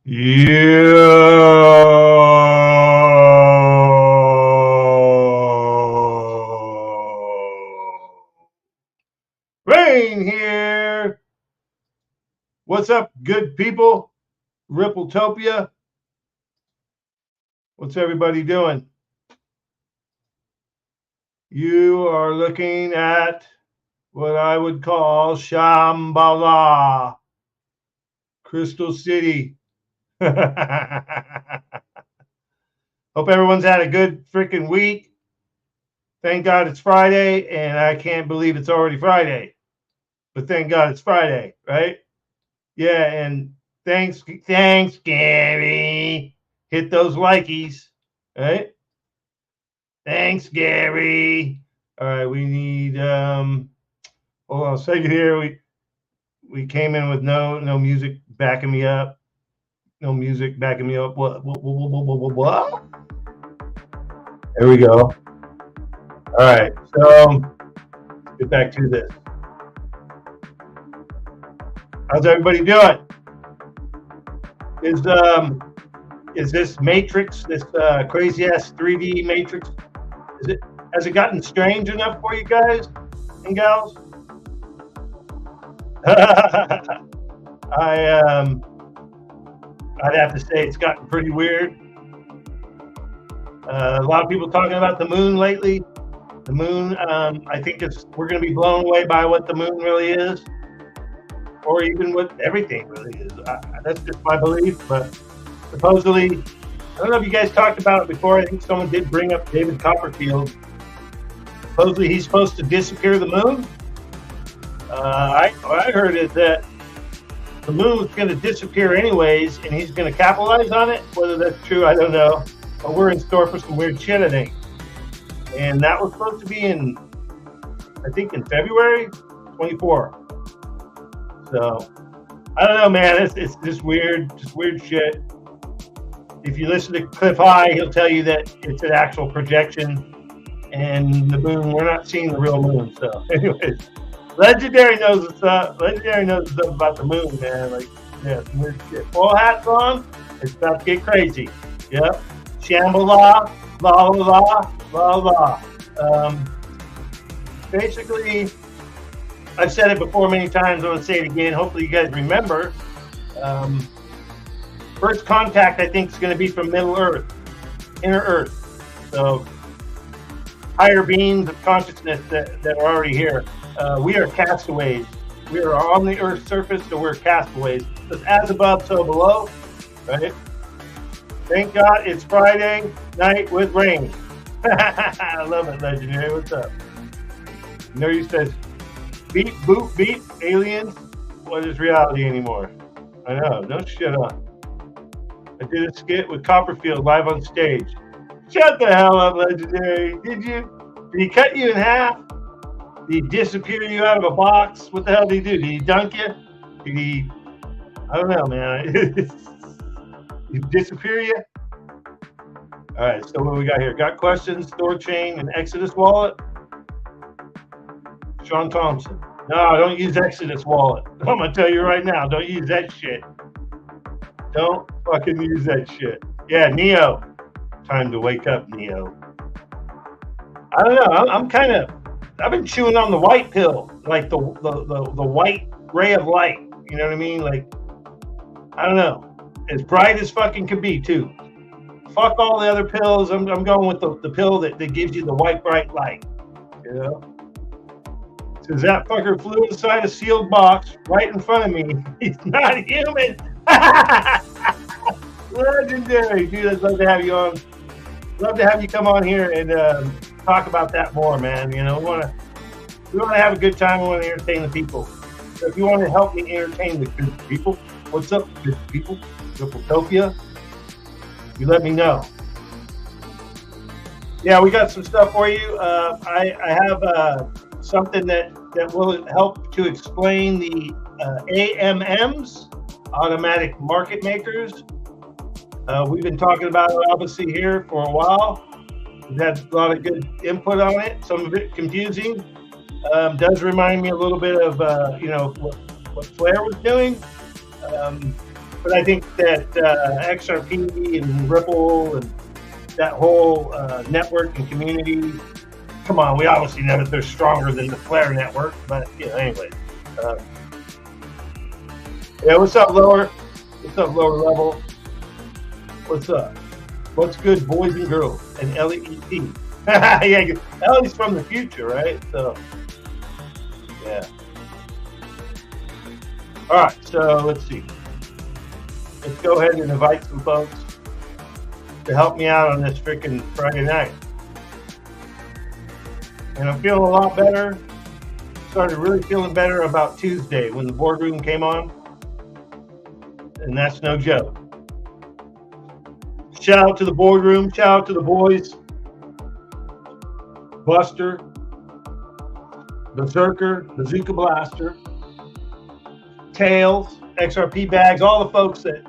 Rain here. What's up, good people? Rippletopia. What's everybody doing? You are looking at what I would call Shambhala, Crystal City. Hope everyone's had a good freaking week. Thank God it's Friday, and I can't believe it's already Friday. But thank God it's Friday, right? Yeah, and thanks, Gary. Hit those likeys, right? Thanks, Gary. All right, we need hold on a second here. We came in with no music backing me up. No music backing me up. What? There we go. All right, so let's get back to this. How's everybody doing? Is this Matrix, this crazy ass 3D Matrix? Has it gotten strange enough for you guys and gals? I'd have to say it's gotten pretty weird. A lot of people talking about the moon lately. The moon, I think we're going to be blown away by what the moon really is, or even what everything really is. That's just my belief, but supposedly, I don't know if you guys talked about it before. I think someone did bring up David Copperfield. Supposedly he's supposed to disappear the moon. What I heard is that the moon's going to disappear anyways, and he's going to capitalize on it. Whether that's true, I don't know. But we're in store for some weird shit, I think. And that was supposed to be in February 24. So, I don't know, man. It's just weird shit. If you listen to Cliff High, he'll tell you that it's an actual projection. And the moon, we're not seeing the real moon. So, anyways, Legendary knows what's up. Legendary knows what's up about the moon, man. Like, yeah, some weird shit. Full hats on. It's about to get crazy. Yep. Shambhala, la la la la. Basically, I've said it before many times. I'm going to say it again. Hopefully, you guys remember. First contact, I think, is going to be from Middle Earth, Inner Earth. So, higher beings of consciousness that are already here. We are castaways. We are on the Earth's surface, so we're castaways. It's as above, so below, right? Thank God it's Friday night with rain. I love it, Legendary. What's up? Nerdy says, beep, boop, beep, aliens. What is reality anymore? I know, no shit up. I did a skit with Copperfield live on stage. Shut the hell up, Legendary. Did you? Did he cut you in half? Did he disappear you out of a box? What the hell did he do? Did he dunk you? Did he? I don't know, man. Did he disappear you? All right, so what we got here? Got questions, Store Chain, and Exodus Wallet. Sean Thompson. No, don't use Exodus Wallet. I'm going to tell you right now, don't use that shit. Don't fucking use that shit. Yeah, Neo. Time to wake up, Neo. I don't know. I've been chewing on the white pill, like the white ray of light. You know what I mean? Like, I don't know. As bright as fucking could be, too. Fuck all the other pills. I'm going with the pill that gives you the white bright light. You know? Says that fucker flew inside a sealed box right in front of me. He's not human. Legendary, dude. I'd love to have you on. Love to have you come on here and talk about that more, man. You know, we want to have a good time. We want to entertain the people. So if you want to help me entertain the good people, what's up, good people? Rippletopia, you let me know. Yeah, we got some stuff for you. I have something that will help to explain the AMMs, automatic market makers. We've been talking about it obviously here for a while. We've had a lot of good input on it. Some of it confusing. Does remind me a little bit of what F.N.W.R was doing. But I think that XRP and Ripple and that whole network and community, come on, we obviously know that they're stronger than the F.N.W.R network, but anyway. Yeah, what's up, lower? What's up, lower level? What's up? What's good, boys and girls? And LEET. Yeah, Ellie's from the future, right? So, yeah. All right, so let's see. Let's go ahead and invite some folks to help me out on this freaking Friday night. And I'm feeling a lot better. Started really feeling better about Tuesday when the boardroom came on. And that's no joke. Shout out to the boardroom. Shout out to the boys. Buster, Berserker, Bazooka Blaster, Tails, XRP Bags, all the folks that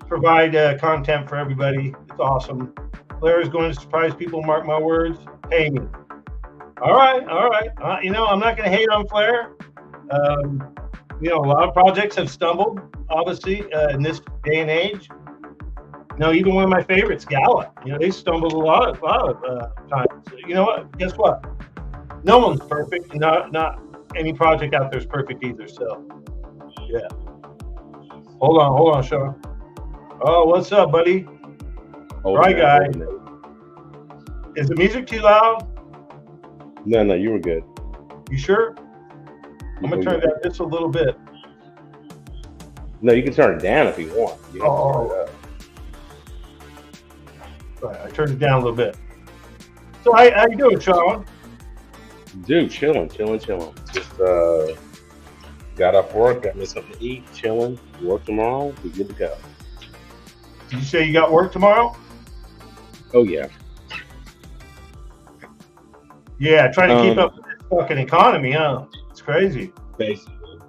provide content for everybody. It's awesome. Blair is going to surprise people, mark my words. Pay me. All right. I'm not going to hate on F.N.W.R. A lot of projects have stumbled, obviously, in this day and age. Even one of my favorites, Gala, they stumbled a lot of times. You know what? Guess what? No one's perfect. Not any project out there is perfect either. So, yeah. Hold on, Sean. Oh, what's up, buddy? Right, guy. Is the music too loud? No, you were good. You sure? I'm gonna turn it down just a little bit. No, you can turn it down if you want. You Right, I turned it down a little bit. So how you doing, Sean? Dude, chilling. Just got off work, got me something to eat, chilling. Work tomorrow, we're good to go. Did you say you got work tomorrow? Oh yeah. Yeah, trying to keep up with this fucking economy, huh? It's crazy. Basically.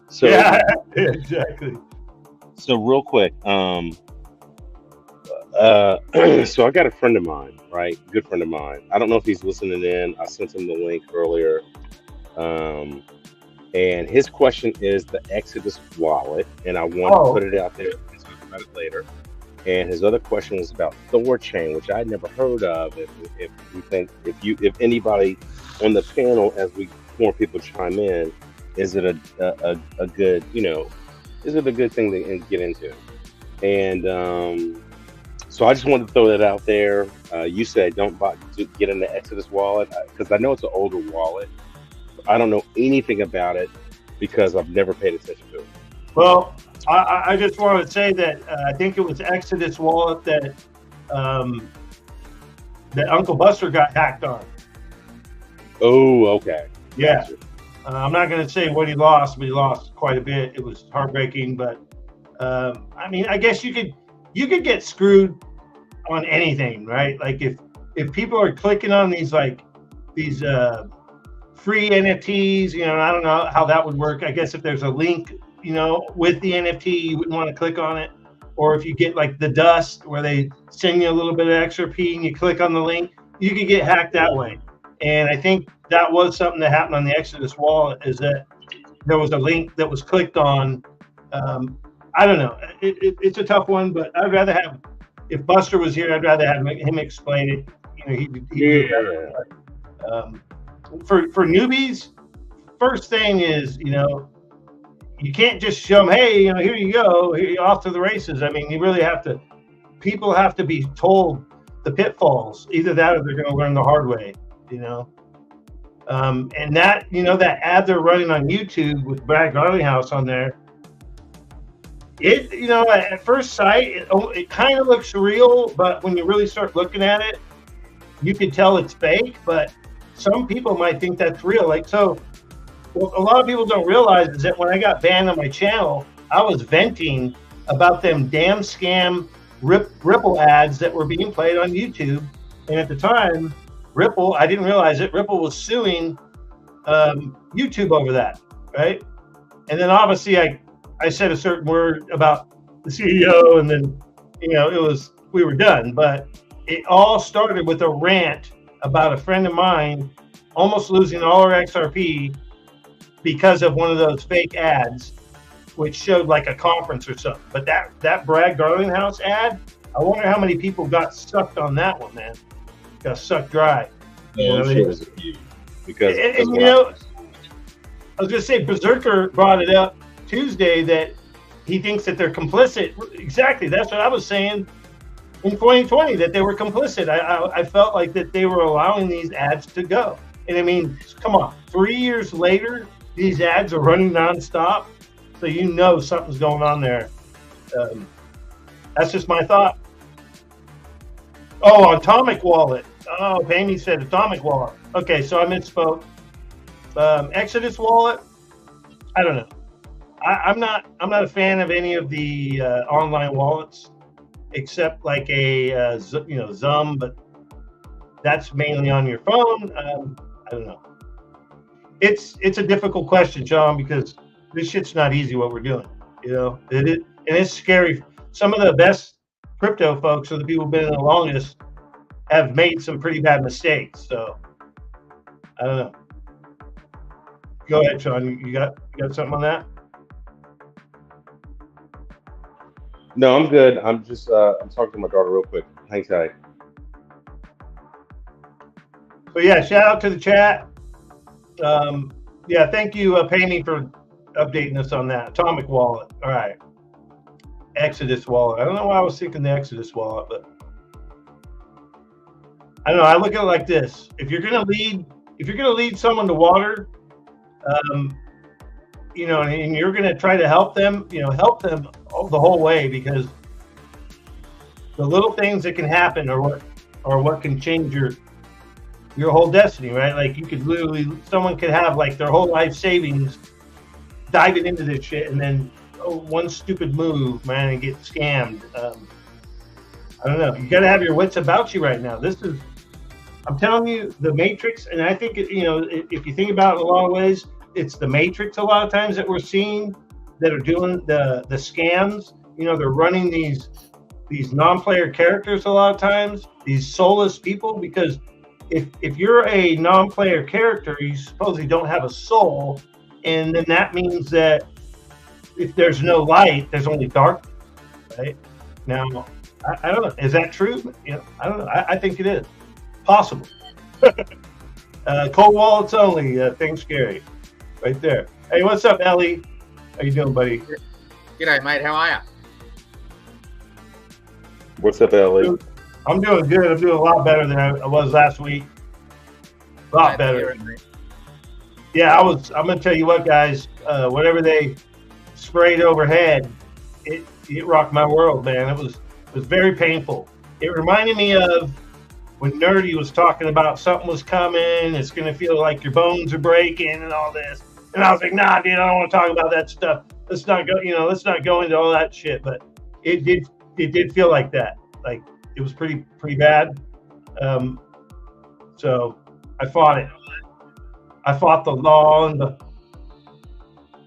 So yeah, exactly. So real quick, so I got a friend of mine, right? Good friend of mine. I don't know if he's listening in. I sent him the link earlier. And his question is the Exodus wallet. And I want to put it out there and talk about it later. And his other question was about F.N.W.R chain, which I'd never heard of. If anybody on the panel, as more people chime in, is it a good, is it a good thing to get into? And so I just wanted to throw that out there. You said don't get in the Exodus wallet because I know it's an older wallet. I don't know anything about it because I've never paid attention to it. Well, I just wanted to say that I think it was Exodus wallet that Uncle Buster got hacked on. Oh, okay. Yeah. Gotcha. I'm not going to say what he lost, but he lost quite a bit. It was heartbreaking, but I guess you could get screwed on anything, right? Like if people are clicking on these free NFTs, I don't know how that would work. I guess if there's a link, with the NFT, you wouldn't want to click on it. Or if you get like the dust where they send you a little bit of XRP and you click on the link, you could get hacked that way. And I think that was something that happened on the Exodus wallet, is that there was a link that was clicked on. I don't know. It's a tough one, but I'd rather have, if Buster was here, I'd rather have him explain it. For newbies, first thing is, you can't just show them, hey, here you go, you're off to the races. You really have to, people have to be told the pitfalls. Either that or they're going to learn the hard way, And that, that ad they're running on YouTube with Brad Garlinghouse on there, it, at first sight, it kind of looks real, but when you really start looking at it, you can tell it's fake, but some people might think that's real. What a lot of people don't realize is that when I got banned on my channel, I was venting about them damn scam Ripple ads that were being played on YouTube. And at the time, Ripple, I didn't realize it, Ripple was suing YouTube over that, right? And then obviously I said a certain word about the CEO, and then, we were done. But it all started with a rant about a friend of mine almost losing all her XRP because of one of those fake ads. which showed like a conference or something. But that Brad Garlinghouse ad, I wonder how many people got sucked on that one, man. Got sucked dry. I'm sure there's a few. Because I was going to say, Berserker brought it up Tuesday that he thinks that they're complicit. Exactly. That's what I was saying in 2020, that they were complicit. I felt like that they were allowing these ads to go. And I mean, come on, 3 years later, these ads are running nonstop. So you know something's going on there. That's just my thought. Oh, Atomic Wallet. Oh, Pammy said Atomic Wallet. Okay, so I misspoke. Exodus Wallet. I don't know. I'm not a fan of any of the online wallets, except like a Zum, but that's mainly on your phone. I don't know. It's a difficult question, John, because this shit's not easy what we're doing. And it's scary. Some of the best crypto folks, or the people who've been in the longest, have made some pretty bad mistakes. So I don't know. Go ahead, Sean. You got something on that? No, I'm good. I'm just I'm talking to my daughter real quick. Thanks, Ty. So yeah, shout out to the chat. Thank you, Pammy, for updating us on that. Atomic Wallet. All right. Exodus Wallet. I don't know why I was thinking the Exodus Wallet, but I don't know. I look at it like this: if you're gonna lead someone to water, and you're gonna try to help them, help them the whole way, because the little things that can happen are what can change your whole destiny, right? Like someone could have like their whole life savings diving into this shit, and then one stupid move, man, and get scammed. I don't know. You got to have your wits about you right now. I'm telling you, the Matrix, and I think, if you think about it in a lot of ways, it's the Matrix a lot of times that we're seeing that are doing the scams. They're running these non-player characters a lot of times, these soulless people, because if you're a non-player character, you supposedly don't have a soul, and then that means that if there's no light, there's only darkness, right? Now, I don't know. Is that true? I don't know. I think it is possible. Cold wallets only. Things scary, right there. Hey, what's up, Ellie? How you doing, buddy? G'day, mate. How are you? What's up, Ellie? I'm doing good. I'm doing a lot better than I was last week. A lot better. Yeah, I'm going to tell you what, guys. Whatever they sprayed overhead, it rocked my world, man. It was very painful. It reminded me of when Nerdy was talking about something was coming. It's going to feel like your bones are breaking and all this. And I was like, nah, dude, I don't want to talk about that stuff. Let's not go. Let's not go into all that shit. But it did feel like that. Like it was pretty bad. So I fought it. I fought the law and the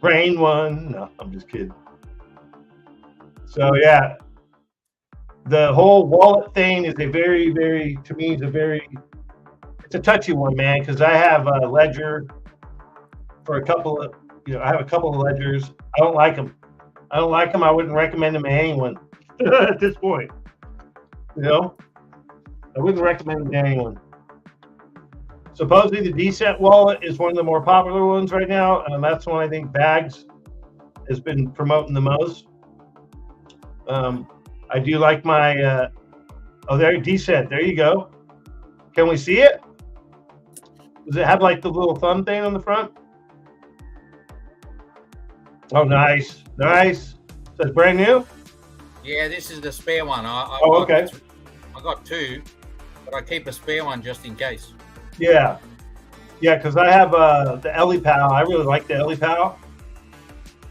brain one. No, I'm just kidding. So yeah, the whole wallet thing is it's a touchy one, man, because I have a ledger for a couple of, I have a couple of ledgers. I don't like them. I wouldn't recommend them to anyone at this point. I wouldn't recommend them to anyone. Supposedly the Decent wallet is one of the more popular ones right now. That's one I think Bags has been promoting the most. I do like my, there, Decent. There you go. Can we see it? Does it have like the little thumb thing on the front? Oh, nice. Nice. So it's brand new? Yeah, this is the spare one. Okay. I got two, but I keep a spare one just in case. Yeah. Yeah, because I have the Ellie Pal. I really like the Ellie Pal.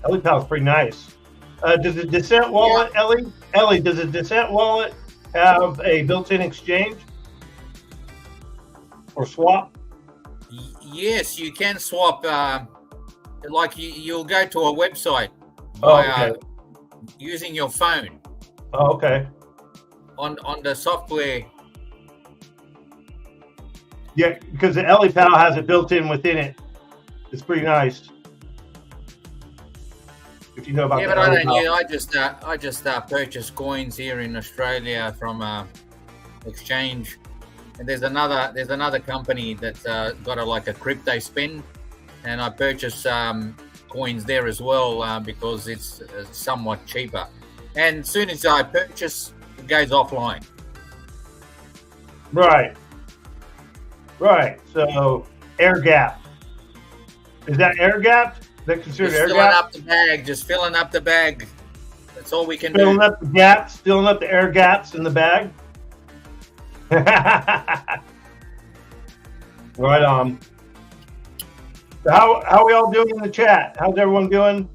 Ellie Pal is pretty nice. Does the Descent wallet, yeah. Ellie, does the Descent wallet have a built-in exchange or swap? Yes, you can swap. Like you'll go to a website using your phone. Oh, okay. On the software. Yeah, because the Ellie Pal has it built in within it. It's pretty nice. If you know about but I don't use. I just purchase coins here in Australia from exchange, and there's another company that's got a crypto spin, and I purchase coins there as well because it's somewhat cheaper. And as soon as I purchase, it goes offline. Right. So air gap. Is that air gap? Is that considered air gap? Just filling up the bag. That's all we can do. Filling up the air gaps in the bag. Right on. So how are we all doing in the chat? How's everyone doing?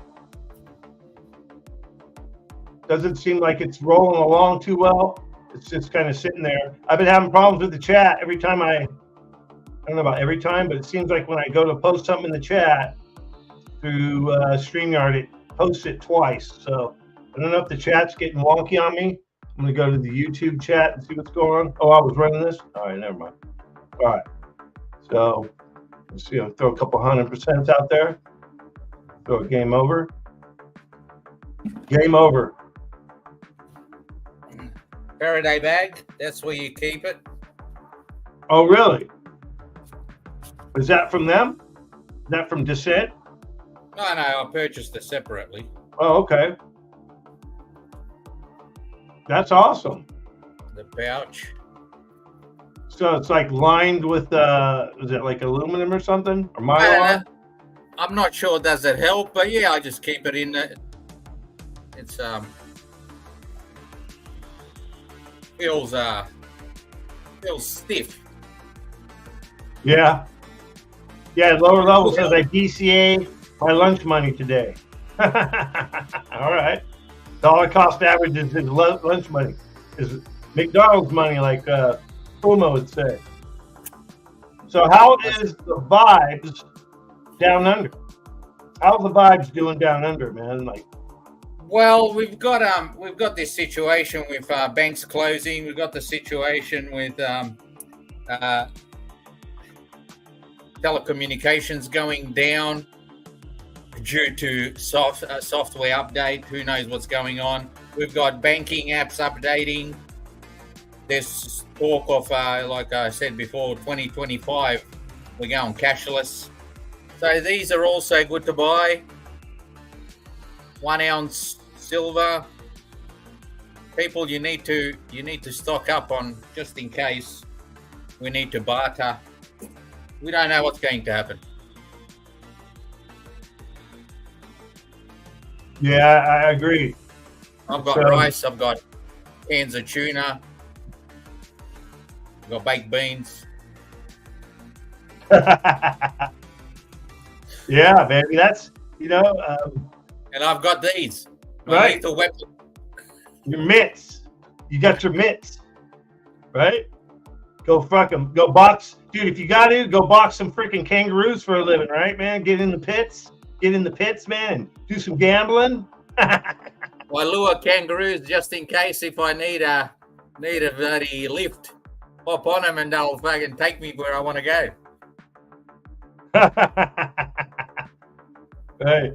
Doesn't seem like it's rolling along too well. It's just kind of sitting there. I've been having problems with the chat every time I don't know about every time, but it seems like when I go to post something in the chat through StreamYard, it posts it twice. So I don't know if the chat's getting wonky on me. I'm going to go to the YouTube chat and see what's going on. Oh, I was running this? All right, never mind. All right. So let's see. I'll throw a couple 100% out there. Throw a game over. Game over. Faraday bag. That's where you keep it. Oh, really? Is that from them? Is that from Descent? No, I purchased it separately. Oh, okay. That's awesome. The pouch. So it's like lined with, is it like aluminum or something? Or mylar? I'm not sure. Does it help? But yeah, I just keep it in there. It's feels stiff. Yeah. Yeah, lower level says I DCA my lunch money today. All right. Dollar cost average is his lunch money. Is McDonald's money, like Puma would say. So how is the vibes down under? How's the vibes doing down under, man? Like, well, we've got this situation with banks closing. We've got the situation with telecommunications going down due to software update. Who knows what's going on? We've got banking apps updating. There's talk of, like I said before, 2025, we're going cashless. So these are also good to buy. 1 ounce silver. People, you need to stock up on, just in case we need to barter. We don't know what's going to happen. Yeah, I agree. I've got rice. I've got cans of tuna. I've got baked beans. Yeah, baby. That's, and I've got these. Right. Lethal weapon. Your mitts. You got your mitts. Right? Go fuck them. Go box. Dude, if you got to, go box some freaking kangaroos for a living, right, man? Get in the pits. Get in the pits, man, and do some gambling. Well, lure kangaroos just in case if I need a bloody lift. Hop on them and they'll fucking take me where I want to go. Right.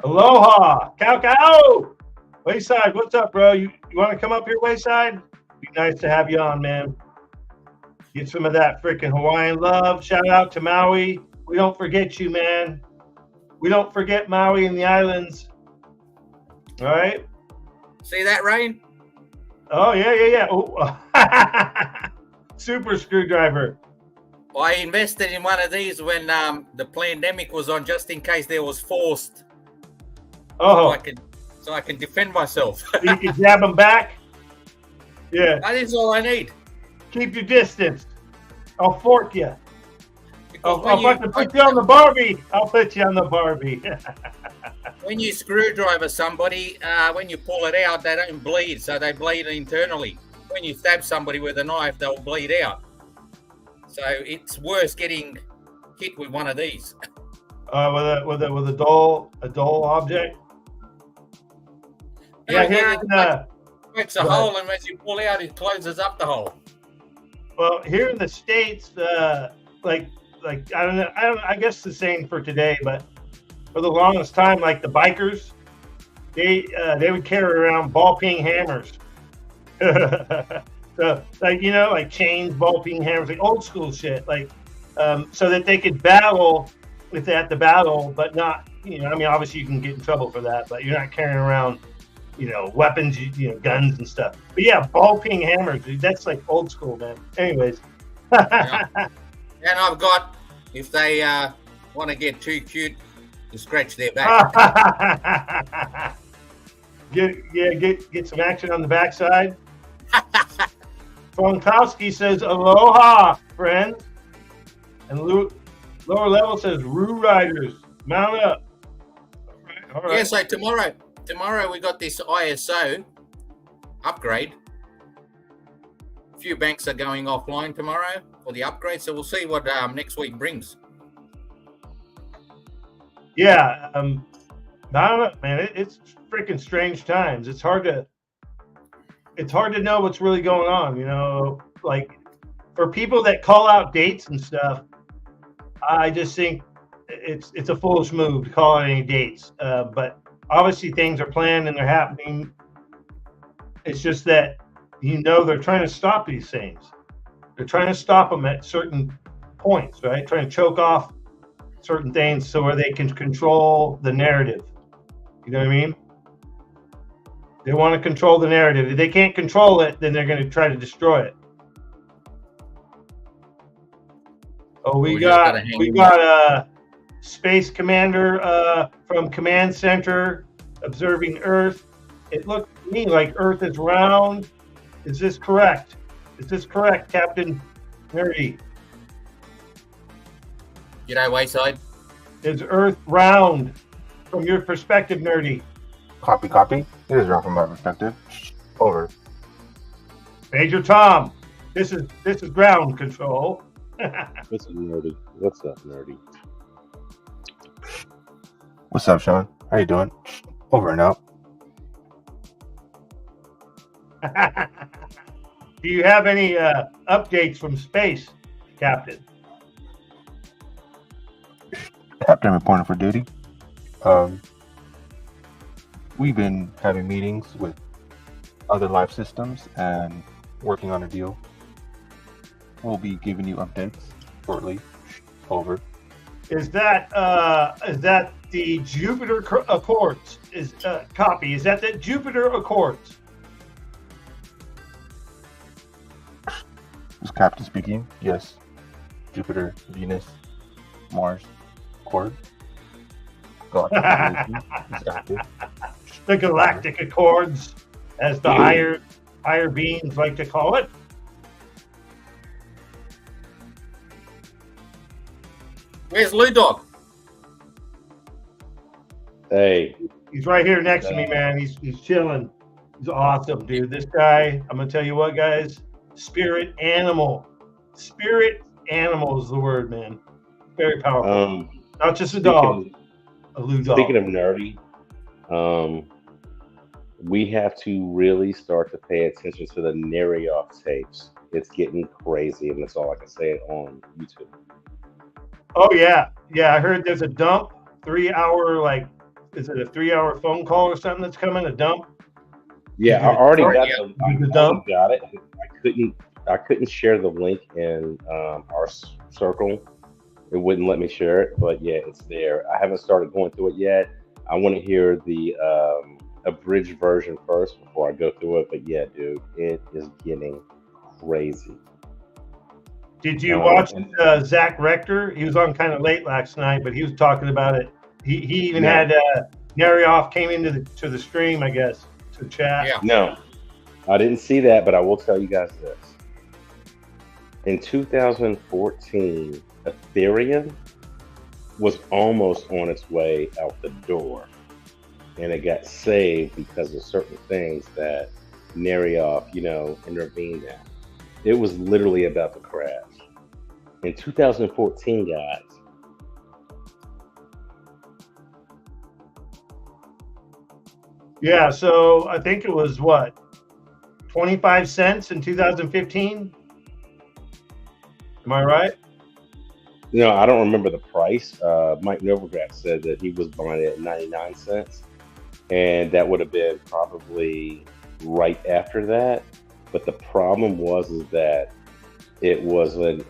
Aloha. Cow. Wayside, what's up, bro? You want to come up here, Wayside? Be nice to have you on, man. Get some of that freaking Hawaiian love. Shout out to Maui. We don't forget you, man. We don't forget Maui and the islands. All right. See that, Rain? Oh, yeah. Oh. Super screwdriver. Well, I invested in one of these when the pandemic was on, just in case there was forced. Oh. So I can defend myself. You can jab them back. Yeah. That is all I need. Keep your distance. I'll fork you. I'll put you on the Barbie. I'll put you on the Barbie. When you screwdriver somebody, when you pull it out, they don't bleed, so they bleed internally. When you stab somebody with a knife, they'll bleed out. So it's worse getting hit with one of these. With a dull object. No, it makes a hole, and as you pull out, it closes up the hole. Well, here in the States, like I don't know. I guess the same for today, but for the longest time, like the bikers, they would carry around ball peen hammers. So, like, like chains, ball peen hammers, like old school shit, like, so that they could battle if they had to battle, but not, I mean, obviously you can get in trouble for that, but you're not carrying around, weapons, guns and stuff. But yeah, ball peen hammers, dude, that's like old school, man. Anyways. Yeah. And I've got, if they want to get too cute, to scratch their back. get some action on the backside. Gronkowski says, aloha, friends. And lower level says, Roo Riders, mount up. All right. Yeah, so tomorrow we got this ISO upgrade. A few banks are going offline tomorrow for the upgrade, so we'll see what next week brings. Yeah, I don't know, man. It's freaking strange times. It's hard to know what's really going on. Like for people that call out dates and stuff, I just think it's a foolish move to call out any dates. But obviously things are planned and they're happening. It's just that they're trying to stop these things. They're trying to stop them at certain points, right? Trying to choke off certain things so where they can control the narrative. You know what I mean? They want to control the narrative. If they can't control it, then they're going to try to destroy it. Oh, we got Space Commander from Command Center observing Earth. It looked to me like Earth is round. Is this correct? Captain Nerdy? G'day, Wayside. Is Earth round from your perspective, Nerdy? Copy. It is round from my perspective. Over. Major Tom, this is ground control. What's up, Nerdy? What's up, Sean? How you doing? Over and out. Do you have any updates from space, Captain? Captain reporting for duty. We've been having meetings with other life systems and working on a deal. We'll be giving you updates shortly. Over. Is that the Jupiter Accords? Copy. Is that the Jupiter Accords? Is Captain speaking? Yes. Jupiter, Venus, Mars, Accord. The Galactic Accords, as the higher beings like to call it. Where's Lou Dog? Hey. He's right here next to me, man. He's chilling. He's awesome, dude. This guy, I'm going to tell you what, guys. Spirit animal. Spirit animal is the word, man. Very powerful. Not just a dog. A Lou dog. Speaking of nerdy, we have to really start to pay attention to the Nerioff tapes. It's getting crazy, and that's all I can say on YouTube. Oh, yeah. Yeah, I heard there's a dump, 3-hour, is it a 3-hour phone call or something that's coming, a dump? Yeah, I already got the dump. Got it. I couldn't share the link in our circle. It wouldn't let me share it, but yeah, it's there. I haven't started going through it yet. I want to hear the abridged version first before I go through it. But yeah, dude, it is getting crazy. Did you watch Zach Rector? He was on kind of late last night, but he was talking about it. He even had Nerioff came into the stream, I guess, to chat. Yeah. No, I didn't see that, but I will tell you guys this. In 2014, Ethereum was almost on its way out the door, and it got saved because of certain things that Nerioff, intervened in. It was literally about to crash. In 2014, guys. Yeah, so I think it was 25 cents in 2015? Am I right? No, I don't remember the price. Mike Novogratz said that he was buying it at 99 cents, and that would have been probably right after that. But the problem was is that it was an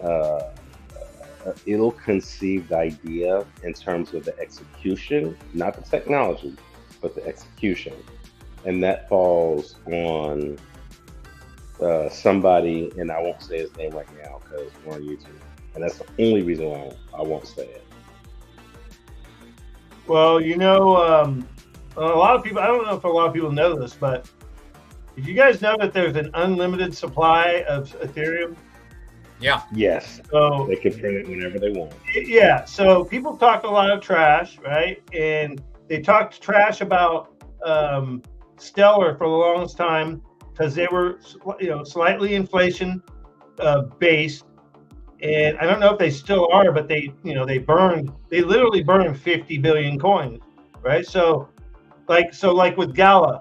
ill-conceived idea in terms of the execution, not the technology, but the execution, and that falls on somebody, and I won't say his name right now because we're on YouTube, and that's the only reason why I won't say it. Well, you know, a lot of people, I don't know if a lot of people know this, but did you guys know that there's an unlimited supply of Ethereum? Yeah. Yes. So they can print it whenever they want. Yeah. So people talk a lot of trash, right? And they talked trash about Stellar for the longest time because they were, slightly inflation based. And I don't know if they still are, but they literally burned 50 billion coins, right? So like with Gala,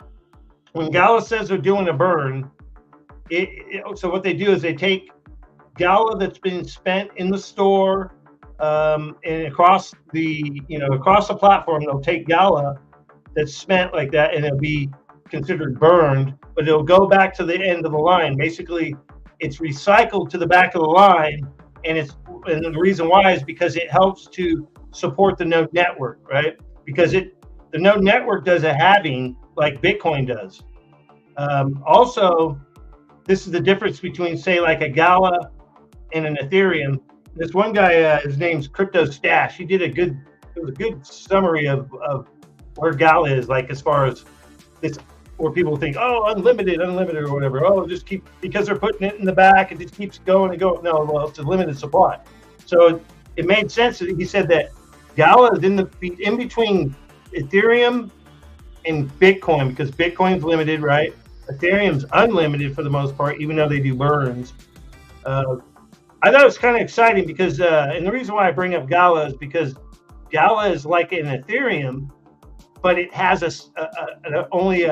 when Gala says they're doing a burn, so what they do is they take Gala that's been spent in the store and across the platform, they'll take Gala that's spent like that, and it'll be considered burned, but it'll go back to the end of the line. Basically, it's recycled to the back of the line, and the reason why is because it helps to support the node network, right? Because the node network does a halving like Bitcoin does. Also, this is the difference between, say, like a Gala and an Ethereum. This one guy, his name's Crypto Stash. He did a good summary of where Gala is, like as far as this, where people think, oh, unlimited or whatever. Oh, just keep, because they're putting it in the back, it just keeps going and going. No, well, it's a limited supply. So it made sense that he said that Gala is in between Ethereum and Bitcoin, because Bitcoin's limited, right? Ethereum's unlimited for the most part, even though they do burns. I thought it was kind of exciting because, and the reason why I bring up Gala is because Gala is like an Ethereum, but it has only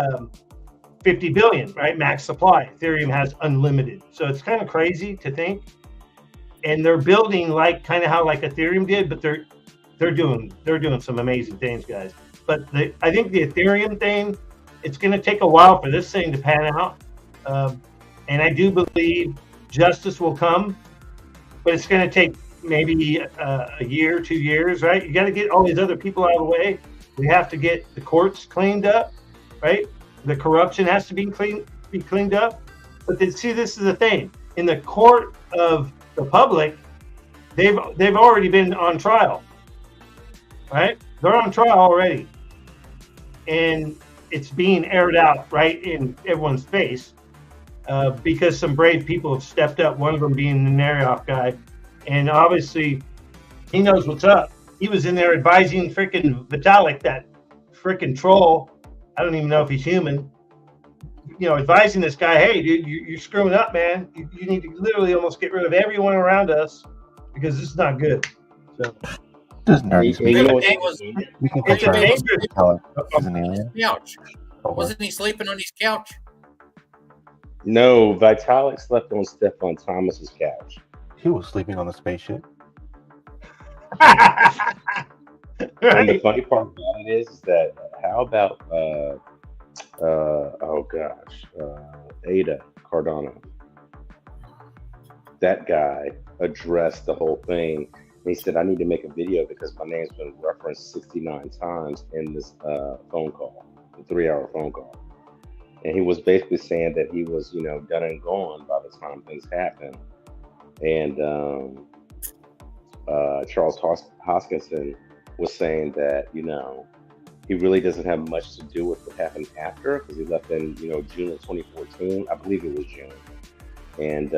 50 billion, right? Max supply. Ethereum has unlimited. So it's kind of crazy to think. And they're building like kind of how like Ethereum did, but they're doing some amazing things, guys. But I think the Ethereum thing, it's going to take a while for this thing to pan out. And I do believe justice will come, but it's going to take maybe a year, 2 years, right? You got to get all these other people out of the way. We have to get the courts cleaned up, right? The corruption has to be cleaned up. But see, this is the thing. In the court of the public, they've already been on trial, right? They're on trial already. And it's being aired out right in everyone's face because some brave people have stepped up, one of them being the Narioff guy. And obviously, he knows what's up. He was in there advising freaking Vitalik, that freaking troll. I don't even know if he's human. Advising this guy, hey, dude, you're screwing up, man. You need to literally almost get rid of everyone around us because this is not good. So, Just nerdy. We can confirm Vitalik is an on his alien. couch. Wasn't he sleeping on his couch? No, Vitalik slept on Stefan Thomas's couch. He was sleeping on the spaceship. And the funny part about it is that how about Ada Cardano? That guy addressed the whole thing. He said, I need to make a video because my name's been referenced 69 times in this phone call, a 3-hour phone call. And he was basically saying that he was, done and gone by the time things happened. And Charles Hoskinson was saying that, he really doesn't have much to do with what happened after, because he left in, June of 2014. I believe it was June. And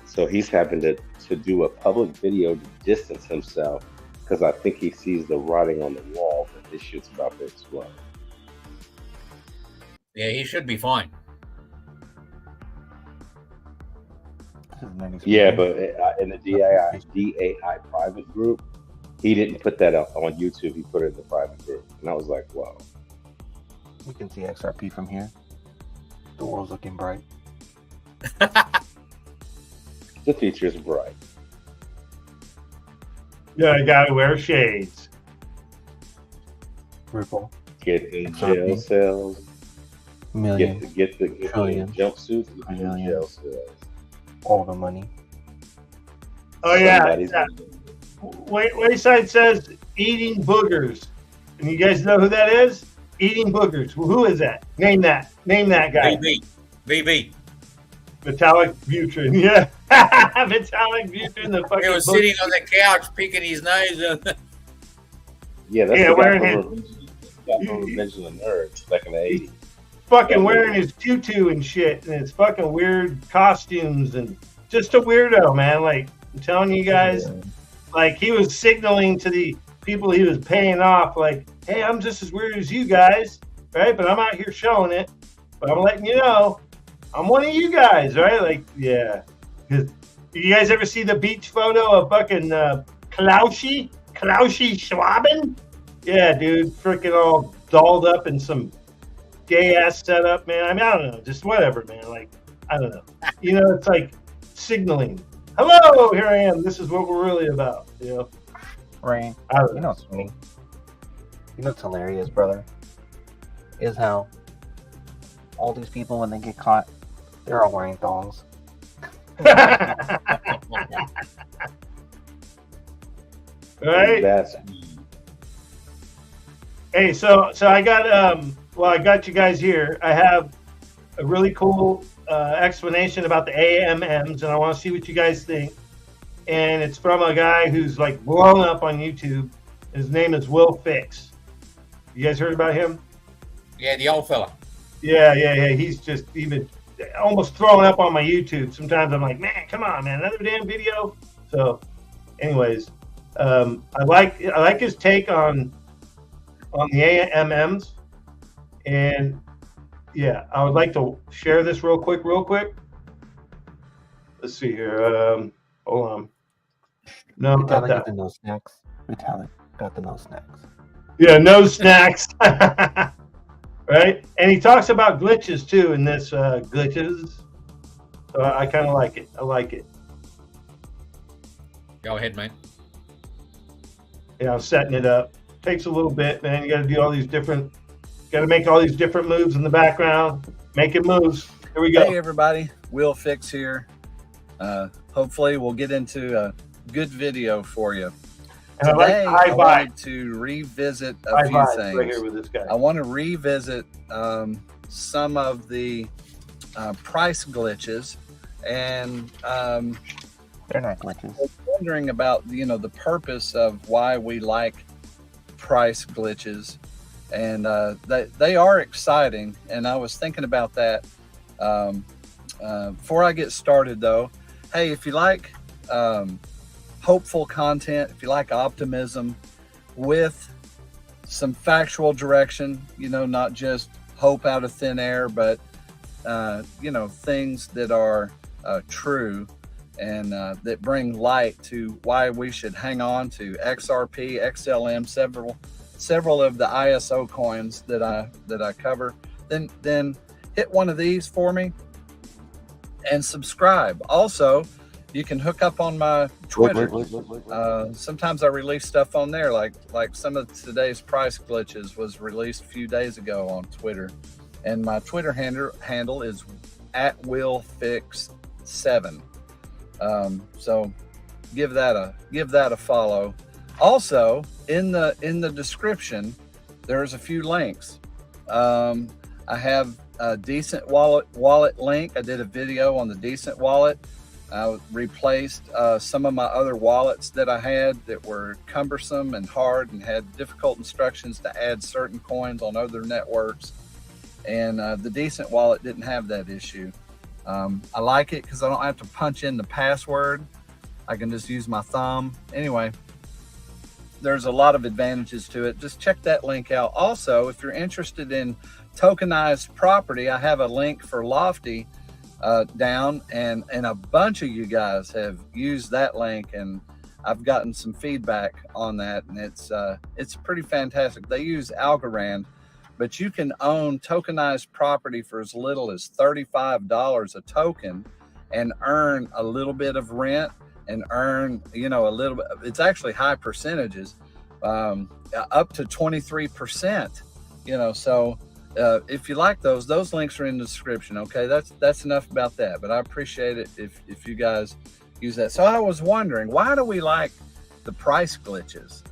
so he's having to do a public video to distance himself, because I think he sees the writing on the wall that this shit's about to explode. Yeah, he should be fine. Yeah, but in the DAI private group, he didn't put that up on YouTube. He put it in the private group. And I was like, wow. We can see XRP from here. The world's looking bright. The future's bright. Yeah, I gotta wear shades. Ripple. Get in XRP. jail cells. Millions. Get the Trillions. jumpsuits. Get in jail Billions. cells. All the money. Oh yeah. Somebody's yeah. gonna- Wayside says eating boogers, and you guys know who that is? Eating boogers. Well, who is that? Name that. Name that guy. VB. Metallic Butrin. Yeah. Metallic Butrin. The fucking. He was sitting on the couch picking his nose. Yeah, that's Yeah, the guy wearing from Revenge of the Nerds back in the 80s. Fucking wearing his tutu and shit, and his fucking weird costumes, and just a weirdo, man. Like, I'm telling you guys, like, he was signaling to the people he was paying off, like, hey, I'm just as weird as you guys, right? But I'm out here showing it. But I'm letting you know, I'm one of you guys, right? Like, yeah. Did you guys ever see the beach photo of fucking Klausy Schwaben? Yeah, dude, freaking all dolled up in some gay ass setup, man. I mean, I don't know, just whatever, man. Like, I don't know. You know, it's like signaling. Hello, here I am. This is what we're really about. You know, Right. I don't You know. know what's funny? You know what's hilarious, brother? Is how all these people, when they get caught, they're all wearing thongs. Right? That's Hey, so I got I got you guys here. I have a really cool explanation about the AMMs, and I want to see what you guys think. And it's from a guy who's like blown up on YouTube. His name is Will Fix. You guys heard about him? Yeah, the old fella. Yeah. He's just even almost throwing up on my YouTube. Sometimes I'm like, man, come on, man, another damn video. So, anyways, I like his take on the AMMs, and yeah, I would like to share this real quick. Let's see here. Hold on. No, not Metallic that. got the no snacks. Metallic got the no snacks. Yeah, no snacks. Right? And he talks about glitches too in this glitches. So I kind of like it. I like it. Go ahead, mate. Yeah, I'm setting it up. Takes a little bit, man. You got to do all these different. Got to make all these different moves in the background. Making moves. Here we go. Hey everybody, Will Fix here. Hopefully we'll get into a good video for you. And Today I like I wanted to revisit a few things. right here with this guy. I want to revisit some of the price glitches, and They're not glitches. I was wondering about the purpose of why we like price glitches, and they are exciting. And I was thinking about that before I get started, though. Hey, if you like hopeful content, if you like optimism with some factual direction, not just hope out of thin air, but things that are true and that bring light to why we should hang on to XRP, XLM, several of the ISO coins that I cover, then hit one of these for me and subscribe. Also, you can hook up on my Twitter. Sometimes I release stuff on there, like some of today's price glitches was released a few days ago on Twitter, and my Twitter handle is @WillFix7. So give that a follow. Also, in the description, there's a few links. I have a Decent wallet link. I did a video on the Decent wallet. I replaced some of my other wallets that I had that were cumbersome and hard and had difficult instructions to add certain coins on other networks. And the Decent wallet didn't have that issue. I like it because I don't have to punch in the password. I can just use my thumb. Anyway, there's a lot of advantages to it. Just check that link out. Also, if you're interested in tokenized property, I have a link for Lofty down, and a bunch of you guys have used that link, and I've gotten some feedback on that, and it's pretty fantastic. They use Algorand, but you can own tokenized property for as little as $35 a token and earn a little bit of rent and earn, a little bit. It's actually high percentages, up to 23%. So if you like those links are in the description. Okay, that's enough about that. But I appreciate it if you guys use that. So I was wondering, why do we like the price glitches?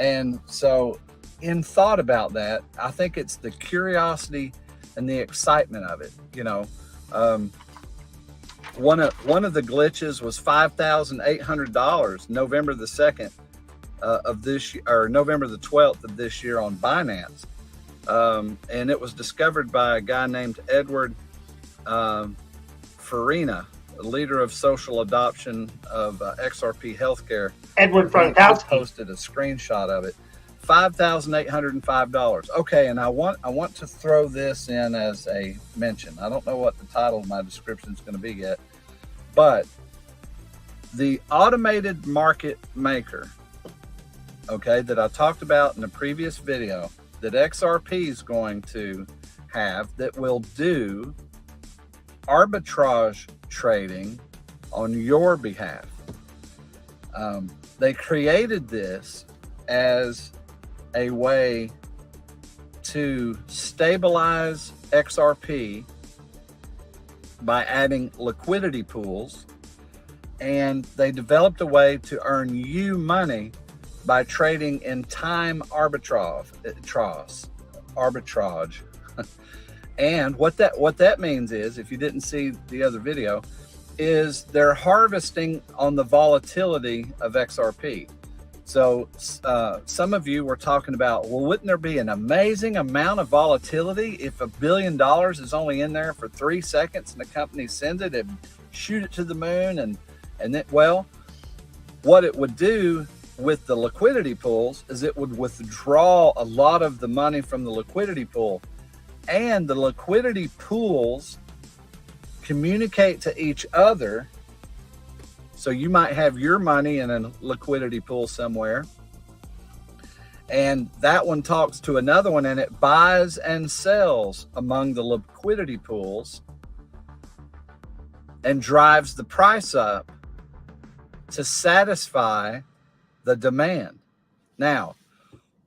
And so in thought about that, I think it's the curiosity and the excitement of it. One of the glitches was $5,800 November the 2nd of this year, or November the 12th of this year on Binance. And it was discovered by a guy named Edward Farina, leader of social adoption of XRP healthcare. Edward Frankowski posted a screenshot of it. $5,805. Okay, and I want to throw this in as a mention. I don't know what the title of my description is going to be yet, but the automated market maker, okay, that I talked about in the previous video, that XRP is going to have, that will do arbitrage trading on your behalf. They created this as a way to stabilize XRP by adding liquidity pools, and they developed a way to earn you money by trading in time arbitrage. And what that means is, if you didn't see the other video, is they're harvesting on the volatility of XRP. So some of you were talking about, well, wouldn't there be an amazing amount of volatility if $1 billion is only in there for 3 seconds and the company sends it and shoot it to the moon? And then, well, what it would do with the liquidity pools is it would withdraw a lot of the money from the liquidity pool, and the liquidity pools communicate to each other. So you might have your money in a liquidity pool somewhere, and that one talks to another one, and it buys and sells among the liquidity pools and drives the price up to satisfy the demand. Now,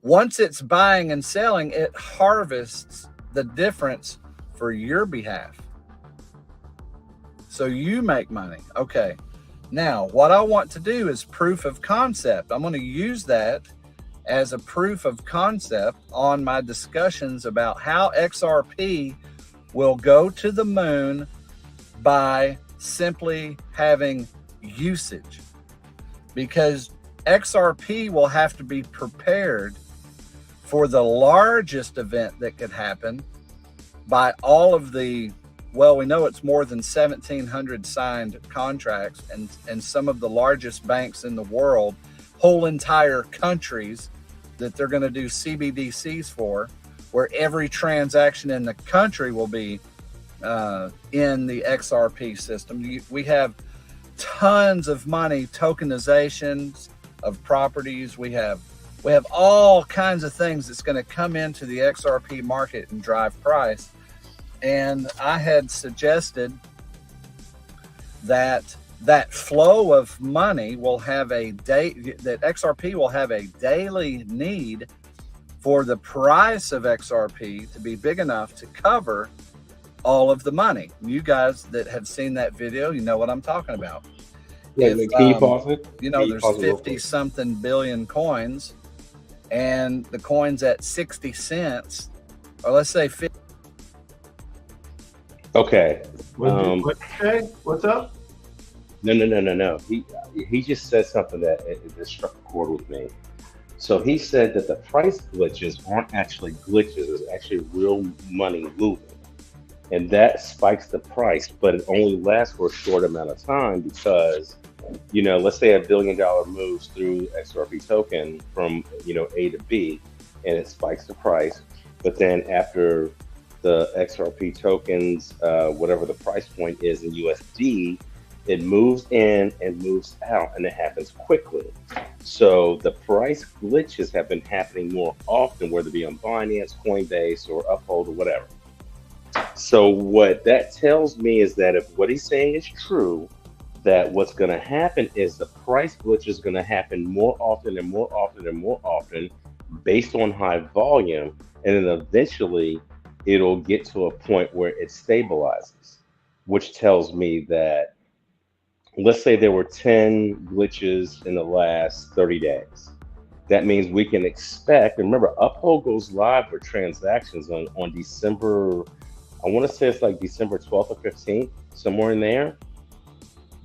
once it's buying and selling, it harvests the difference for your behalf. So you make money. Okay. Now, what I want to do is proof of concept. I'm going to use that as a proof of concept on my discussions about how XRP will go to the moon by simply having usage. Because XRP will have to be prepared for the largest event that could happen by all of the, well, we know it's more than 1,700 signed contracts, and some of the largest banks in the world, whole entire countries that they're going to do CBDCs for, where every transaction in the country will be in the XRP system. We have tons of money, tokenizations of properties. We have all kinds of things that's going to come into the XRP market and drive price. And I had suggested that flow of money will have that XRP will have a daily need for the price of XRP to be big enough to cover all of the money. You guys that have seen that video, you know what I'm talking about. Yeah, can you pause it? There's 50 something billion coins, and the coin's at 60 cents, or let's say 50. Okay. What'd you say? What's up? No. He just said something that struck a chord with me. So he said that the price glitches aren't actually glitches; it's actually real money moving, and that spikes the price. But it only lasts for a short amount of time because, let's say $1 billion moves through XRP token from A to B, and it spikes the price. But then after the XRP tokens, whatever the price point is in USD, it moves in and moves out, and it happens quickly. So the price glitches have been happening more often, whether it be on Binance, Coinbase, or Uphold, or whatever. So what that tells me is that if what he's saying is true, that what's going to happen is the price glitch is going to happen more often and more often and more often based on high volume. And then eventually it'll get to a point where it stabilizes, which tells me that, let's say there were 10 glitches in the last 30 days. That means we can expect, and remember, Uphold goes live for transactions on December, I want to say it's like December 12th or 15th, somewhere in there,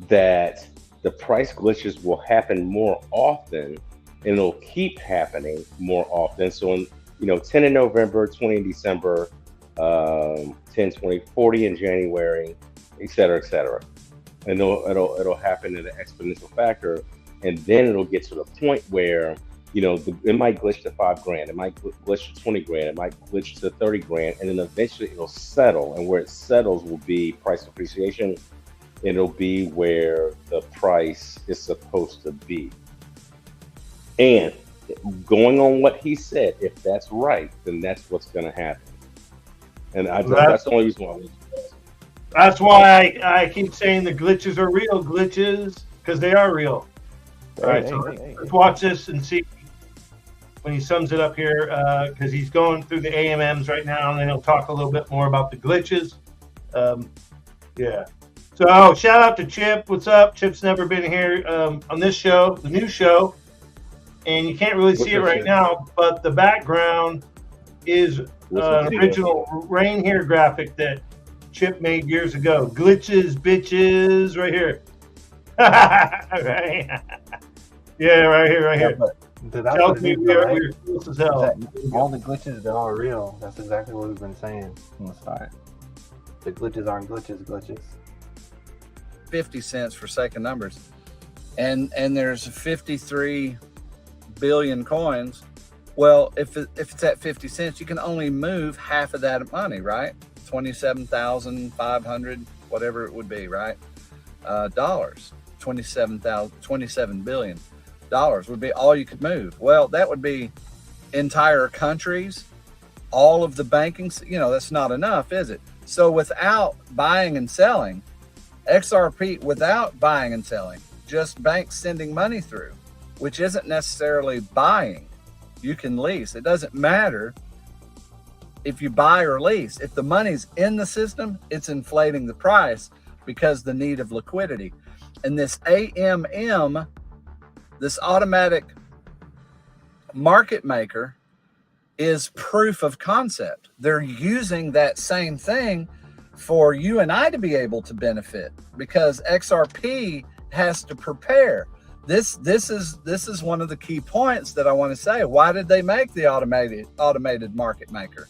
that the price glitches will happen more often and it'll keep happening more often. So, 10 in November, 20 in December, 10, 20, 40 in January, et cetera, et cetera. And it'll happen in an exponential factor. And then it'll get to the point where, it might glitch to $5,000, it might glitch to 20 grand, it might glitch to 30 grand, and then eventually it'll settle. And where it settles will be price appreciation. It'll be where the price is supposed to be. And going on what he said, if that's right, then that's what's going to happen. And that's the only reason why. That's why I keep saying the glitches are real glitches, because they are real. All right, let's watch this and see when he sums it up here, because he's going through the AMMs right now, and then he'll talk a little bit more about the glitches. Yeah. So shout out to Chip. What's up? Chip's never been here on this show, the new show, and you can't really see it right now, but the background is an original rain here graphic that Chip made years ago. Glitches, bitches, right here. Right. Yeah, right here. Tells me we're close as hell. All the glitches, they're all real. That's exactly what we've been saying from the start. The glitches aren't glitches. 50 cents for second numbers. And there's 53 billion coins. Well, if it's at 50 cents, you can only move half of that money, right? 27,500, whatever it would be, right? Dollars. 27 billion dollars would be all you could move. Well, that would be entire countries, all of the banking, that's not enough, is it? So without buying and selling, XRP, without buying and selling, just banks sending money through, which isn't necessarily buying. You can lease. It doesn't matter if you buy or lease. If the money's in the system, it's inflating the price because the need of liquidity. And this AMM, this automatic market maker, is proof of concept. They're using that same thing for you and I to be able to benefit, because XRP has to prepare. This is one of the key points that I want to say. Why did they make the automated market maker?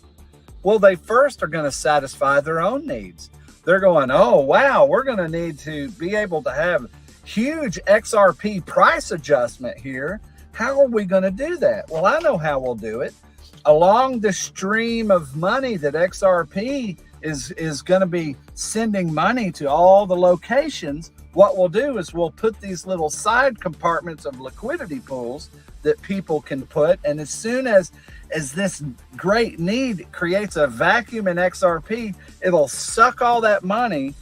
Well, they first are going to satisfy their own needs. They're going, oh wow, we're going to need to be able to have huge XRP price adjustment here. How are we going to do that? Well, I know how we'll do it. Along the stream of money that XRP is going to be sending money to all the locations, what we'll do is we'll put these little side compartments of liquidity pools that people can put. And as soon as this great need creates a vacuum in XRP, it'll suck all that money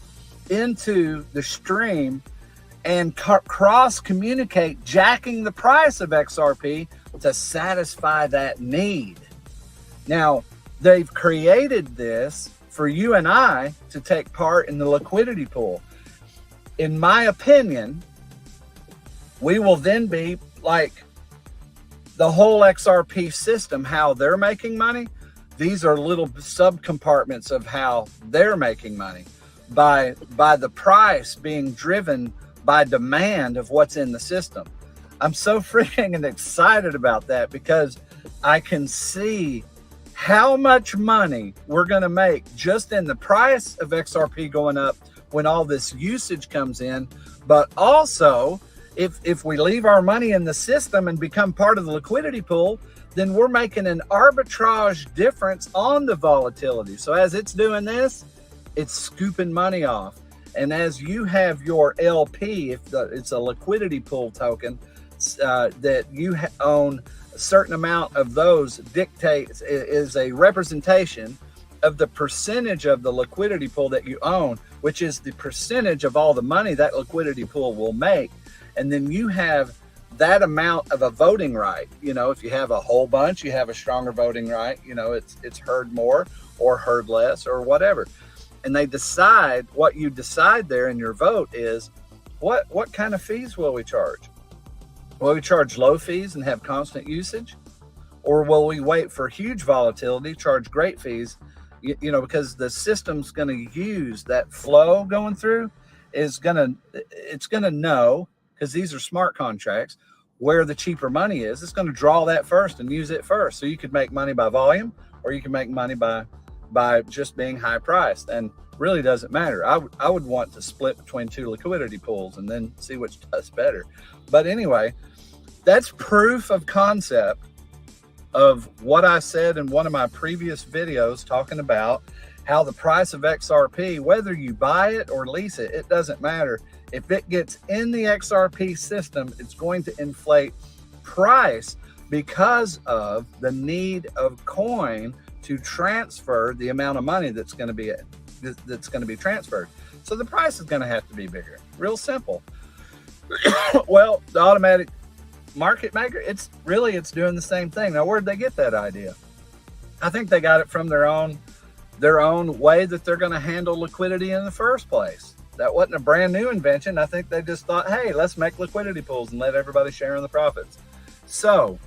into the stream and cross communicate, jacking the price of XRP to satisfy that need. Now, they've created this for you and I to take part in the liquidity pool. In my opinion, we will then be like the whole XRP system, how they're making money. These are little subcompartments of how they're making money by the price being driven by demand of what's in the system. I'm so freaking excited about that, because I can see how much money we're going to make just in the price of XRP going up when all this usage comes in. But also, if we leave our money in the system and become part of the liquidity pool, then we're making an arbitrage difference on the volatility. So as it's doing this, it's scooping money off. And as you have your LP, if it's a liquidity pool token, that you own a certain amount of those, dictates is a representation of the percentage of the liquidity pool that you own, which is the percentage of all the money that liquidity pool will make. And then you have that amount of a voting right. You know, if you have a whole bunch, you have a stronger voting right. You know, it's heard more or heard less or whatever. And they decide, what you decide there in your vote is, what kind of fees will we charge? Will we charge low fees and have constant usage? Or will we wait for huge volatility, charge great fees? You know, because the system's going to use that flow going through it's going to know, because these are smart contracts, where the cheaper money is. It's going to draw that first and use it first. So you could make money by volume, or you can make money by just being high priced, and really doesn't matter. I would want to split between two liquidity pools and then see which does better. But anyway, that's proof of concept of what I said in one of my previous videos, talking about how the price of XRP, whether you buy it or lease it, it doesn't matter. If it gets in the XRP system, it's going to inflate price because of the need of coin to transfer the amount of money that's going to be transferred. So the price is going to have to be bigger. Real simple. Well, the automatic market maker, it's doing the same thing. Now, where'd they get that idea? I think they got it from their own way that they're going to handle liquidity in the first place. That wasn't a brand new invention. I think they just thought, hey, let's make liquidity pools and let everybody share in the profits. So,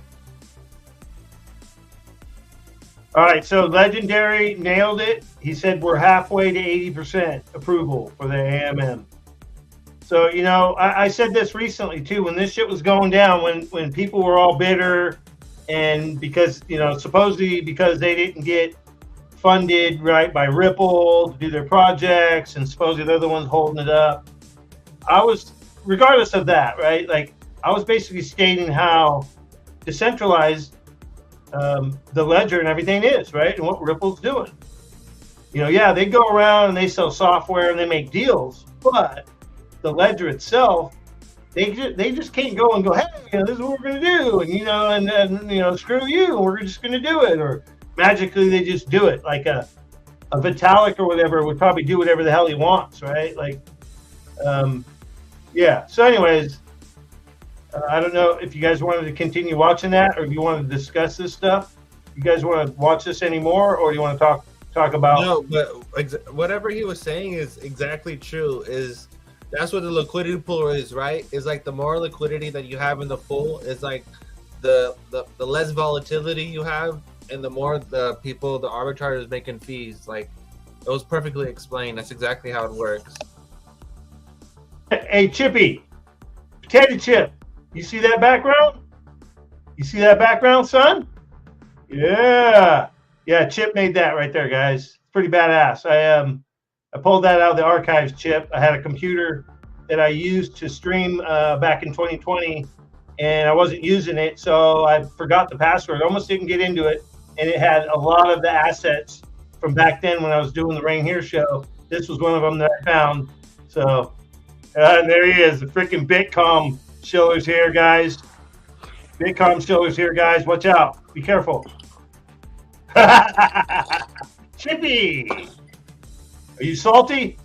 all right, so Legendary nailed it. He said we're halfway to 80% approval for the AMM. So, you know, I said this recently too, when this shit was going down, when people were all bitter, and because, you know, supposedly because they didn't get funded right by Ripple to do their projects, and supposedly they're the ones holding it up. I was, regardless of that, right? Like, I was basically stating how decentralized the ledger and everything is, right? And what Ripple's doing. You know, yeah, they go around and they sell software and they make deals, but the ledger itself, they just can't go and go, hey, you know, this is what we're going to do, and, you know, and you know, screw you, we're just going to do it, or magically they just do it. Like a Vitalik or whatever would probably do whatever the hell he wants, right? Like, yeah. So anyways, I don't know if you guys wanted to continue watching that, or if you wanted to discuss this stuff. You guys want to watch this anymore, or do you want to talk about? No, but whatever he was saying is exactly true. That's what the liquidity pool is, right? It's like the more liquidity that you have in the pool, is like the less volatility you have, and the more the arbitrageurs making fees. Like, it was perfectly explained. That's exactly how it works. Hey, Chippy, Potato Chip, you see that background? You see that background, son? Yeah. Chip made that right there, guys. It's pretty badass. I pulled that out of the archives, Chip. I had a computer that I used to stream back in 2020, and I wasn't using it, so I forgot the password. Almost didn't get into it, and it had a lot of the assets from back then when I was doing the Rain Here show. This was one of them that I found. So, and there he is, the freaking Bitcom Shiller's here, guys. Bitcom Shiller's here, guys. Watch out. Be careful. Chippy! Are you salty?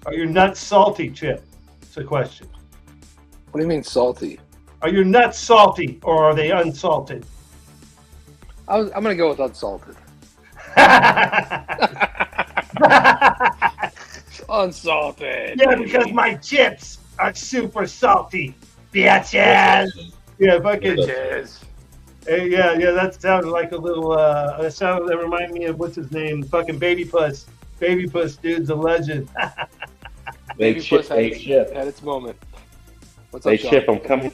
Are your nuts salty, Chip? It's a question. What do you mean salty? Are your nuts salty, or are they unsalted? I'm going to go with unsalted. Unsalted. Yeah, because my chips are super salty, bitches. Yeah, fucking bitches. Hey, yeah, that sounded like a little. That reminded me of what's his name, fucking Baby Puss. Baby Puss, dude's a legend. Baby Puss had its moment. What's up, Sean? Chip, I'm coming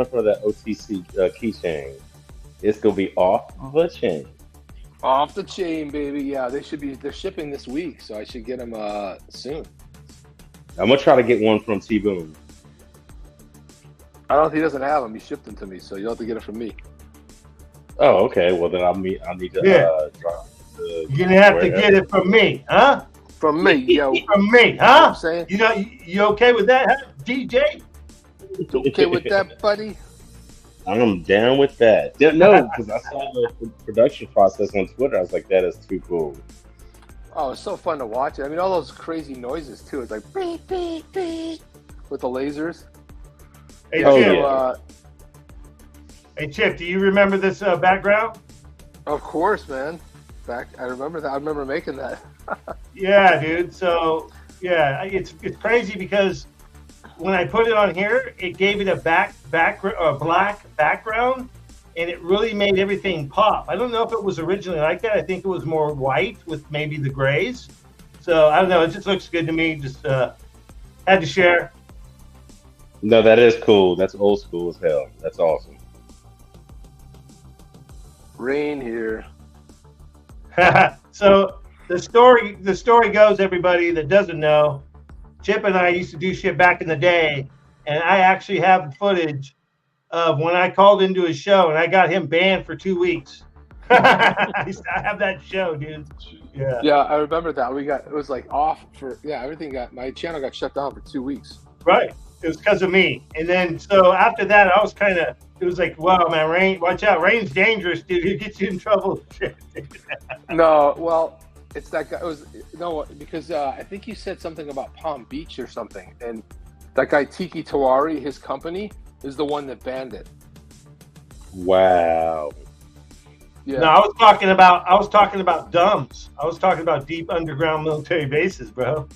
for the OTC keychain. It's gonna be off the chain. Off the chain, baby. Yeah, they're shipping this week, so I should get them soon. I'm gonna try to get one from T-Boone. I don't think he doesn't have them. He shipped them to me, so you'll have to get it from me. Oh, okay. Well, then I'll need to drop. You're gonna have to get it from me, huh? From me, yo. From me, huh? You know what I'm saying? You okay with that, huh, DJ? You okay with that, buddy? I'm down with that. No, because I saw the production process on Twitter. I was like, that is too cool. Oh, it's so fun to watch it. I mean, all those crazy noises too. It's like beep beep beep with the lasers. Hey, Yeah, Chip, so, hey, Chip, do you remember this background? of course, man. I remember that. I remember making that. Yeah, dude. So, yeah, it's crazy because when I put it on here, it gave it a black background, and it really made everything pop. I don't know if it was originally like that. I think it was more white with maybe the grays. So I don't know. It just looks good to me. Just had to share. No, that is cool. That's old school as hell. That's awesome. Rain here. So the story goes, everybody that doesn't know, Chip and I used to do shit back in the day, and I actually have the footage of when I called into his show and I got him banned for 2 weeks. I have that show, dude. Yeah. Yeah, I remember that. It was like off for my channel got shut down for 2 weeks. Right. It was because of me. And then so after that, I was it was like, wow, man, Rain, watch out. Rain's dangerous, dude. He'll get you in trouble. No, well, it's that guy. Because I think you said something about Palm Beach or something, and that guy Tiki Tawari, his company, is the one that banned it. Wow. Yeah. No, I was talking about DUMBs. I was talking about deep underground military bases, bro.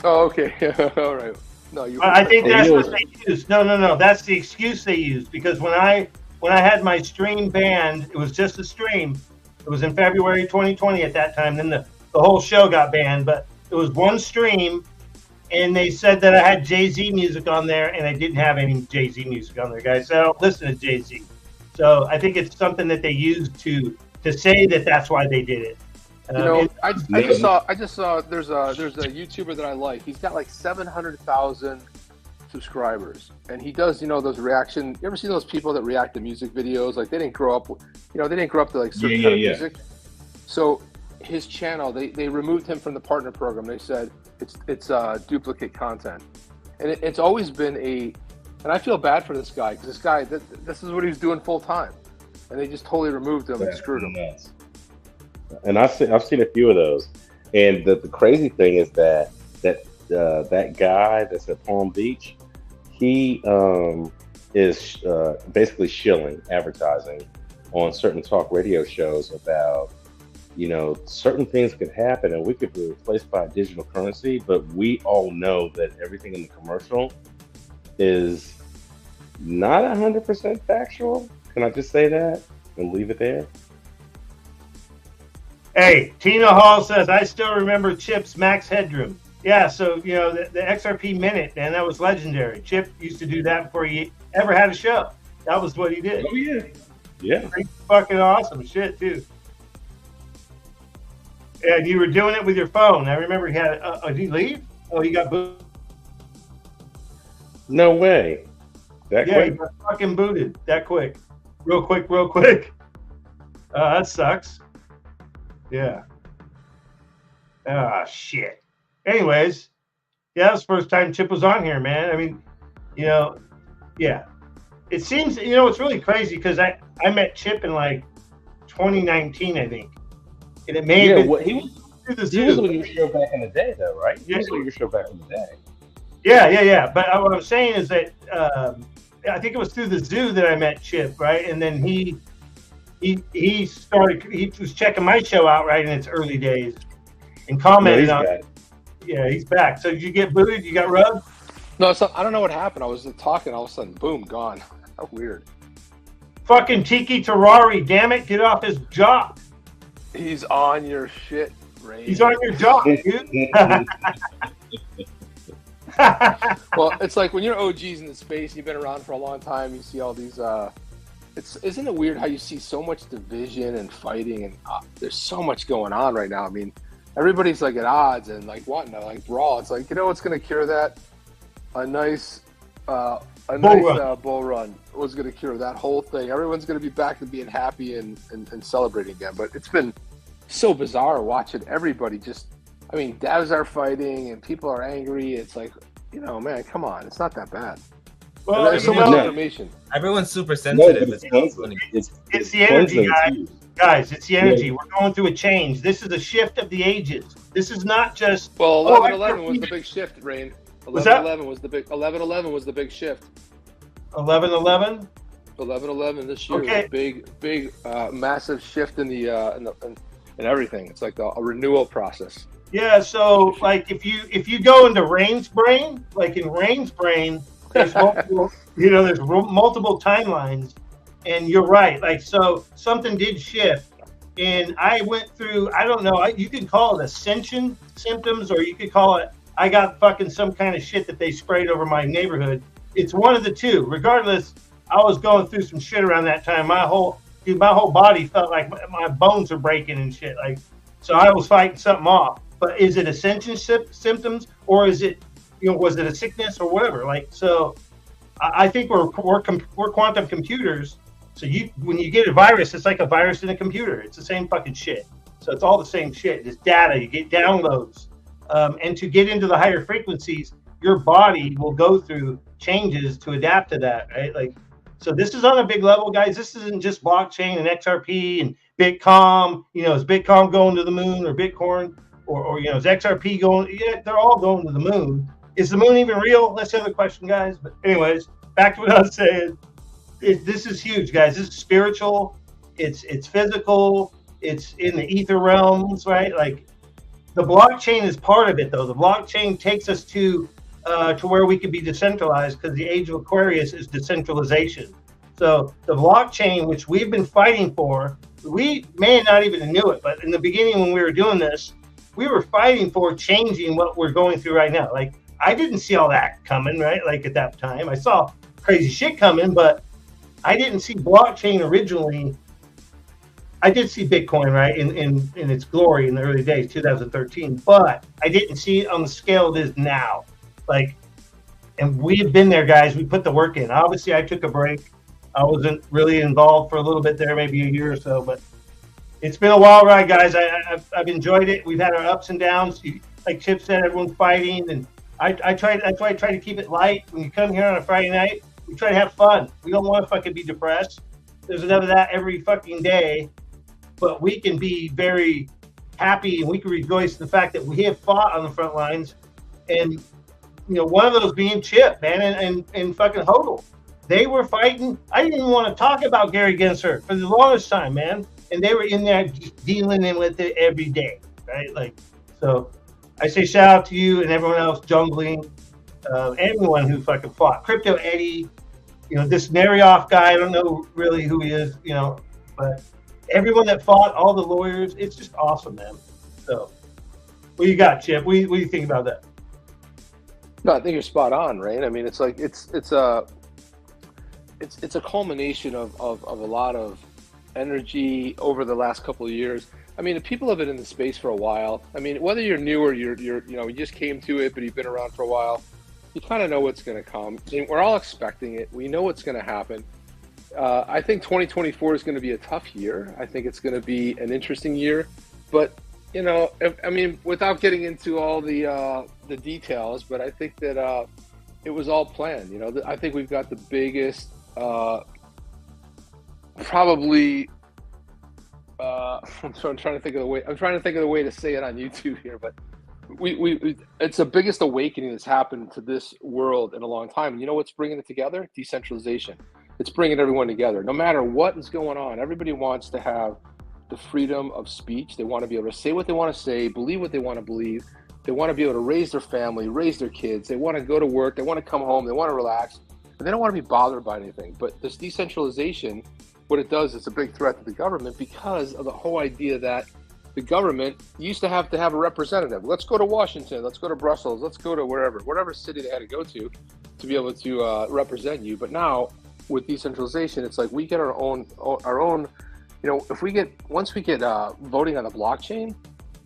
Oh, okay. All right. No, I think that's what they use. No. That's the excuse they used, because when I had my stream banned, it was just a stream. It was in February 2020 at that time. Then the whole show got banned, but it was one stream, and they said that I had Jay-Z music on there, and I didn't have any Jay-Z music on there, guys. So I don't listen to Jay-Z. So I think it's something that they used to say that that's why they did it. I just saw there's a YouTuber that I like. He's got like 700,000 subscribers, and he does those reaction. You ever see those people that react to music videos? Like they didn't grow up to like certain kind of music. So his channel, they removed him from the partner program. They said it's duplicate content, and it's always been and I feel bad for this guy, because this guy this is what he was doing full time, and they just totally removed him and screwed him. And I've seen a few of those, and the crazy thing is that guy that's at Palm Beach, he is basically shilling advertising on certain talk radio shows about certain things could happen and we could be replaced by a digital currency, but we all know that everything in the commercial is not 100% factual. Can I just say that and leave it there? Hey, Tina Hall says, I still remember Chip's Max Headroom. Yeah, so, the XRP Minute, man, that was legendary. Chip used to do that before he ever had a show. That was what he did. Oh, yeah. Yeah. Pretty fucking awesome shit, too. And you were doing it with your phone. I remember he had, did he leave? Oh, he got booted. No way. That quick? Yeah, he got fucking booted that quick. Real quick. That sucks. Yeah. Ah, shit. Anyways, yeah, that was the first time Chip was on here, man. I mean, yeah. It seems, it's really crazy because I met Chip in like 2019, I think. And it may have been. He was on your show back in the day, though, right? He was on your show back in the day. Yeah. But what I'm saying is that I think it was through the zoo that I met Chip, right? And then he was checking my show out right in its early days and commented on it. Yeah, he's back. So did you get booted? You got rubbed? No, I don't know what happened. I was talking, all of a sudden, boom, gone. How weird. Fucking Tiki Tawari, damn it, get off his job. He's on your shit, Ray. He's on your job, dude. Well, it's like when you're OGs in the space, you've been around for a long time, you see all these isn't it weird how you see so much division and fighting, and there's so much going on right now. I mean, everybody's like at odds and like wanting to like brawl. It's like, what's going to cure that? A nice bull run was going to cure that whole thing. Everyone's going to be back to being happy and celebrating again. But it's been so bizarre watching everybody devs are fighting and people are angry. It's like, man, come on. It's not that bad. Well, there's so much No. information. Everyone's super No, sensitive. but it's It's tons. funny. It's the energy, cleansing, too. guys. It's the energy. Yeah. We're going through a change. This is a shift of the ages. This is not just. Well, oh, 11/11 was the big shift, Rain. Was that- 11/11 was the big 11/11 was the big shift. 11/11. 11/11 this year Okay. was a big, massive shift in everything. It's like a renewal process. Yeah. So, like, if you go into Rain's brain, like in Rain's brain, there's multiple, there's multiple timelines, and you're right. Like, so something did shift, and I went through. I don't know. You could call it ascension symptoms, or you could call it I got fucking some kind of shit that they sprayed over my neighborhood. It's one of the two. Regardless, I was going through some shit around that time. My whole body felt like my bones are breaking and shit. Like, so I was fighting something off. But is it ascension symptoms, or is it, was it a sickness or whatever? Like, so I think we're quantum computers. So when you get a virus, it's like a virus in a computer. It's the same fucking shit. So it's all the same shit. It's data. You get downloads. And to get into the higher frequencies, your body will go through changes to adapt to that, right? Like, so this is on a big level, guys. This isn't just blockchain and XRP and Bitcom. Is Bitcom going to the moon, or Bitcoin, or is XRP going? Yeah, they're all going to the moon. Is the moon even real? That's the other question, guys. But anyways, back to what I was saying. This is huge, guys. This is spiritual. It's physical. It's in the ether realms, right? Like, the blockchain is part of it, though. The blockchain takes us to where we can be decentralized, because the age of Aquarius is decentralization. So the blockchain, which we've been fighting for, we may not even knew it, but in the beginning when we were doing this, we were fighting for changing what we're going through right now. Like, I didn't see all that coming, right? Like, at that time, I saw crazy shit coming, but I didn't see blockchain originally. I did see Bitcoin, right, in its glory in the early days, 2013, but I didn't see it on the scale it is now. Like, and we've been there, guys. We put the work in. Obviously, I took a break. I wasn't really involved for a little bit there, maybe a year or so, but it's been a wild ride, guys. I've enjoyed it. We've had our ups and downs. Like Chip said, everyone's fighting, and that's why I try to keep it light. When you come here on a Friday night, we try to have fun. We don't want to fucking be depressed. There's enough of that every fucking day. But we can be very happy, and we can rejoice in the fact that we have fought on the front lines. And, one of those being Chip, man, and fucking Hodel. They were fighting. I didn't even want to talk about Gary Gensler for the longest time, man. And they were in there dealing with it every day, right? Like, so I say shout out to you and everyone else, Jungling, everyone who fucking fought. Crypto Eddie, this Narioff guy, I don't know really who he is, but everyone that fought, all the lawyers, it's just awesome, man. So, what you got, Chip? What do you think about that? No, I think you're spot on, right? I mean, it's like it's a culmination of a lot of energy over the last couple of years. I mean, people have been in the space for a while. I mean, whether you're new or you just came to it, but you've been around for a while, you kind of know what's going to come. I mean, we're all expecting it. We know what's going to happen. I think 2024 is going to be a tough year. I think it's going to be an interesting year, but without getting into all the details, but I think that it was all planned. I think we've got the biggest, probably. I'm trying to think of the way. I'm trying to think of the way to say it on YouTube here, but it's the biggest awakening that's happened to this world in a long time. And you know what's bringing it together? Decentralization. It's bringing everyone together. No matter what is going on, everybody wants to have the freedom of speech. They want to be able to say what they want to say, believe what they want to believe. They want to be able to raise their family, raise their kids. They want to go to work. They want to come home. They want to relax. And they don't want to be bothered by anything. But this decentralization, what it does is a big threat to the government, because of the whole idea that the government used to have a representative. Let's go to Washington. Let's go to Brussels. Let's go to whatever city they had to go to be able to represent you. But now, with decentralization, it's like we get our own, once we get voting on the blockchain,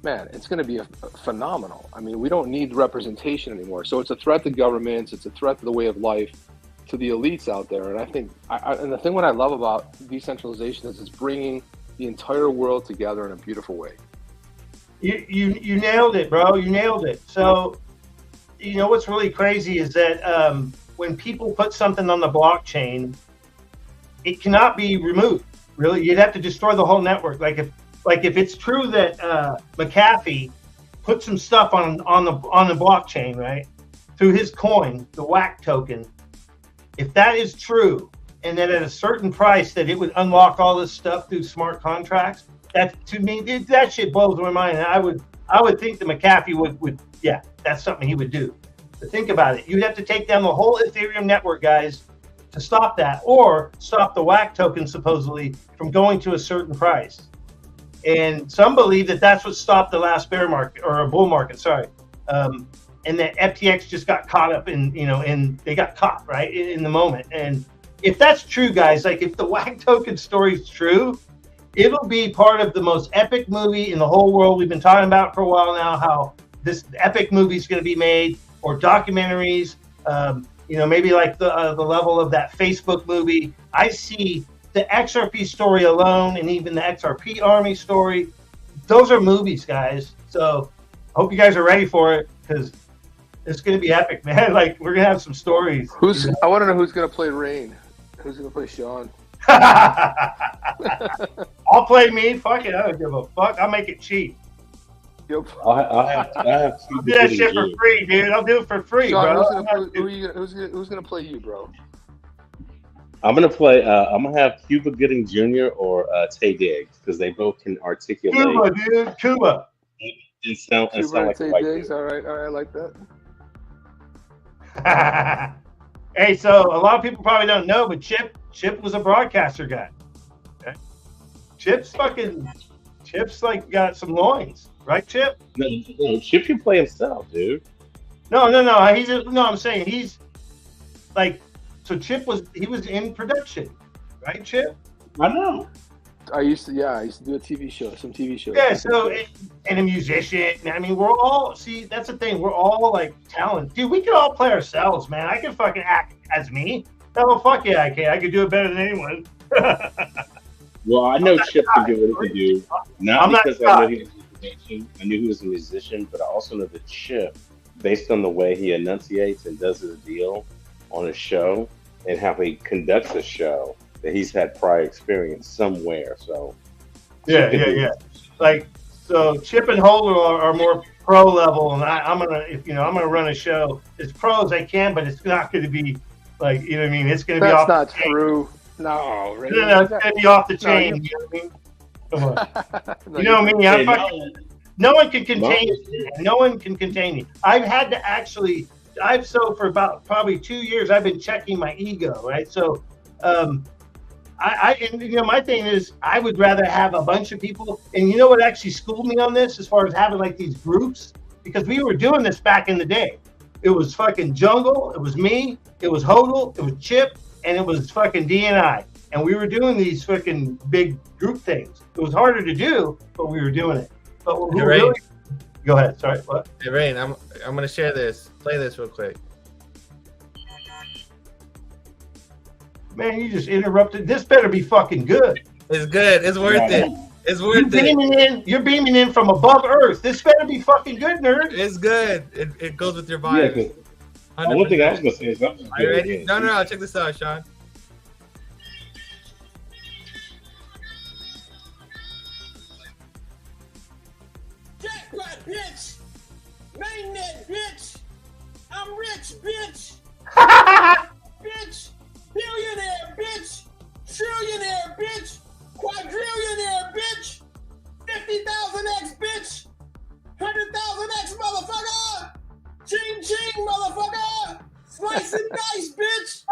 man, it's going to be phenomenal. I mean, we don't need representation anymore. So it's a threat to governments. It's a threat to the way of life, to the elites out there. And I think, and the thing what I love about decentralization is it's bringing the entire world together in a beautiful way. You nailed it, bro. You nailed it. So, what's really crazy is that when people put something on the blockchain, it cannot be removed. Really, you'd have to destroy the whole network. Like if it's true that McAfee put some stuff on the blockchain, right, through his coin, the WAC token. If that is true, and that at a certain price that it would unlock all this stuff through smart contracts, that to me that shit blows my mind. And I would think that McAfee would that's something he would do. But think about it. You'd have to take down the whole Ethereum network, guys, to stop that, or stop the WAC token supposedly from going to a certain price. And some believe that that's what stopped the last bear market or a bull market. Sorry. And that FTX just got caught up in they got caught right in the moment. And if that's true, guys, like if the WAC token story is true, it'll be part of the most epic movie in the whole world. We've been talking about for a while now how this epic movie is going to be made, or documentaries. Maybe like the level of that Facebook movie. I see the XRP story alone, and even the XRP army story. Those are movies, guys. So I hope you guys are ready for it, because it's going to be epic, man. Like, we're going to have some stories. I want to know who's going to play Rain. Who's going to play Sean? I'll play me. Fuck it. I don't give a fuck. I'll make it cheap. Yep. I have I'll do that shit for free, dude. I'll do it for free, Sean, bro. Who's gonna play you, bro? I'm gonna play. I'm gonna have Cuba Gooding Jr. or Tay Diggs, because they both can articulate. Cuba, dude. Cuba. And sound like Tay white Diggs. dude. All right, I like that. Hey, so a lot of people probably don't know, but Chip was a broadcaster guy. Okay? Chip's like got some loins, right, Chip? No, Chip can play himself, dude. No. I'm saying he's like, so Chip was in production, right, Chip? I know. I used to do a TV show, some TV shows. Yeah, so and a musician. I mean, we're all that's the thing. We're all like talented, dude. We can all play ourselves, man. I can fucking act as me. Oh fuck yeah, I can. I can do it better than anyone. Well, I know Chip can do what he can do. Not because I know he was a musician. I knew he was a musician, but I also know that Chip, based on the way he enunciates and does his deal on his show and how he conducts a show, that he's had prior experience somewhere. So yeah. Like, so Chip and Holder are more pro level, and I'm gonna run a show as pro as I can, but it's not going to be like, you know what I mean? It's going to be off. That's not true. No, really? No, it's going to be off the chain. You know what I mean? Come on. You know what I mean? No one can contain me. No one can contain me. I've had to actually. For about probably 2 years, I've been checking my ego, right? So, my thing is, I would rather have a bunch of people. And you know what actually schooled me on this, as far as having like these groups, because we were doing this back in the day. It was fucking Jungle. It was me. It was Hodel. It was Chip, and it was fucking DNI. And we were doing these fucking big group things. It was harder to do, but we were doing it. But we were really... Go ahead. Sorry. What? Hey, Rain, I'm gonna share this. Play this real quick. Man, you just interrupted. This better be fucking good. It's good. It's worth it. It's worth it. You're beaming in from above Earth. This better be fucking good, nerd. It's good. It goes with your vibe. Yeah, one thing I was gonna say is, are you ready? No. Check this out, Sean. Jackpot, bitch! Mainnet, bitch! I'm rich, bitch! Bitch! Billionaire, bitch! Trillionaire, bitch! Quadrillionaire, bitch! 50,000x, bitch! 100,000x, motherfucker! Ching ching, motherfucker! Slice and dice, bitch!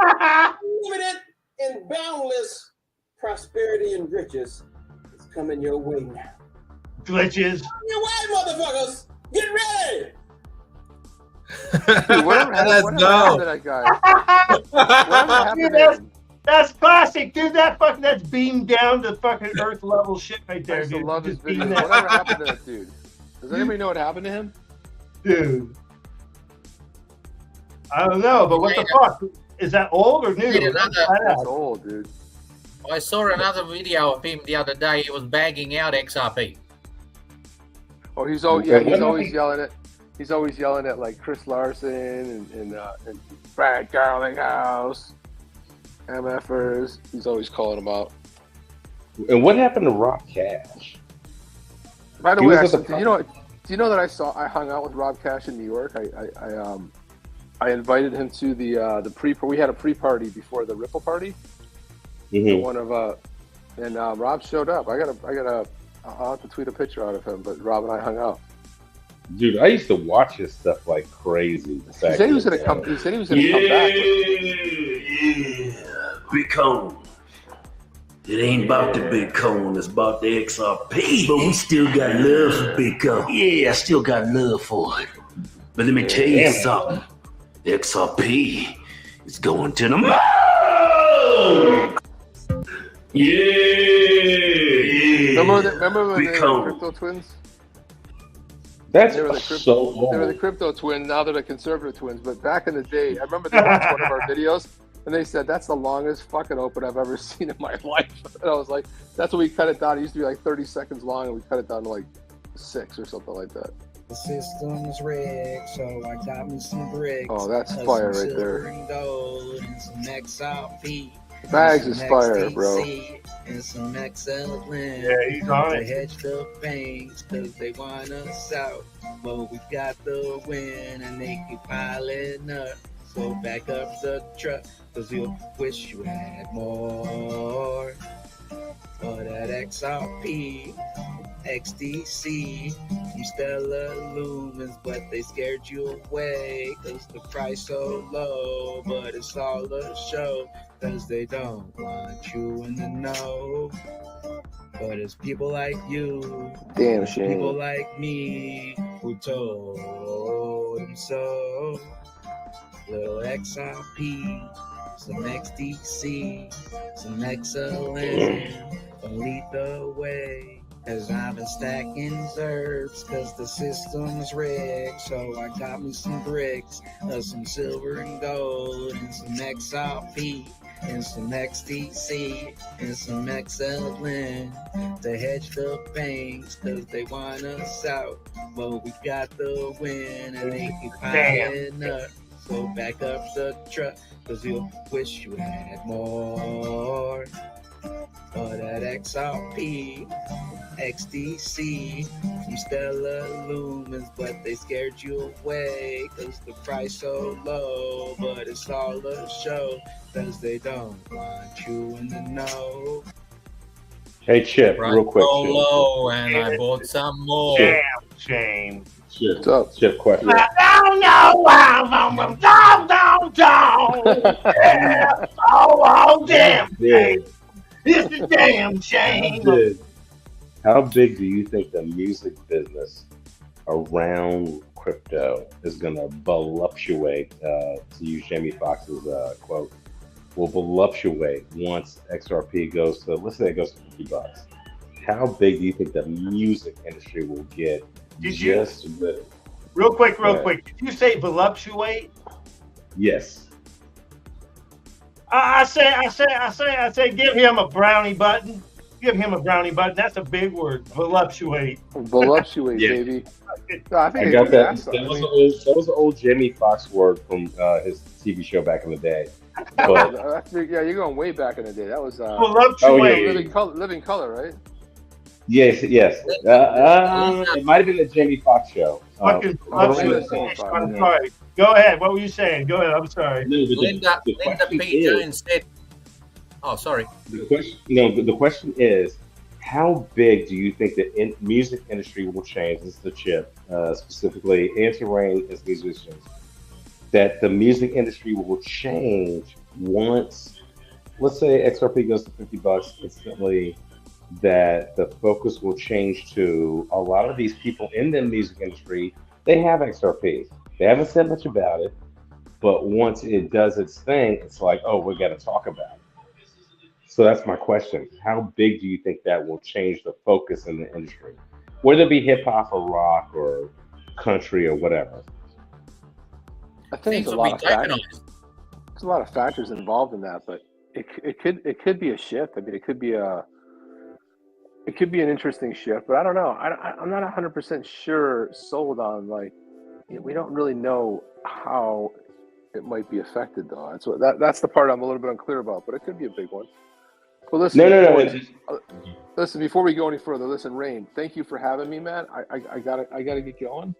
Unlimited and boundless prosperity and riches is coming your way now. Glitches. Your way, motherfuckers! Get ready! Dude, whatever happened to that guy? Whatever happened to him? That's classic, dude. That's beamed down to fucking Earth level shit right there, I used to dude. love his Just beam videos. that- Whatever happened to that dude? Does anybody know what happened to him? Dude. I don't know, but what the fuck? Is that old or new? That's old, dude. I saw another video of him the other day. He was bagging out XRP. Oh, he's always yelling at. He's always yelling at like Chris Larson and Frank Garlinghouse, MFers. He's always calling them out. And what happened to Rob Cash? By the He way, was at do you know that I hung out with Rob Cash in New York? I invited him to the we had a pre-party before the Ripple party. Mm-hmm. And Rob showed up. I'll have to tweet a picture out of him, but Rob and I hung out. Dude, I used to watch his stuff like crazy. He said he was going to come. He said he was going to come back. Yeah, Big Cone. It ain't about the Big Cone, it's about the XRP. But we still got love for Big Cone. Yeah, I still got love for it. But let me tell you something. The XRP is going to the moon. Yeah. Remember when they were the crypto twins? That's they were the crypto twins. Now they're the conservative twins. But back in the day, I remember they watched one of our videos, and they said that's the longest fucking open I've ever seen in my life. And I was like, that's what we cut it down. It used to be like 30 seconds long, and we cut it down to like 6 or something like that. The system's rigged, so I got me some bricks. Oh, that's fire right there. And gold and some XRP. Bags is fire, bro. And some XLN. Yeah, he's on They it. hedge the banks because they want us out. But we got the win and they keep piling up. So back up the truck because you'll wish you had more. For that XRP, XDC, some stellar lumens, but they scared you away because the price so low. But it's all a show because they don't want you in the know. But it's people like you, Damn people shame. like me who told them so. Little XRP, some XDC, some XLN, don't lead the way. Cause I've been stacking zerbs, cause the system's rigged. So I got me some bricks of some silver and gold, and some XRP, and some XDC, and some XLN to hedge the banks, cause they want us out. But we got the win, and they keep piling up. So back up the truck, cause you'll wish you had more. For that XRP, XDC, some stellar lumens, but they scared you away, cause the price so low. But it's all a show, cause they don't want you in the know. Hey, Chip, Right real quick. so Chip. low, and I bought some more. Damn shame. Chip, What's up? Chip, question. Yeah. Oh, damn shame. It's a damn shame. How big do you think the music business around crypto is going to voluptuate, to use Jamie Foxx's quote, will voluptuate once XRP goes to, let's say it goes to $50. How big do you think the music industry will get? Real quick, did you say voluptuate? Yes. I say, give him a brownie button. Give him a brownie button. That's a big word. Voluptuate. Voluptuate, Yeah. baby. No, I think I got that. That was an old Jamie Foxx word from his TV show back in the day. But, yeah, you're going way back in the day. That was voluptuate. Living Color, right? yes. It might have been the Jamie Foxx show. Fucking voluptuate. I'm sorry. Go ahead. What were you saying? Go ahead. I'm sorry. No, Linda P. Jones said, oh, sorry. The question is, how big do you think the music industry will change? This is the Chip, specifically answering as musicians, that the music industry will change once, let's say XRP goes to $50 instantly, that the focus will change to a lot of these people in the music industry, they have XRP. They haven't said much about it, but once it does its thing, it's like, oh, we got to talk about it. So that's my question. How big do you think that will change the focus in the industry? Whether it be hip hop or rock or country or whatever. I think there's a lot of factors. There's a lot of factors involved in that, but it could be a shift. I mean, it could be an interesting shift, but I don't know. I'm not 100% sold on like we don't really know how it might be affected, though. That's the part I'm a little bit unclear about, but it could be a big one. Well, listen, No. Listen, before we go any further, listen, Rain, thank you for having me, man. I gotta get going,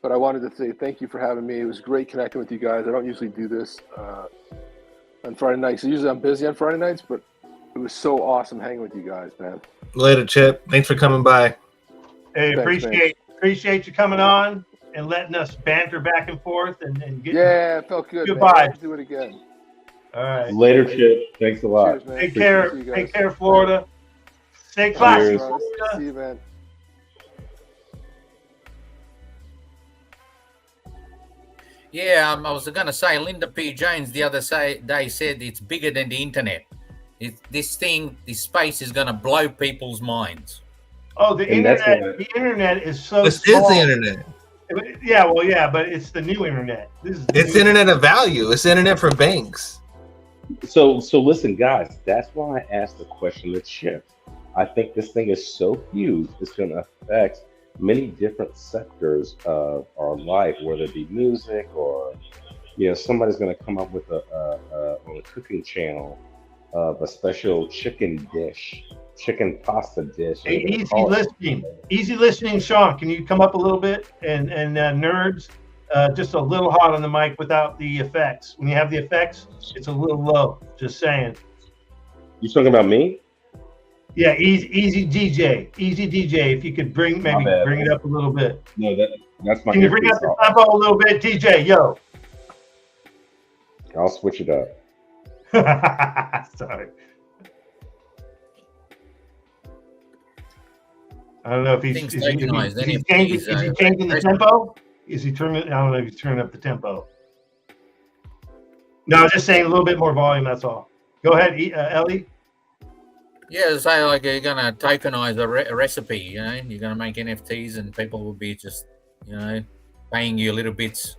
but I wanted to say thank you for having me. It was great connecting with you guys. I don't usually do this on Friday nights. Usually I'm busy on Friday nights, but it was so awesome hanging with you guys, man. Later, Chip. Thanks for coming by. Hey, Thanks, appreciate you coming on and letting us banter back and forth and get. Yeah, it felt good. Goodbye. Man. Do it again. All right. Later, Chip. Thanks a lot. Cheers, man. Take care. See you guys. Take care, Florida. Stay classy, Cheers. Florida. See you, man. Yeah, I was going to say, Linda P. Jones the other day said it's bigger than the internet. This space is going to blow people's minds. Oh, the internet is so This small. is the internet. Yeah, well, yeah, but it's the new internet. It's internet of value. It's internet for banks. So listen, guys. That's why I asked the question to Chip. I think this thing is so huge. It's going to affect many different sectors of our life, whether it be music or, somebody's going to come up with on a cooking channel of a special chicken pasta dish. Hey, easy listening, Sean. Can you come up a little bit? And nerds, just a little hot on the mic without the effects. When you have the effects, it's a little low. Just saying. You talking about me? Yeah, easy DJ. If you could bring it up a little bit. No, that's my. Can you bring up the tempo a little bit, DJ? Yo. I'll switch it up. Sorry. I don't know if he's changing the tempo. Is he turning? I don't know if he's turning up the tempo. No, just saying a little bit more volume. That's all. Go ahead, Ellie. Yeah, say like you're going to tokenize a recipe, you're going to make NFTs and people will be just, paying you little bits.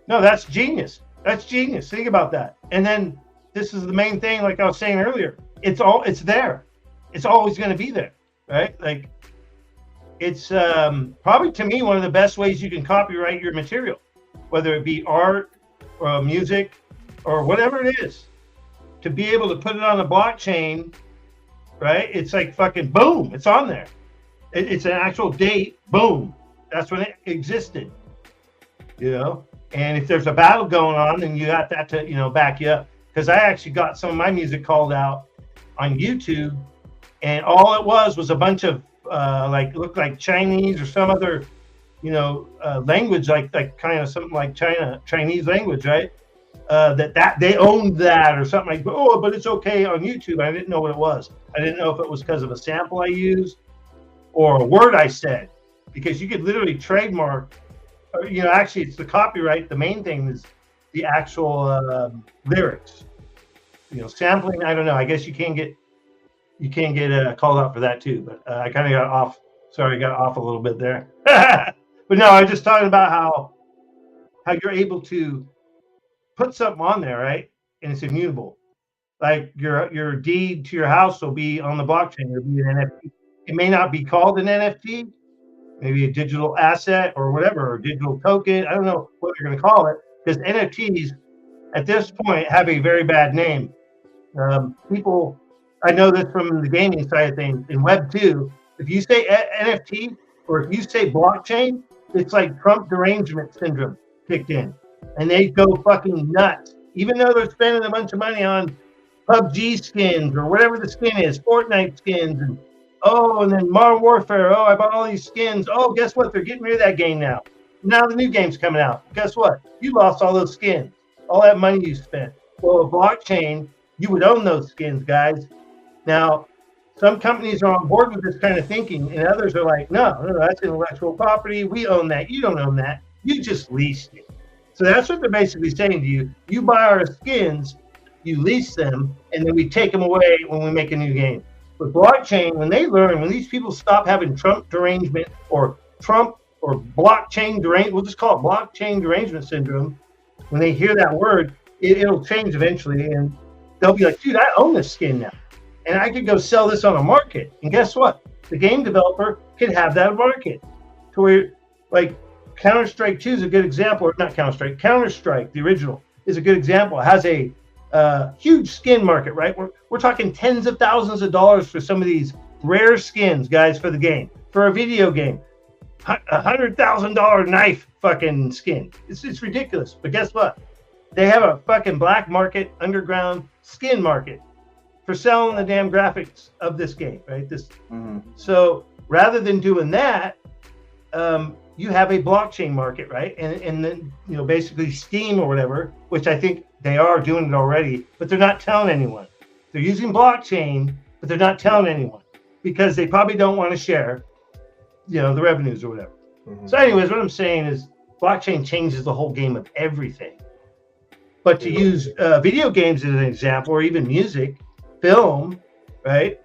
No, that's genius. Think about that. And then this is the main thing, like I was saying earlier, it's there. It's always going to be there, right? Like it's probably to me one of the best ways you can copyright your material, whether it be art or music or whatever it is, to be able to put it on the blockchain. Right? It's like fucking boom. It's on there. It's an actual date. Boom. That's when it existed. And if there's a battle going on, then you got that to, back you up. Because I actually got some of my music called out on YouTube, and all it was a bunch of looked like Chinese or some other, language, like kind of something like Chinese language, right? That they owned that or something like, but it's okay on YouTube. I didn't know what it was. I didn't know if it was because of a sample I used or a word I said, because you could literally trademark, actually it's the copyright. The main thing is the actual lyrics, sampling. I don't know. I guess you can get called out for that too, but I kind of got off. Sorry, I got off a little bit there. But no, I was just talking about how you're able to put something on there, right? And it's immutable. Like your deed to your house will be on the blockchain. It'll be an NFT. It may not be called an NFT, maybe a digital asset or whatever, or digital token. I don't know what you're going to call it, because NFTs at this point have a very bad name. People, I know this from the gaming side of things. In Web 2, if you say NFT or if you say blockchain, it's like Trump derangement syndrome kicked in. And they go fucking nuts, even though they're spending a bunch of money on PUBG skins or whatever the skin is, Fortnite skins, and then Modern Warfare. I bought all these skins. Oh, guess what? They're getting rid of that game now. Now the new game's coming out. Guess what? You lost all those skins, all that money you spent. Well, a blockchain, you would own those skins, guys. Now, some companies are on board with this kind of thinking, and others are like, no, that's intellectual property. We own that. You don't own that. You just leased it. So that's what they're basically saying to you. You buy our skins, you lease them, and then we take them away when we make a new game. With blockchain, when these people stop having Trump derangement or blockchain derangement, we'll just call it blockchain derangement syndrome. When they hear that word, it'll change eventually, and they'll be like, dude, I own this skin now, and I could go sell this on a market. And guess what? The game developer could have that market to where, like, Counter-Strike 2 is a good example, or not Counter-Strike, Counter-Strike, the original, is a good example. It has a huge skin market, right? We're talking tens of thousands of dollars for some of these rare skins, guys, for the game, for a video game. $100,000 knife fucking skin. It's ridiculous. But guess what? They have a fucking black market, underground skin market for selling the damn graphics of this game, right? So rather than doing that, you have a blockchain market, right? And then, you know, basically Steam or whatever, which I think they are doing it already, but they're not telling anyone. They're using blockchain, but they're not telling anyone because they probably don't want to share, you know, the revenues or whatever. So anyways, what I'm saying is blockchain changes the whole game of everything. But to use video games as an example, or even music, film, right?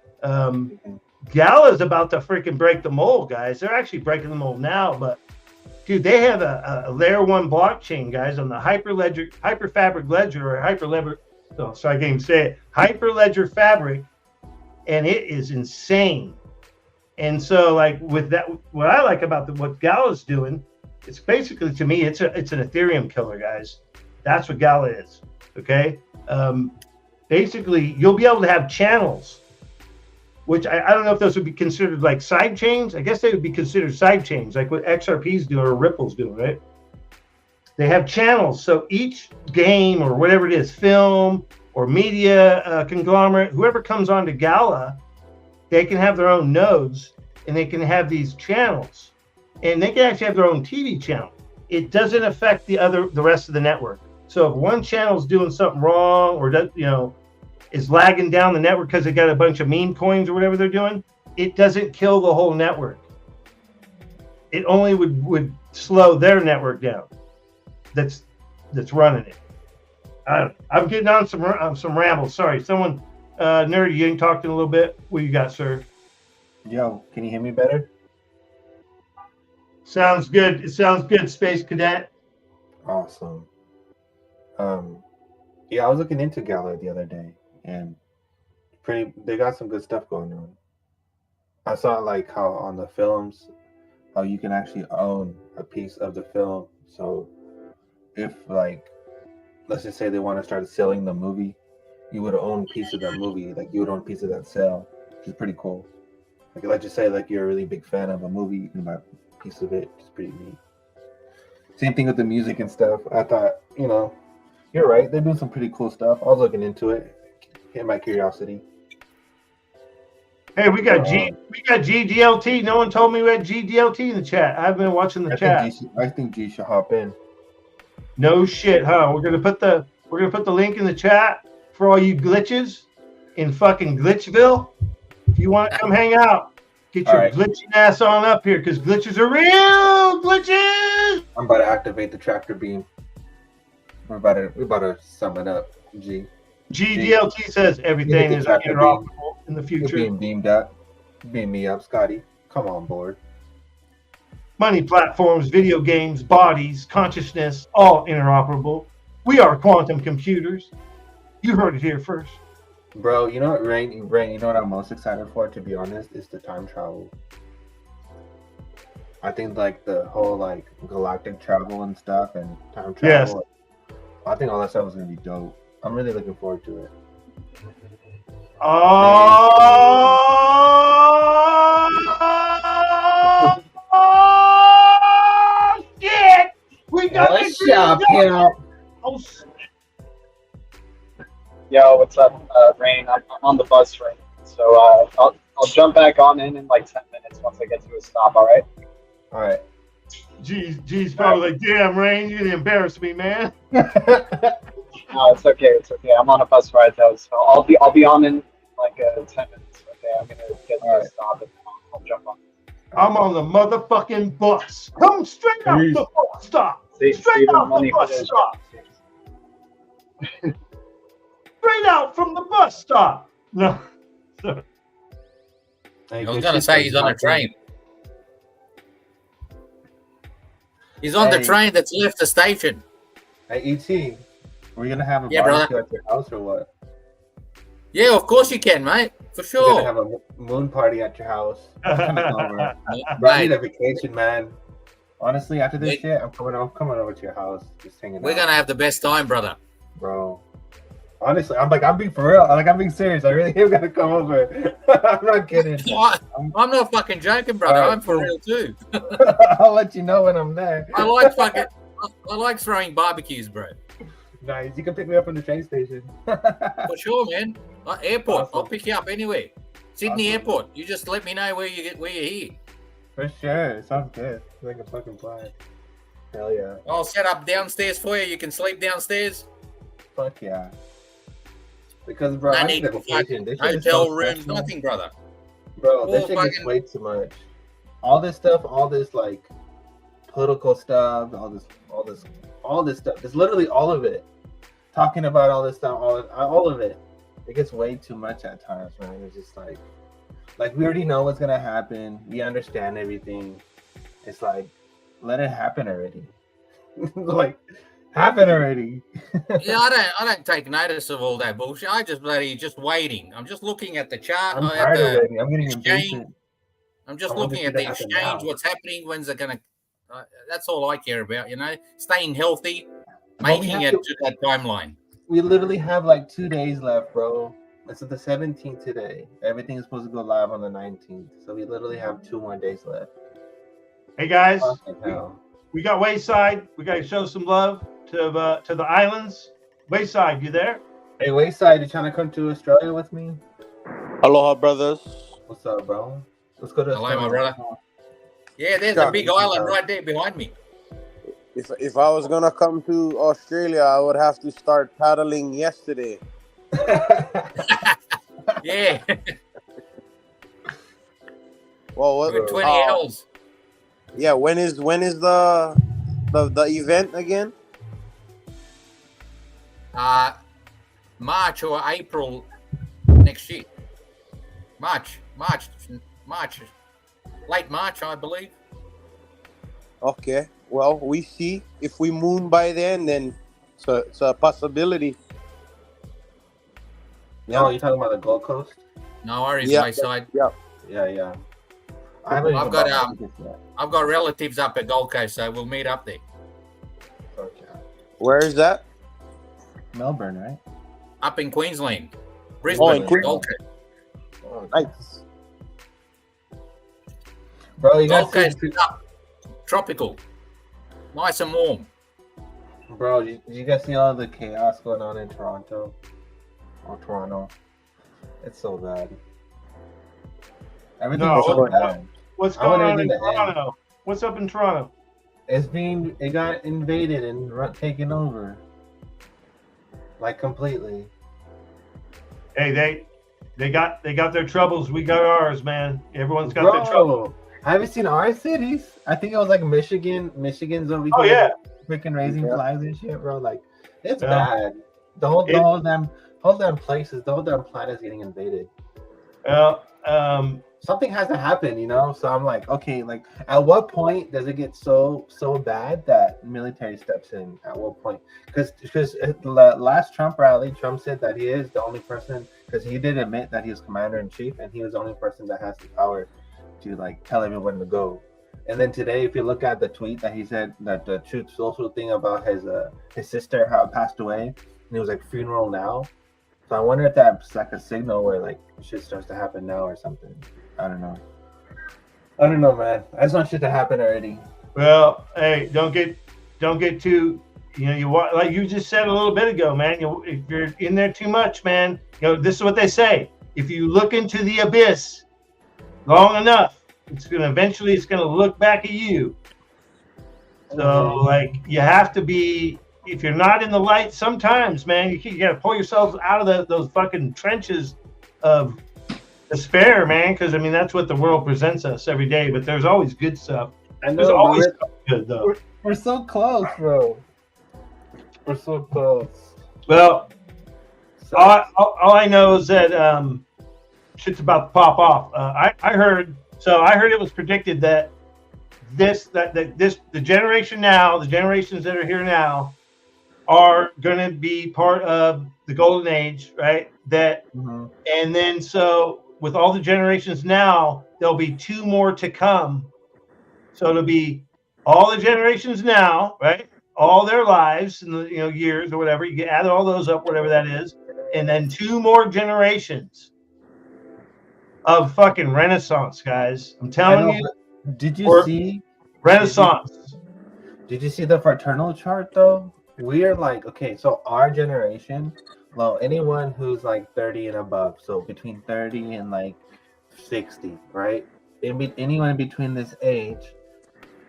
Gala's about to freaking break the mold, guys. They're actually breaking the mold now, but dude, they have a layer 1 blockchain, guys, on the Hyperfabric Ledger, or Hyperledger. Oh, sorry, I can't even say it. Hyperledger Fabric, and it is insane. And so, like with that, what I like about what Gala's doing, it's basically, to me, it's an Ethereum killer, guys. That's what Gala is. Okay. Basically, you'll be able to have channels, which I don't know if those would be considered like side chains. I guess they would be considered side chains, like what XRP's doing or Ripple's doing, right? They have channels. So each game or whatever it is, film or media conglomerate, whoever comes onto Gala, they can have their own nodes and they can have these channels, and they can actually have their own TV channel. It doesn't affect the rest of the network. So if one channel is doing something wrong or does, you know, is lagging down the network because they got a bunch of meme coins or whatever they're doing, it doesn't kill the whole network. It only would slow their network down. That's running it. I'm getting on some rambles. Sorry, someone nerdy, you ain't talked in a little bit. What you got, sir? Yo, can you hear me better? Sounds good. It sounds good, Space Cadet. Awesome. Yeah, I was looking into Gala the other day, and they got some good stuff going on. I saw like how on the films, how you can actually own a piece of the film. So if, like, let's just say they want to start selling the movie, you would own a piece of that movie, like you would own a piece of that sale, which is pretty cool. Like, let's just say like you're a really big fan of a movie, you can buy a piece of it, which is pretty neat. Same thing with the music and stuff. I thought, you know, you're right, they're doing some pretty cool stuff. I was looking into it, hit my curiosity. Hey, we got GDLT. No one told me we had GDLT in the chat. I've been watching the chat. I think G should hop in. No shit, huh? We're gonna put the link in the chat for all you glitches in fucking Glitchville. If you want to come hang out, get your glitching ass on up here, because glitches are real. Glitches. I'm about to activate the tractor beam. We're about to sum it up. GDLT says everything is interoperable in the future. You're being beamed up. Beam me up, Scotty. Come on board. Money platforms, video games, bodies, consciousness, all interoperable. We are quantum computers. You heard it here first. Bro, you know what, Rain, you know what I'm most excited for, to be honest, is the time travel. I think like the whole like galactic travel and stuff and time travel. Yes. I think all that stuff is gonna be dope. I'm really looking forward to it. Oh shit! We got What's up, yo? Oh shit. Yo, what's up, Rain? I'm on the bus right now, so I'll jump back on in like 10 minutes once I get to a stop. All right. All right. G's probably like, damn, Rain, you embarrass me, man. No, it's okay. It's okay. I'm on a bus ride though, so I'll be on in like 10 minutes. Okay, I'm gonna get to a stop and I'll jump on. I'm on the motherfucking bus. Come straight out the bus stop. Straight out the bus stop. Straight out from the bus stop. No. I was gonna say he's on a train. He's on the train that's left the station. Hey, E.T., we're going to have a barbecue at your house or what? Yeah, of course you can, mate. For sure. We're going to have a moon party at your house. Bro, I need a vacation, man. Honestly, after this shit, I'm coming over to your house, just hanging out. We're gonna have the best time, brother. Bro. Honestly, I'm being for real. I'm being serious. I really am gonna come over. I'm not kidding. I'm not fucking joking, brother. Right, I'm for real too. I'll let you know when I'm there. I like throwing barbecues, bro. Nice. You can pick me up from the train station. For sure, man. Airport. Awesome. I'll pick you up anywhere. Sydney Airport. You just let me know where you're here. For sure. Sounds good. Like a fucking plan. Hell yeah. I'll set up downstairs for you. You can sleep downstairs. Fuck yeah. Because, bro, No I need need a vacation. This shit is hotel so rooms, stressful. nothing, brother. Bro, this All shit gets fucking- way too much. All this stuff, all this like political stuff, all this stuff. It's literally all of it. Talking about all this stuff, all of it. It gets way too much at times, man. It's just like we already know what's gonna happen. We understand everything. It's like, let it happen already. Like, happen already. Yeah, I don't take notice of all that bullshit. I just just waiting. I'm just looking at the chart. I'm tired of waiting. I'm getting impatient. I'm just I want looking this at shit the to happen exchange, now. what's happening, when's it gonna. That's all I care about, staying healthy, But we making have it to that timeline. We literally have like 2 days left, bro. It's the 17th today. Everything is supposed to go live on the 19th. So we literally have 2 more days left. Hey guys, Fucking hell. we got Wayside. We got to show some love to the islands. Wayside, you there? Hey, Wayside, you trying to come to Australia with me? Aloha, brothers. What's up, bro? Let's go to Hello, Australia. my brother. Yeah, there's a big island right there behind me. If I was gonna come to Australia, I would have to start paddling yesterday. Yeah. Well, what? 20 hours. Yeah. When is the event again? March or April next year. March, late March, I believe. Okay. Well, we see if we moon by then it's a possibility. No, you talking about the Gold Coast? No worries, Yeah. Wayside. Yeah. I've got relatives up at Gold Coast, so we'll meet up there. Okay. Where is that? Melbourne, right? Up in Queensland, Brisbane, Oh, in Queensland. Gold Coast. Oh, Nice. bro, you Gold guys Coast is up, tropical, nice and warm. Bro, did you guys see all the chaos going on in Toronto? It's so bad. Everything No, is so bad. What's I going want on in everything to end. Toronto? What's up in Toronto? It got invaded and taken over. Like completely. Hey, they got their troubles. We got ours, man. Everyone's got their troubles. Have you seen our cities? I think it was like Michigan. Michigan's over here. Oh yeah. Freaking raising flags and shit, bro. Like, it's Yeah. bad. The whole damn places, the whole damn planet is getting invaded. Well, something has to happen, So I'm like, okay, like, at what point does it get so bad that military steps in? At what point? Because at the last Trump rally, Trump said that he is the only person, because he did admit that he was commander in chief, and he was the only person that has the power to like tell everyone to go. And then today, if you look at the tweet that he said, that the Truth Social thing about his sister how passed away, and he was like, funeral now. So I wonder if that's like a signal where like shit starts to happen now or something. I don't know, man. I just want shit to happen already. well, hey, don't get too. Like you just said a little bit ago, man. If you're in there too much, man, this is what they say. If you look into the abyss long enough, it's gonna look back at you. So like you have to be. If you're not in the light, sometimes, man, you got to pull yourselves out of those fucking trenches of despair, man. Because I mean, that's what the world presents us every day. But there's always good stuff. There's always stuff good, though. We're so close, bro. We're so close. Well, all I know is that shit's about to pop off. I heard it was predicted that the generation now, the generations that are here now, are going to be part of the golden age, right? And then so with all the generations now, there'll be 2 more to come. So it'll be all the generations now, right? All their lives in the years or whatever. You add all those up, whatever that is, and then 2 more generations of fucking Renaissance, guys. I'm telling you. Did you see Renaissance? Did you see the fraternal chart though? We are like, okay, so our generation, well, anyone who's like 30 and above, so between 30 and like 60, right? Anyone between this age,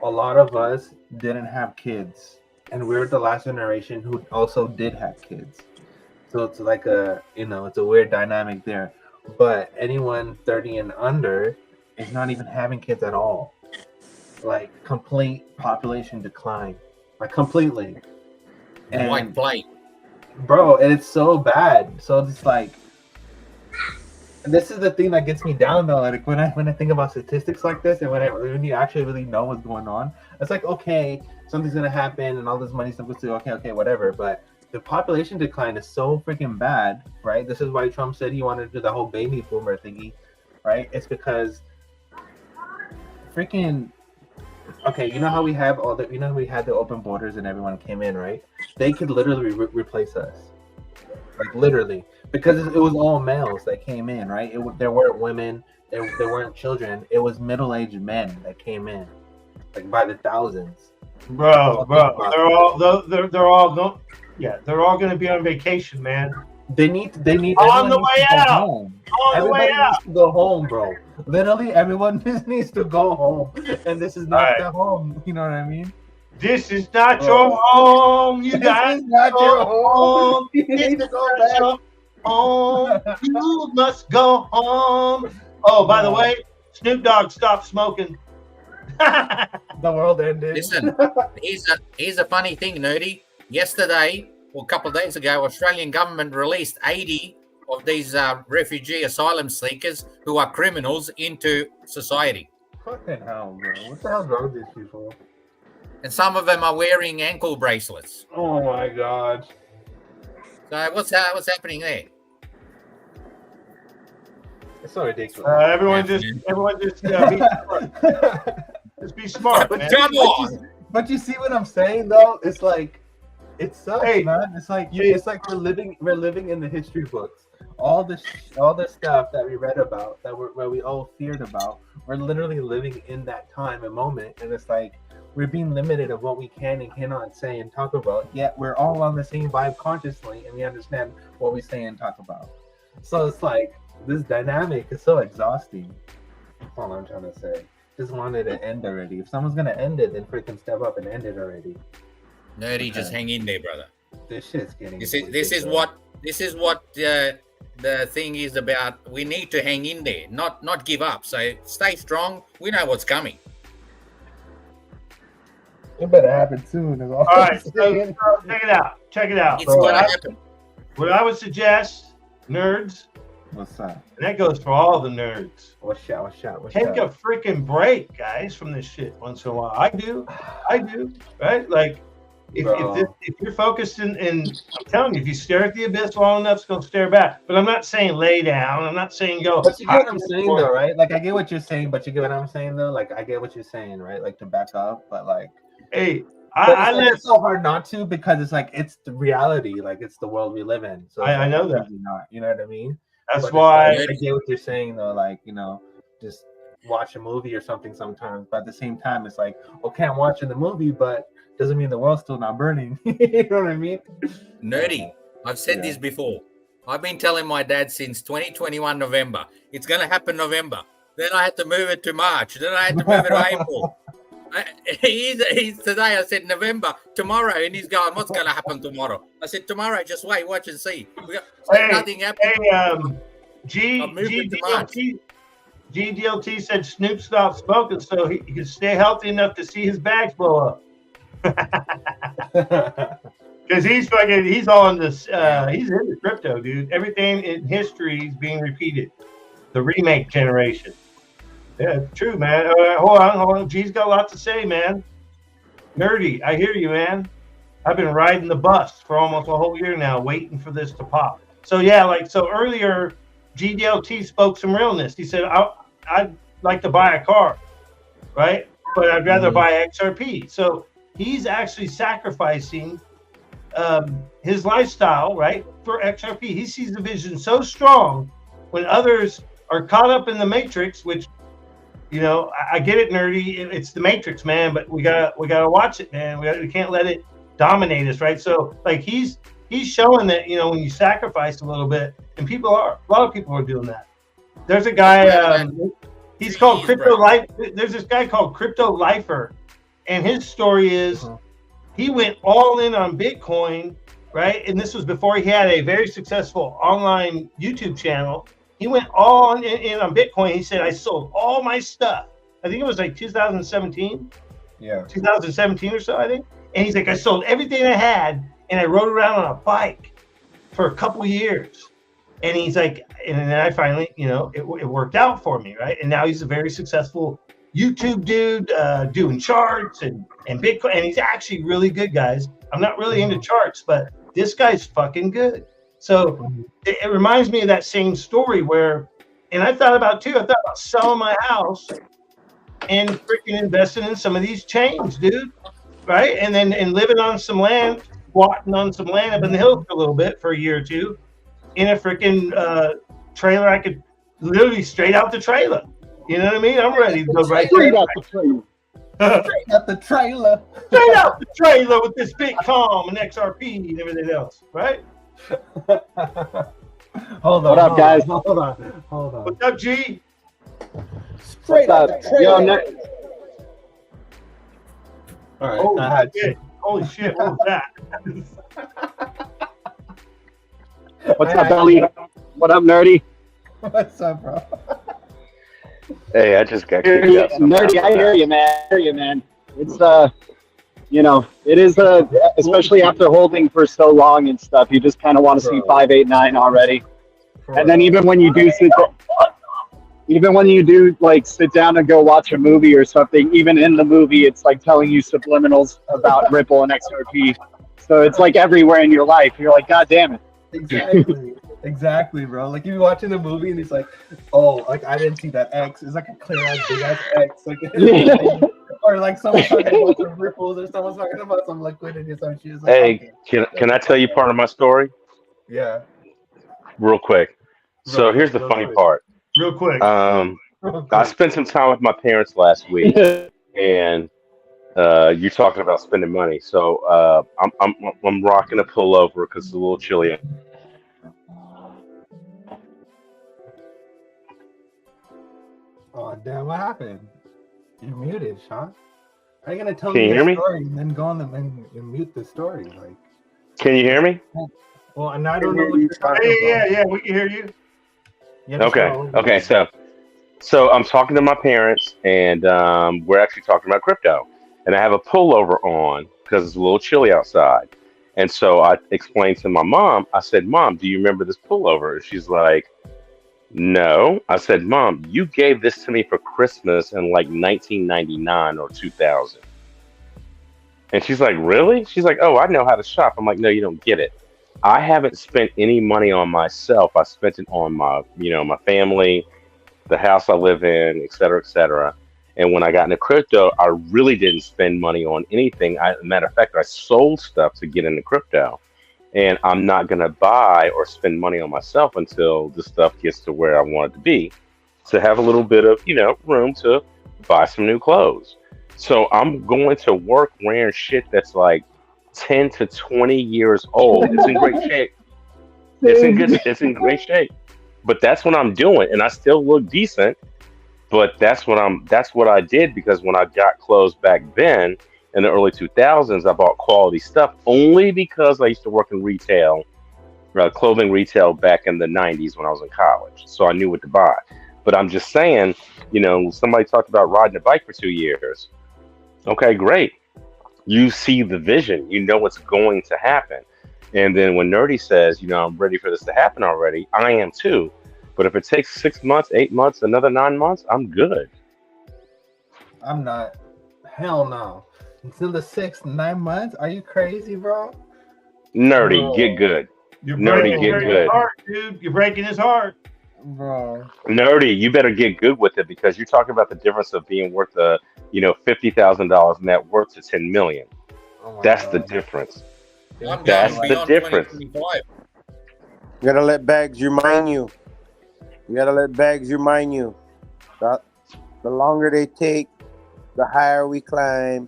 a lot of us didn't have kids, and we're the last generation who also did have kids. So it's like it's a weird dynamic there. But anyone 30 and under is not even having kids at all. Like complete population decline, like completely. And White plague, bro, and it's so bad. So it's like, this is the thing that gets me down though. Like when I think about statistics like this, and when you actually really know what's going on, it's like, okay, something's gonna happen, and all this money's supposed to okay, whatever. But the population decline is so freaking bad, right? This is why Trump said he wanted to do the whole baby boomer thingy, right? It's because freaking. Okay, you know how we have we had the open borders and everyone came in, right? They could literally replace us, like literally, because it was all males that came in, right? There weren't women, there weren't children. It was middle-aged men that came in, like by the thousands. Bro, they're all going. Yeah, they're all going to be on vacation, man. They need on the way out. Everybody needs to go home, bro. Literally, everyone just needs to go home, and this is not the home. You know what I mean? This is not your home. You guys not your home. You need to go back home. You must go home. Oh, by the way, Snoop Dogg stopped smoking. The world ended. Listen, here's a funny thing, Nerdy. Yesterday, or a couple of days ago, Australian government released 80 of these refugee asylum seekers who are criminals into society. Fucking hell, bro. What the hell's wrong with these people? And some of them are wearing ankle bracelets. Oh my god. So what's happening there? It's so ridiculous. Everyone just be smart, man. Come on. But you see what I'm saying though? It's like, it sucks, man. It's like we're living in the history books. All the stuff that we read about, where we all feared about, we're literally living in that time and moment, and it's like we're being limited of what we can and cannot say and talk about. Yet we're all on the same vibe consciously, and we understand what we say and talk about. So it's like this dynamic is so exhausting. That's all I'm trying to say. Just wanted to end already. If someone's gonna end it, then freaking step up and end it already. Nerdy, just hang in there, brother. This shit's getting. This is what the thing is about. We need to hang in there, not give up. So stay strong. We know what's coming. It better happen soon. All right, so check it out. Check it out. It's gonna happen. What I would suggest, nerds. What's that? And that goes for all the nerds. What's up? Take a freaking break, guys, from this shit once in a while. I do, right? Like, if you're focused in, I'm telling you, if you stare at the abyss long enough, it's going to stare back. But I'm not saying lay down. I'm not saying go. But you get what I'm saying, though, right? Like, I get what you're saying, but you get what I'm saying, though? Like, I get what you're saying, right? Like, to back up, but like, hey, it's so hard not to, because it's like, it's the reality. Like, it's the world we live in. So I know that. You know what I mean? That's why I get what you're saying, though. Like, just watch a movie or something sometimes. But at the same time, it's like, okay, I'm watching the movie, but doesn't mean the world's still not burning. You know what I mean? Nerdy, I've said this before. I've been telling my dad since 2021 November. It's going to happen November. Then I had to move it to March. Then I had to move it to April. He's today. I said November tomorrow, and he's going, "What's going to happen tomorrow?" I said, "Tomorrow, just wait, watch and see." Nothing happened. GDLT said Snoop stopped smoking so he could stay healthy enough to see his bags blow up. Because he's on this. He's into crypto, dude. Everything in history is being repeated. The remake generation. Yeah, true, man. Hold on. G's got a lot to say, man. Nerdy, I hear you, man. I've been riding the bus for almost a whole year now, waiting for this to pop. So yeah, earlier, GDLT spoke some realness. He said, I'd like to buy a car, right? but I'd rather buy XRP. So he's actually sacrificing his lifestyle, right, for XRP. He sees the vision so strong when others are caught up in the matrix, which, you know, I get it, nerdy. It's the matrix, man, but we gotta watch it, man. We can't let it dominate us, right? So like he's showing that, you know, when you sacrifice a little bit, and a lot of people are doing that. There's a guy, he's called Crypto Life. There's this guy called Crypto Lifer, and his story is he went all in on Bitcoin, right? And this was before he had a very successful online YouTube channel. He went all in on Bitcoin. He said, I sold all my stuff. I think it was like 2017. Yeah. 2017 or so, I think. And he's like, I sold everything I had, and I rode around on a bike for a couple years. And he's like, and then I finally, you know, it worked out for me, right? And now he's a very successful YouTube dude, doing charts and Bitcoin. And he's actually really good, guys. I'm not really into charts, but this guy's fucking good. So it reminds me of that same story where, and I thought about selling my house and freaking investing in some of these chains, dude, right? And living on some land, squatting on some land up in the hills for a little bit for a year or two in a freaking trailer. I could literally straight out the trailer. You know what I mean? I'm ready to go right straight out the trailer. Straight out the trailer. Straight out the trailer with this Bitcoin and XRP and everything else, right? Hold on. What up, guys? Hold on. What's up, G? Straight out the trailer. All right. Holy shit! What was that? What's up, Belly? What up, Nerdy? What's up, bro? Hey, I just got kicked out. Nerdy, I hear you, man. It's you know, it is especially after holding for so long and stuff. You just kind of want to see 5, 8, 9 already. And then even when you do like sit down and go watch a movie or something, even in the movie, it's like telling you subliminals about Ripple and XRP. So it's like everywhere in your life. You're like, God damn it. Exactly, bro. Like you're watching the movie and it's like, oh, like I didn't see that X. It's like a clear ass big ass X. Like, or like someone's talking about some ripples, or someone's talking about some liquidity or some shit. Like, hey, can I tell you part of my story? Yeah. Real quick. So here's the funny part. Real quick. I spent some time with my parents last week, and you're talking about spending money. So I'm rocking a pullover because it's a little chilly. Oh damn! What happened? You're muted, Sean. Are you gonna tell me the story and then go on and mute the story? Like, can you hear me? Well, and I don't know what you're talking about. Yeah, we can hear you. Okay. So I'm talking to my parents, and we're actually talking about crypto. And I have a pullover on because it's a little chilly outside. And so I explained to my mom. I said, "Mom, do you remember this pullover?" And she's like, "No." I said, "Mom, you gave this to me for Christmas in like 1999 or 2000. And she's like, "Really?" She's like, "Oh, I know how to shop." I'm like, "No, you don't get it. I haven't spent any money on myself. I spent it on my family, the house I live in, et cetera, et cetera. And when I got into crypto, I really didn't spend money on anything. Matter of fact, I sold stuff to get into crypto. And I'm not going to buy or spend money on myself until the stuff gets to where I want it to be, to have a little bit of, room to buy some new clothes. So I'm going to work wearing shit that's like 10 to 20 years old. It's in great shape. It's in great shape. But that's what I'm doing, and I still look decent. But that's what I did, because when I got clothes back then in the early 2000s, I bought quality stuff only because I used to work in retail, clothing retail back in the 90s when I was in college. So I knew what to buy. But I'm just saying, somebody talked about riding a bike for 2 years. Okay, great. You see the vision. You know what's going to happen. And then when Nerdy says, I'm ready for this to happen already, I am too. But if it takes 6 months, 8 months, another 9 months, I'm good. I'm not. Hell no. Until the 6, 9 months? Are you crazy, bro? Nerdy, get good. You're Nerdy, breaking get good. Heart, dude. You're breaking his heart. Bro. Nerdy, you better get good with it because you're talking about the difference of being worth $50,000 net worth to 10 million. Oh That's God. the difference. I'm That's going the beyond difference. 2025. You gotta let Bags remind you. You gotta let Bags remind you. That the longer they take, the higher we climb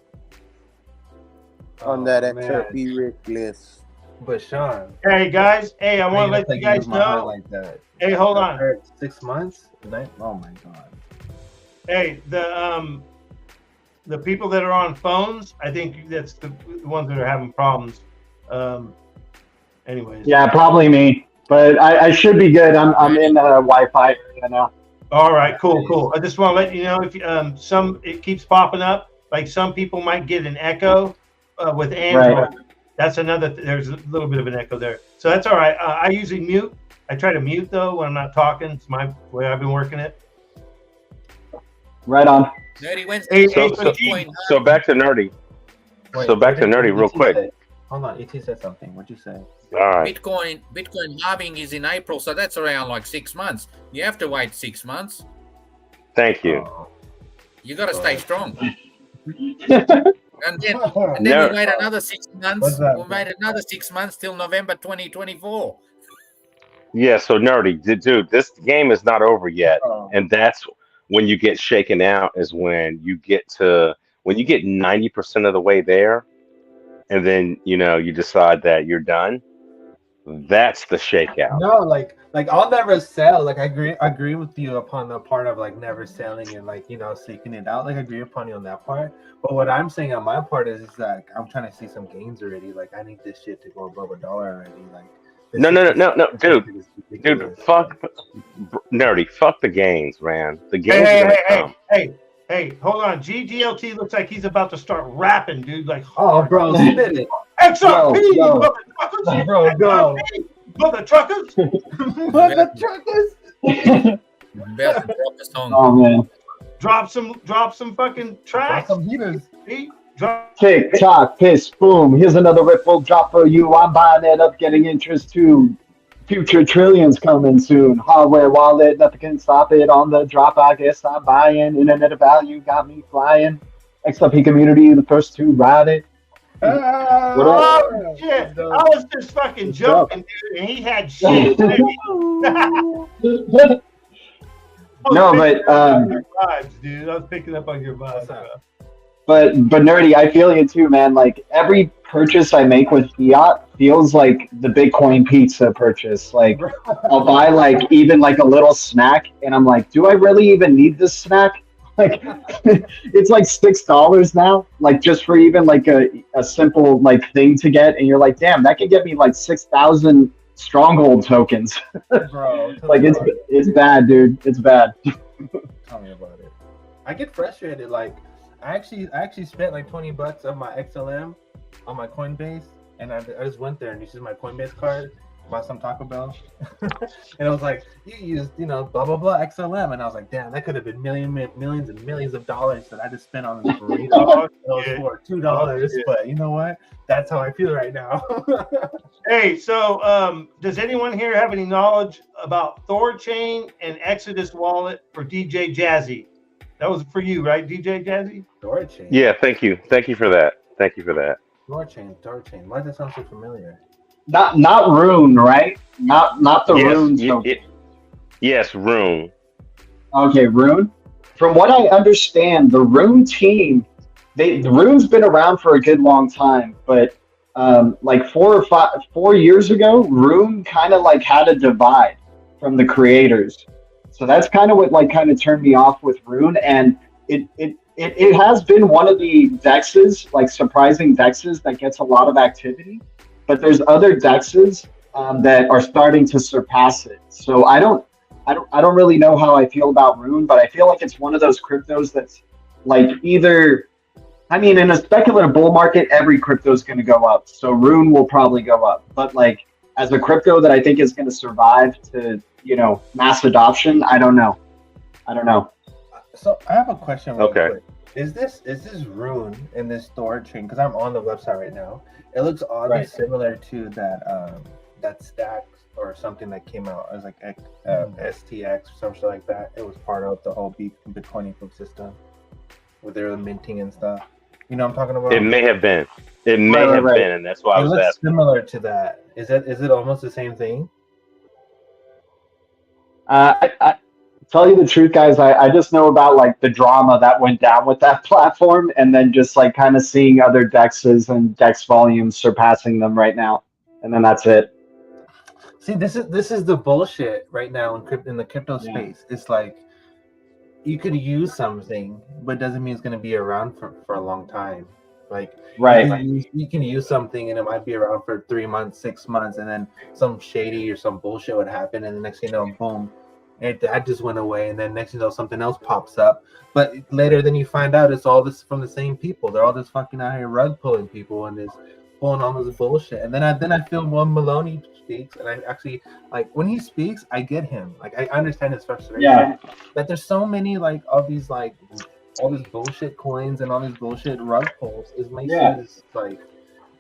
on that XRP Rick list. But Sean. Hey guys, hey, I want to let you guys know. Like that. Hey, hold on. 6 months? Oh my God. Hey, the people that are on phones, I think that's the ones that are having problems. Anyways. Yeah, probably me. But I should be good. I'm in Wi-Fi area now. All right, cool. I just want to let you know if it keeps popping up. Like some people might get an echo with Android. Right. That's another. There's a little bit of an echo there, so that's all right. I usually mute. I try to mute though when I'm not talking. It's my way I've been working it. Right on. Nerdy Wednesday. So back to Nerdy. Back to Nerdy real quick. Hold on, ET said something. What'd you say? All right. Bitcoin halving is in April, so that's around like 6 months. You have to wait 6 months. Thank you. You got to stay strong. And then we wait another 6 months. We wait another 6 months till November 2024. Yeah, so Nerdy, dude, this game is not over yet, and that's when you get shaken out. Is when you get 90% of the way there, and then you decide that you're done. That's the shakeout. No, like I'll never sell. Like I agree with you upon the part of like never selling and like seeking it out. Like I agree upon you on that part. But what I'm saying on my part is that I'm trying to see some gains already. Like I need this shit to go above $1 already. Like no, dude, fuck Nerdy, fuck the gains, man. The gains are gonna come. Hey, hold on. GGLT looks like he's about to start rapping, dude. Like, oh, bro, spit it. XRP, motherfuckers. Bro, go. Mother truckers. Mother truckers. Oh man. Drop some fucking tracks. Drop some heaters. Tick tock, piss, boom. Here's another Ripple drop for you. I'm buying it up, getting interest too. Future trillions coming soon. Hardware wallet, nothing can stop it. On the drop, I guess I'm buying. Internet of value got me flying. XRP community, the first to ride it. Oh shit! I was just fucking joking, dude, and he had shit. No, but vibes, dude. I was picking up on your vibes. But Nerdy, I feel you too, man. Like every purchase I make with fiat feels like the Bitcoin pizza purchase. Like I'll buy like even like a little snack, and I'm like, do I really even need this snack? Like it's like $6 now, like just for even like a simple like thing to get, and you're like, damn, that could get me like 6,000 stronghold tokens. Bro, like it's bad, dude. It's bad. Tell me about it. I get frustrated. Like I actually spent like $20 of my XLM on my Coinbase, and I just went there and used my Coinbase card, bought some Taco Bell, and it was like, you used blah blah blah XLM, and I was like, damn, that could have been millions and millions of dollars that I just spent on this burrito for $2. But you know what? That's how I feel right now. Hey, so does anyone here have any knowledge about Thor Chain and Exodus Wallet for DJ Jazzy? That was for you, right, DJ Jazzy? Thor Chain. Yeah, thank you for that. Thor Chain. Why does that sound so familiar? Not Rune, right? Not the Rune. Yes, Rune. Okay, Rune. From what I understand, the Rune team, the Rune's been around for a good long time, but like 4 years ago, Rune kind of like had a divide from the creators. So that's kind of what like kind of turned me off with Rune, and it has been one of the dexes, like surprising dexes that gets a lot of activity. But there's other dexes that are starting to surpass it. So I don't really know how I feel about Rune, but I feel like it's one of those cryptos that's like either, I mean, in a speculative bull market, every crypto is going to go up. So Rune will probably go up. But like as a crypto that I think is going to survive to, mass adoption, I don't know. So I have a question. Real Okay. Quick. Is this Rune in this Thor chain? Because I'm on the website right now. It looks oddly similar to that Stacks or something that came out. It was like STX or something like that. It was part of the whole Bitcoin ecosystem where they were minting and stuff. You know what I'm talking about? It may have been. It may have been, and that's why I was looks asking. Similar to that. Is it almost the same thing? I tell you the truth, guys, I just know about like the drama that went down with that platform, and then just like kind of seeing other dexes and dex volumes surpassing them right now, and then that's it. See, this is the bullshit right now in the crypto space. It's like you could use something, but it doesn't mean it's going to be around for a long time. Like you can use something and it might be around for 3 months, 6 months, and then some shady or some bullshit would happen, and the next thing you know, boom, that just went away, and then next thing you know, something else pops up. But later, then you find out it's all this from the same people. They're all just fucking out here rug pulling people and just pulling all this bullshit. And then I feel when Maloney speaks, and I actually like when he speaks, I get him. Like I understand his frustration. Yeah. That there's so many like of these like all these bullshit coins and all these bullshit rug pulls. It makes me just like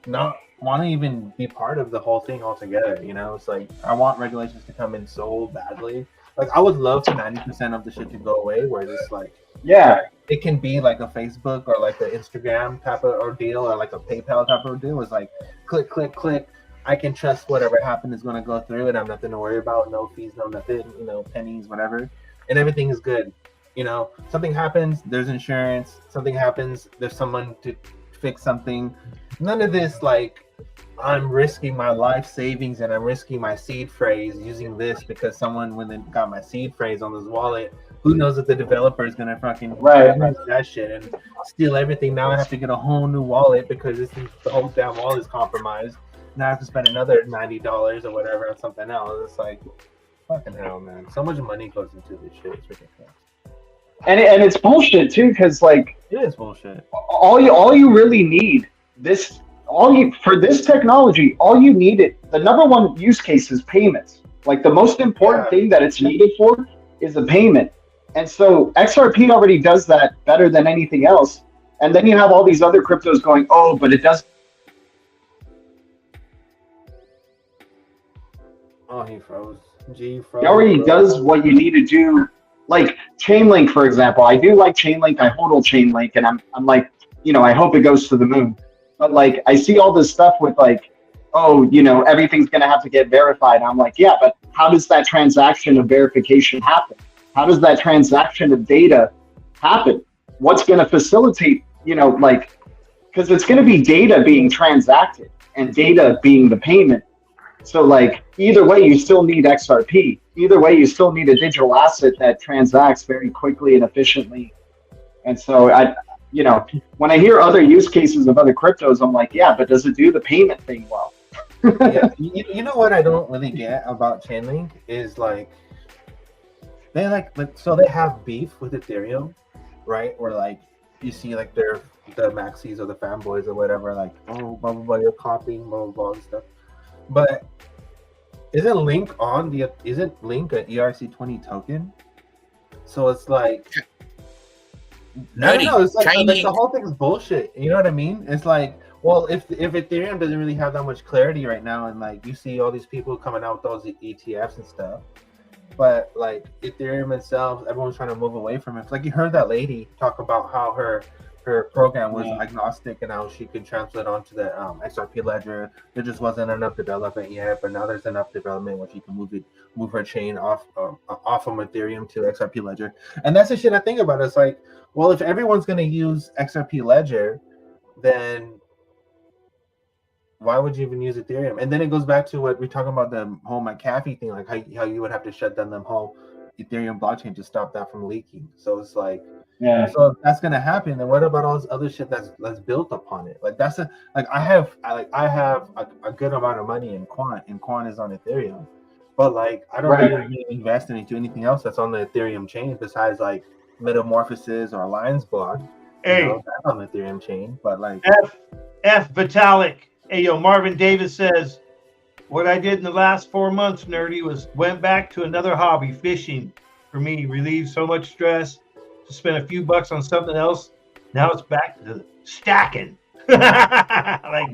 not want to even be part of the whole thing altogether. You know, it's like I want regulations to come in so badly. Like I would love for 90% of the shit to go away, where it's like it can be like a Facebook or like an Instagram type of ordeal or like a PayPal type of ordeal. It's like click, click, click. I can trust whatever happened is going to go through, and I have nothing to worry about. No fees, no nothing. You know, pennies, whatever, and everything is good. You know, something happens, there's insurance. Something happens, there's someone to fix something. None of this like I'm risking my life savings and I'm risking my seed phrase using this because someone when they got my seed phrase on this wallet. Who knows if the developer is gonna fucking that shit and steal everything? Now I have to get a whole new wallet because the whole damn wallet is compromised. Now I have to spend another $90 or whatever on something else. It's like fucking hell, man. So much money goes into this shit. It's ridiculous. And it's bullshit too, because like it is bullshit. All you really need for this technology, all you need the number one use case is payments. Like the most important thing that it's needed for is a payment. And so XRP already does that better than anything else. And then you have all these other cryptos going, oh, but it does. Oh, he froze. It already does what you need to do. Like Chainlink, for example. I do like Chainlink. I hodl Chainlink, and I'm like, you know, I hope it goes to the moon. But like, I see all this stuff with like, oh, you know, everything's going to have to get verified. I'm like, yeah, but how does that transaction of verification happen? How does that transaction of data happen? What's going to facilitate, you know, like, because it's going to be data being transacted and data being the payment. So like, either way, you still need XRP. Either way, you still need a digital asset that transacts very quickly and efficiently. And so you know, when I hear other use cases of other cryptos, I'm like, yeah, but does it do the payment thing well? You know what I don't really get about Chainlink is like, they so they have beef with Ethereum, right? Or like you see like the maxis or the fanboys or whatever, like, oh, blah blah blah, you're copying, blah blah blah and stuff. But isn't Link an ERC20 token? So it's like I don't know, it's like the whole thing is bullshit. You know what I mean? It's like, well, if Ethereum doesn't really have that much clarity right now, and like you see all these people coming out with those ETFs and stuff, but like Ethereum itself, everyone's trying to move away from it. It's like you heard that lady talk about how her program was agnostic and how she could translate onto the XRP ledger. There just wasn't enough development yet, but now there's enough development where she can move her chain off from Ethereum to XRP ledger. And that's the shit I think about. It's like, well, if everyone's going to use XRP ledger, then why would you even use Ethereum? And then it goes back to what we're talking about, the whole McAfee thing, like how you would have to shut down the whole Ethereum blockchain to stop that from leaking. So it's like, so if that's gonna happen, then what about all this other shit that's built upon it? Like I have a good amount of money in Quant, and Quant is on Ethereum, but like I don't really invest into anything else that's on the Ethereum chain besides like Metamorphosis or Lions block. Hey, you know, that's on the Ethereum chain, but like F Vitalik. Hey yo, Marvin Davis says, what I did in the last 4 months, nerdy, went back to another hobby, fishing. For me, relieved so much stress. To spend a few bucks on something else. Now it's back to stacking. Everyone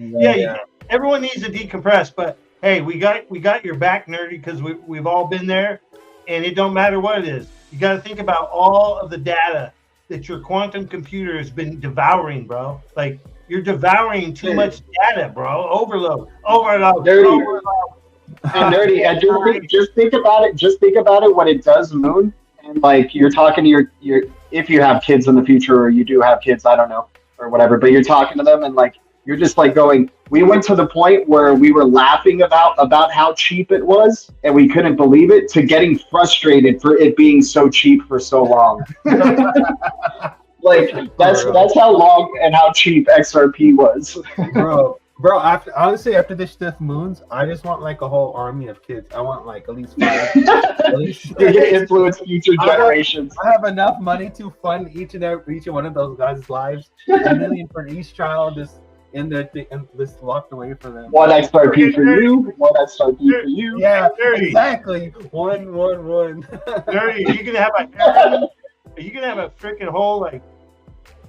needs to decompress, but hey, we got your back, nerdy, because we've all been there, and it don't matter what it is. You got to think about all of the data that your quantum computer has been devouring, bro. Like you're devouring too much data, bro. Overload. Nerdy. And nerdy, and just think about it. Just think about it when it does moon, and like you're talking to your if you have kids in the future or you do have kids, I don't know, or whatever. But you're talking to them, and like you're just like going. We went to the point where we were laughing about how cheap it was, and we couldn't believe it, to getting frustrated for it being so cheap for so long. Like that's how long and how cheap XRP was. Bro, after this stuff moons, I just want like a whole army of kids. I want like at least 5. You're gonna influence future generations. I have enough money to fund each one of those guys' lives. $1 million for each child, just in their and just locked away for them. One XRP for you. One XRP for you. Yeah, exactly. One. Nerdy, are you gonna have a freaking whole like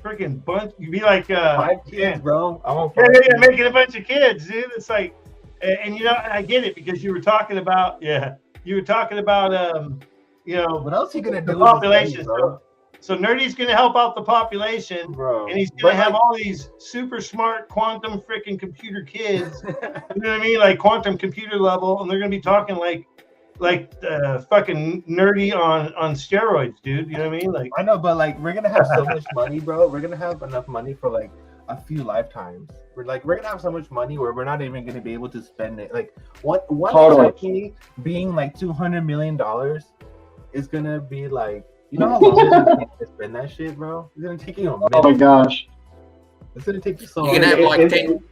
freaking bunch? You'd be like 5 kids, bro. I want 5 kids. Making a bunch of kids, dude. It's like, and you know, I get it because you were talking about what else are you gonna do? The population, bro. So Nerdy's gonna help out the population, bro, and he's gonna have all these super smart quantum freaking computer kids. You know what I mean? Like quantum computer level, and they're gonna be talking like fucking nerdy on steroids, dude. You know what I mean? Like I know, but like we're gonna have so much money, bro. We're gonna have enough money for like a few lifetimes. We're gonna have so much money where we're not even gonna be able to spend it. Like one XRP being like $200 million is gonna be like, you know how long it's gonna take to spend that shit, bro? It's gonna take you a minute. Oh my gosh. It's gonna take you so long. You can have like 10.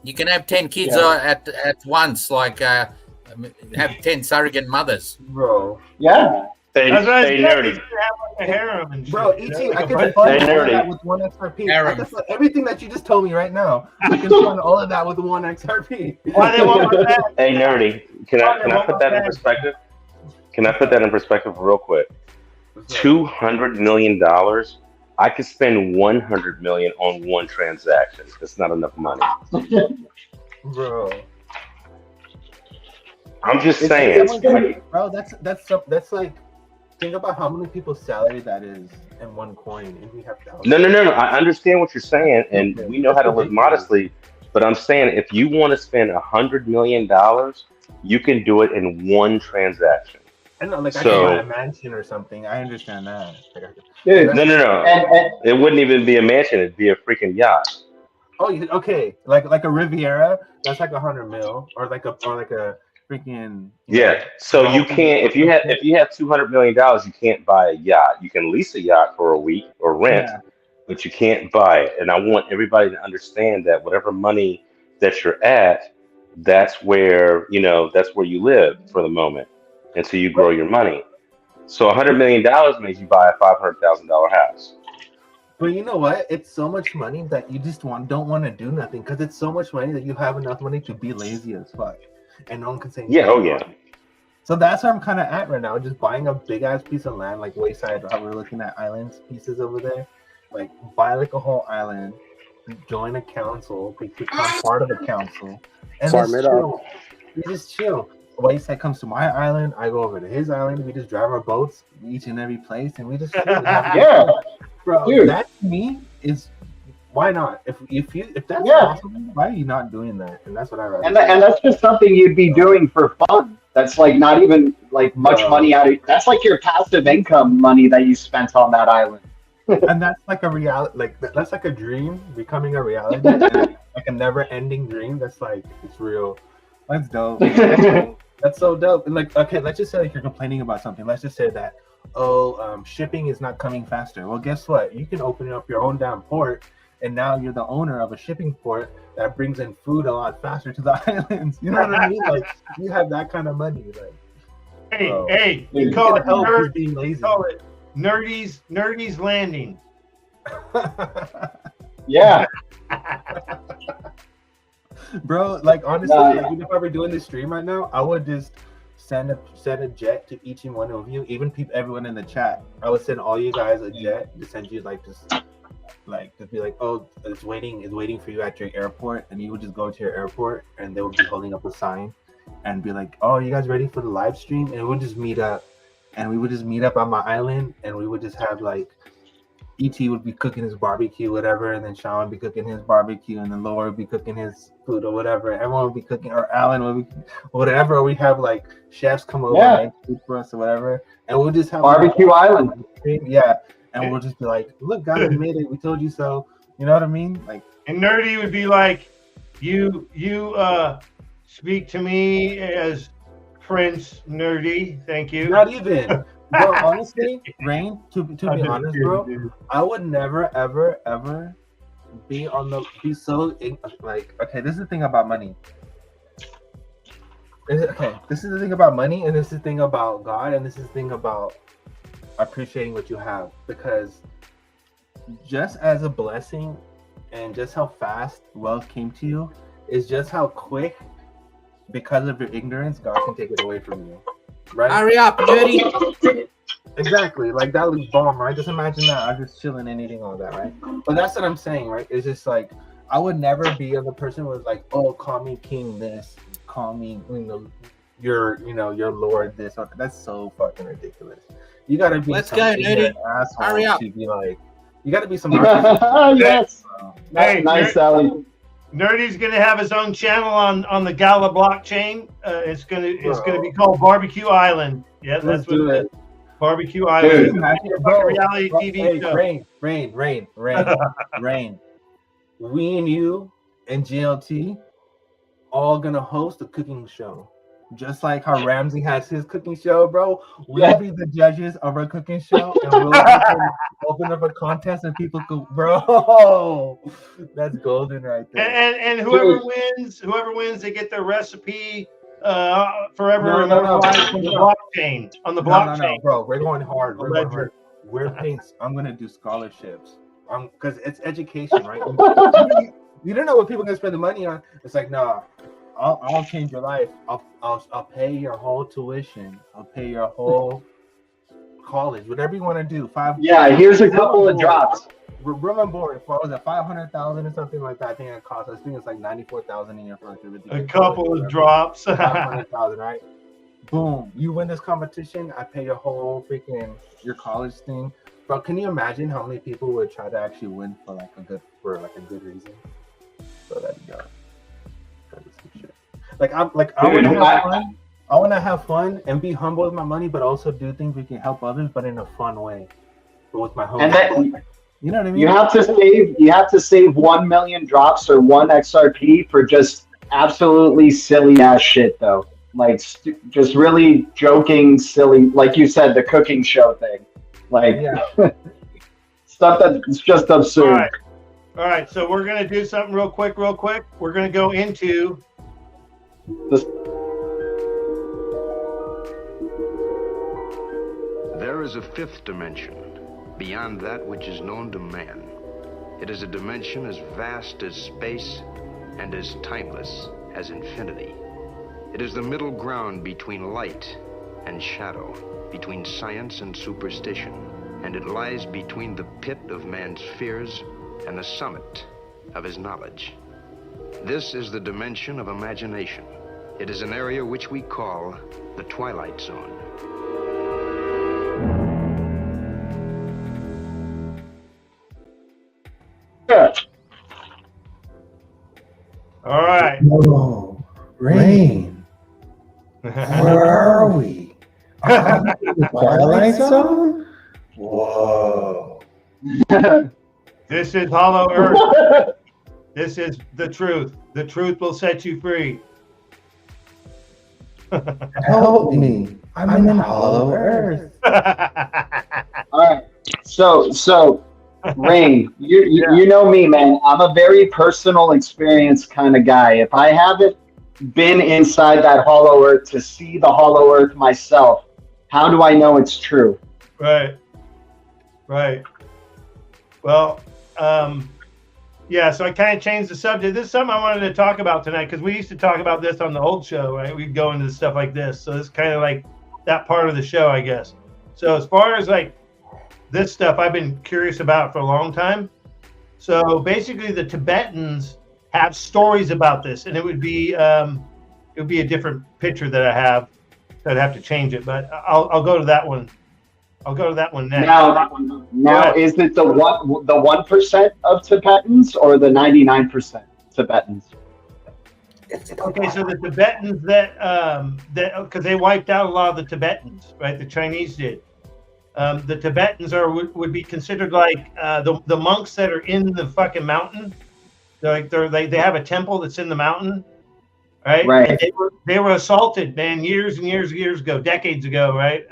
You can have 10 kids at once, like have 10 surrogate mothers, bro. Yeah. Hey, nerdy. Have like a harem and shit. Bro, E.T., I can fund all of that with one XRP. I can fund everything that you just told me right now. I can fund all of that with one XRP. Why they want my back? Hey, nerdy, can I put that in perspective? Can I put that in perspective real quick? $200 million. I could spend $100 million on one transaction. It's not enough money, bro. I'm just saying, bro. That's like, think about how many people's salary that is in one coin, and we have thousands. No. I understand what you're saying, and we know how to live modestly. But I'm saying, if you want to spend $100 million, you can do it in one transaction. I know, like I can buy a mansion or something. I understand that. Dude, no. It wouldn't even be a mansion; it'd be a freaking yacht. Oh, okay. Like a Riviera, that's like $100 million, or like a freaking. Yeah. So you can't, if you have $200 million, you can't buy a yacht. You can lease a yacht for a week or rent, but you can't buy it. And I want everybody to understand that whatever money that you're at, that's where you live for the moment until you grow your money. So $100 million means you buy a $500,000 house. But you know what? It's so much money that you just don't want to do nothing, because it's so much money that you have enough money to be lazy as fuck, and no one can say anything. Yeah. Oh yeah. So that's where I'm kind of at right now, just buying a big ass piece of land, like Wayside. How we're looking at islands pieces over there, like buy like a whole island, join a council, become part of the council, and farm it up. We just chill. Wayside comes to my island, I go over to his island. We just drive our boats each and every place, and we just chill. Yeah. Bro, dude, that to me is why not? If that's possible, why are you not doing that? And that's what I rather. And that's just something you'd be doing for fun. That's like not even like much money out of. That's like your passive income money that you spent on that island. And that's like a reality. Like that's like a dream becoming a reality, like a never-ending dream. That's like it's real. That's dope. That's so dope. And like, okay, let's just say like you're complaining about something. Let's just say that. Shipping is not coming faster. Well, guess what? You can open up your own damn port, and now you're the owner of a shipping port that brings in food a lot faster to the islands. You know what I mean? Like, you have that kind of money. Like, hey, you call it nerd, being lazy. Call it Nerdy's Landing. Yeah. Bro, like honestly, like, even if I were doing this stream right now, I would just send a jet to each and one of you, even everyone in the chat. I would send all you guys a jet to send you like just like just be like, oh, it's waiting for you at your airport, and you would just go to your airport, and they would be holding up a sign, and be like, oh, you guys ready for the live stream? And we would just meet up, and we would just meet up on my island, and we would just have like, E.T. would be cooking his barbecue, whatever, and then Sean would be cooking his barbecue, and then Laura would be cooking his food or whatever. Everyone would be cooking, or Alan would be whatever. We have like chefs come over and make food for us or whatever, and we'll just have Barbecue Island. Yeah, and we'll just be like, look, guys, we made it. We told you so. You know what I mean? Like, and Nerdy would be like, you speak to me as Prince Nerdy. Thank you. Not even. Bro, honestly, Rain, to be honest, bro, I would never, ever be so, like, okay, this is the thing about money. This is the thing about money, and this is the thing about God, and this is the thing about appreciating what you have. Because just as a blessing, and just how fast wealth came to you, is just how quick, because of your ignorance, God can take it away from you. Right? Hurry up, nerdy. Exactly. Like, that was bomb, right? Just imagine that. I'm just chilling and eating all that, right? But that's what I'm saying, right? It's just like, I would never be the person who was like, oh, call me king this, call me, your lord this. That's so fucking ridiculous. You gotta be Let's go, nerdy. Hurry up. To be like, you gotta be some yes. Hey, nice, Sally. Nerdy's gonna have his own channel on the Gala blockchain. It's gonna be called Barbecue Island. Yeah, that's what it is. Barbecue Island. Reality TV show. Rain. We and you and GLT all gonna host a cooking show. Just like how Ramsey has his cooking show, bro. We'll be the judges of our cooking show, and we'll open up a contest, and people go, bro. That's golden right there. And whoever wins, they get their recipe forever on the blockchain. On the blockchain, no, bro. We're going hard. We're paying. I'm gonna do scholarships. Because it's education, right? You don't know what people are gonna spend the money on. It's like, nah. I'll change your life. I'll pay your whole tuition. I'll pay your whole college. Whatever you want to do. Here's a couple of drops. Room and board. What was it? 500,000 or something like that. I think it costs. I think it's like 94,000 in your first. A couple of drops. 500,000, right? Boom! You win this competition. I pay your whole freaking your college thing. But can you imagine how many people would try to actually win for a good reason? So there you go. I want to have fun and be humble with my money, but also do things we can help others, but in a fun way. But with my home, and then, you know what I mean. You have to save 1 million drops or 1 XRP for just absolutely silly ass shit, though. Like just really joking, silly, like you said, the cooking show thing, like stuff that's just absurd. All right. So we're gonna do something real quick. We're gonna go into. There is a fifth dimension, beyond that which is known to man. It is a dimension as vast as space and as timeless as infinity. It is the middle ground between light and shadow, between science and superstition, and it lies between the pit of man's fears and the summit of his knowledge. This is the dimension of imagination. It is an area which we call the Twilight Zone. All right. Whoa, Rain. Where are we? The Twilight Zone? Whoa. This is Hollow Earth. This is the truth. The truth will set you free. Help me. I'm in Hollow Earth. All right. So Rain, you know me, man. I'm a very personal experience kind of guy. If I haven't been inside that Hollow Earth to see the Hollow Earth myself, how do I know it's true? Right. Well, so I kind of changed the subject. This is something I wanted to talk about tonight because we used to talk about this on the old show, right? We'd go into stuff like this. So it's kind of like that part of the show, I guess. So as far as like this stuff I've been curious about for a long time, So basically, the Tibetans have stories about this, and it would be a different picture that I have. So I'd have to change it, but I'll go to that one. I'll go to that one next. Now is it the 1% of Tibetans or the 99% Tibetans? Okay, so the Tibetans that because they wiped out a lot of the Tibetans, right? The Chinese did. The Tibetans would be considered like the monks that are in the fucking mountain. They have a temple that's in the mountain, right? And they were assaulted, man, years and years ago, decades ago, right?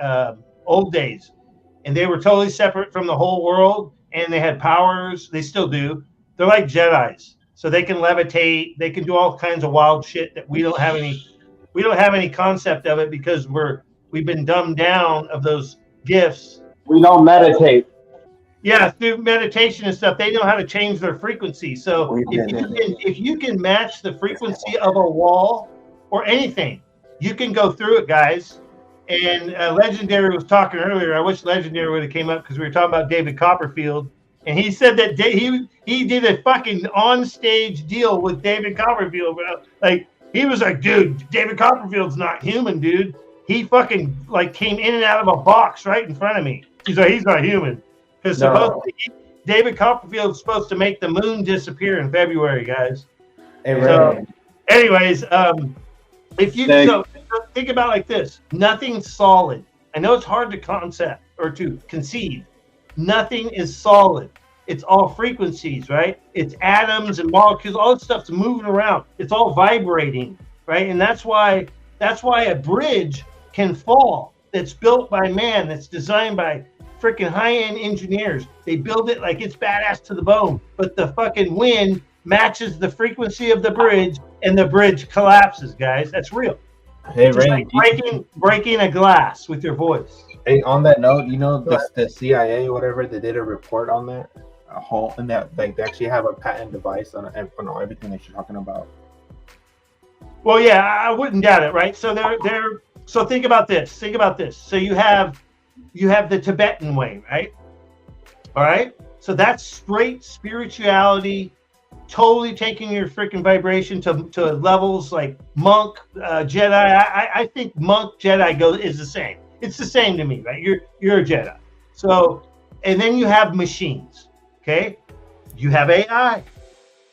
Old days, and they were totally separate from the whole world, and they had powers. They still do. They're like Jedis, so they can levitate. They can do all kinds of wild shit that we don't have any concept of it because we've been dumbed down of those gifts. We don't meditate. Yeah, through meditation and stuff, they know how to change their frequency. So if you can match the frequency of a wall or anything, you can go through it, guys. And Legendary was talking earlier. I wish Legendary would have came up because we were talking about David Copperfield, and he said that he did a fucking on-stage deal with David Copperfield, bro. Like he was like, dude, David Copperfield's not human, dude. He fucking like came in and out of a box right in front of me. He's like, he's not human. Because supposedly David Copperfield's supposed to make the moon disappear in February, guys. Hey, so, anyways, if you so think about it like this: nothing's solid. I know it's hard to concept or to conceive. Nothing is solid. It's all frequencies, right? It's atoms and molecules. All this stuff's moving around. It's all vibrating, right? And that's why a bridge can fall. That's built by man. That's designed by freaking high-end engineers. They build it like it's badass to the bone, but the fucking wind matches the frequency of the bridge, and the bridge collapses, guys. That's real. Hey, Just Ray, like breaking a glass with your voice. Hey, on that note, you know the CIA or whatever, they did a report on that, and that like they actually have a patent device on everything that you're talking about. Well, yeah, I wouldn't doubt it, right? So they're so think about this. So you have the Tibetan way, right? All right. So that's straight spirituality, totally taking your freaking vibration to levels like monk, Jedi. I think monk, Jedi is the same. It's the same to me, right? You're a Jedi. So, and then you have machines. Okay. You have AI.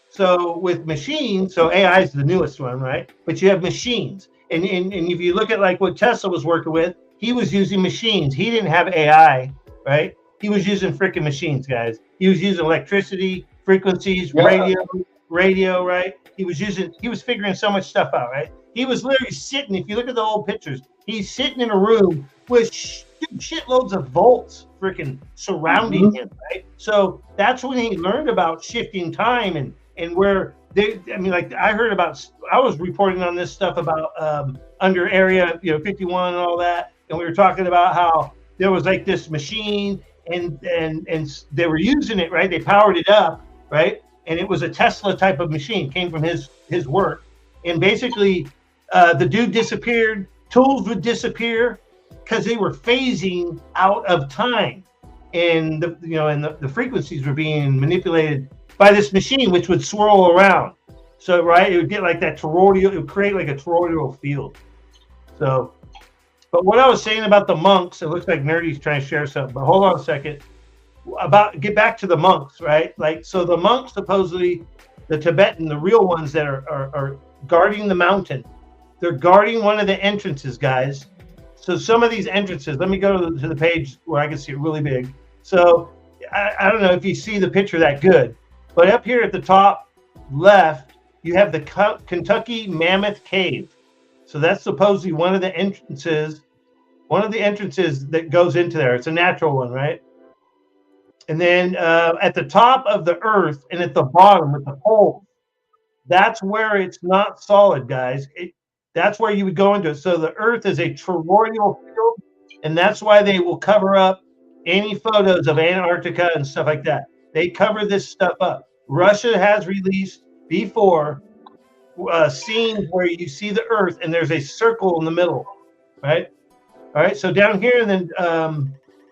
So with machines, so AI is the newest one, right? But you have machines. And if you look at like what Tesla was working with, he was using machines. He didn't have AI, right? He was using freaking machines, guys. He was using electricity, frequencies, radio, right? He was figuring so much stuff out, right? He was literally sitting, if you look at the old pictures, he's sitting in a room with shitloads of volts freaking surrounding him, right? So that's when he learned about shifting time and where I was reporting on this stuff about under area 51 and all that, and we were talking about how there was like this machine and they were using it, right? They powered it up, right? And it was a Tesla type of machine, came from his work, and basically the dude disappeared. Tools would disappear because they were phasing out of time, and the frequencies were being manipulated by this machine, which would swirl around. So, right, it would get like that toroidal, it would create like a toroidal field. So, but what I was saying about the monks, it looks like Nerdy's trying to share something, but hold on a second. Get back to the monks, right? Like, so the monks, supposedly, the Tibetan, the real ones that are guarding the mountain, they're guarding one of the entrances, guys. So some of these entrances, let me go to the page where I can see it really big. So I don't know if you see the picture that good, but up here at the top left, you have the Kentucky Mammoth Cave. So that's supposedly one of the entrances that goes into there. It's a natural one, right? And then at the top of the earth and at the bottom with the poles, that's where it's not solid, guys. That's where you would go into it. So the earth is a toroidal field, and that's why they will cover up any photos of Antarctica and stuff like that. They cover this stuff up. Russia has released before scenes where you see the earth and there's a circle in the middle, right? All right, so down here, and then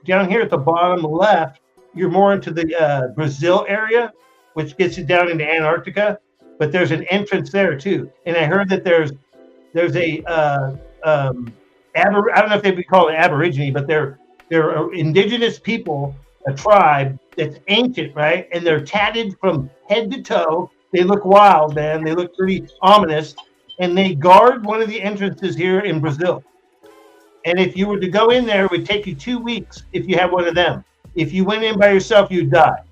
down here at the bottom left, you're more into the Brazil area. which gets you down into Antarctica, but there's an entrance there too. And I heard that there's a I don't know if they'd be called Aborigine, but they're indigenous people, a tribe that's ancient, right? And they're tatted from head to toe. They look wild, man. They look pretty ominous, and they guard one of the entrances here in Brazil. And if you were to go in there, it would take you 2 weeks if you had one of them. If you went in by yourself, you'd die.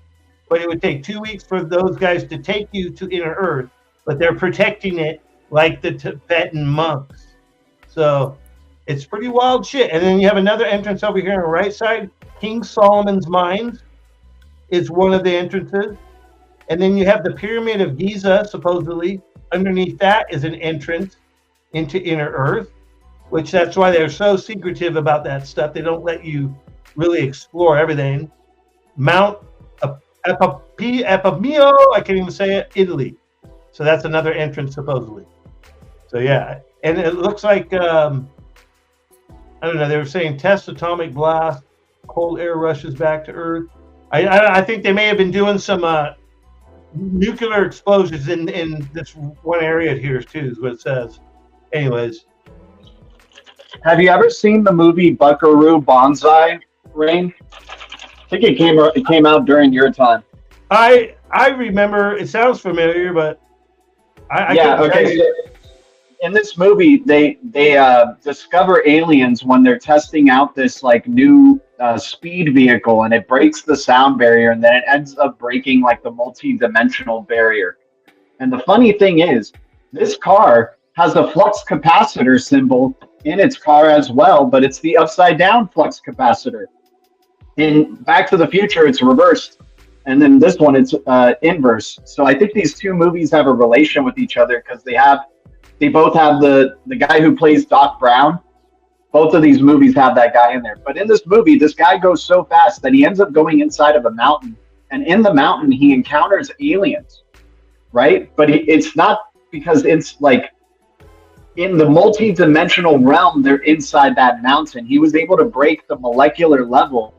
But it would take 2 weeks for those guys to take you to inner Earth. But they're protecting it like the Tibetan monks. So it's pretty wild shit. And then you have another entrance over here on the right side. King Solomon's Mines is one of the entrances. And then you have the Pyramid of Giza, supposedly. Underneath that is an entrance into inner Earth, which that's why they're so secretive about that stuff. They don't let you really explore everything. Mount Epimeo, I can't even say it, Italy. So that's another entrance, supposedly. So yeah, and it looks like, I don't know, they were saying test atomic blast, cold air rushes back to Earth. I think they may have been doing some nuclear explosions in this one area here too, is what it says. Anyways. Have you ever seen the movie Buckaroo Banzai, Rain? I think it came out during your time. I remember, it sounds familiar, but okay. So in this movie, they discover aliens when they're testing out this like new speed vehicle, and it breaks the sound barrier, and then it ends up breaking like the multi-dimensional barrier. And the funny thing is, this car has a flux capacitor symbol in its car as well, but it's the upside down flux capacitor. In Back to the Future, it's reversed, and then this one it's inverse. So I think these two movies have a relation with each other because they both have the guy who plays Doc Brown. Both of these movies have that guy in there. But in this movie, this guy goes so fast that he ends up going inside of a mountain, and in the mountain he encounters aliens, right? But it's not because it's like in the multi-dimensional realm, they're inside that mountain. He was able to break the molecular level.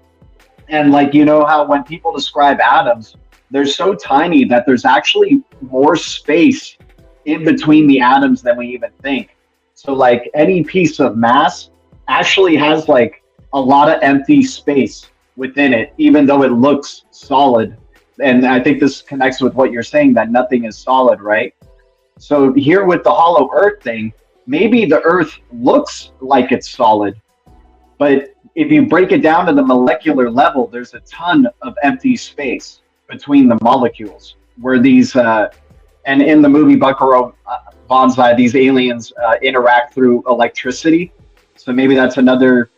And like, you know how when people describe atoms, they're so tiny that there's actually more space in between the atoms than we even think. So like any piece of mass actually has like a lot of empty space within it, even though it looks solid. And I think this connects with what you're saying, that nothing is solid, right? So here with the hollow earth thing, maybe the earth looks like it's solid, but if you break it down to the molecular level, there's a ton of empty space between the molecules where these, and in the movie Buckaroo Banzai, these aliens interact through electricity. So maybe that's another,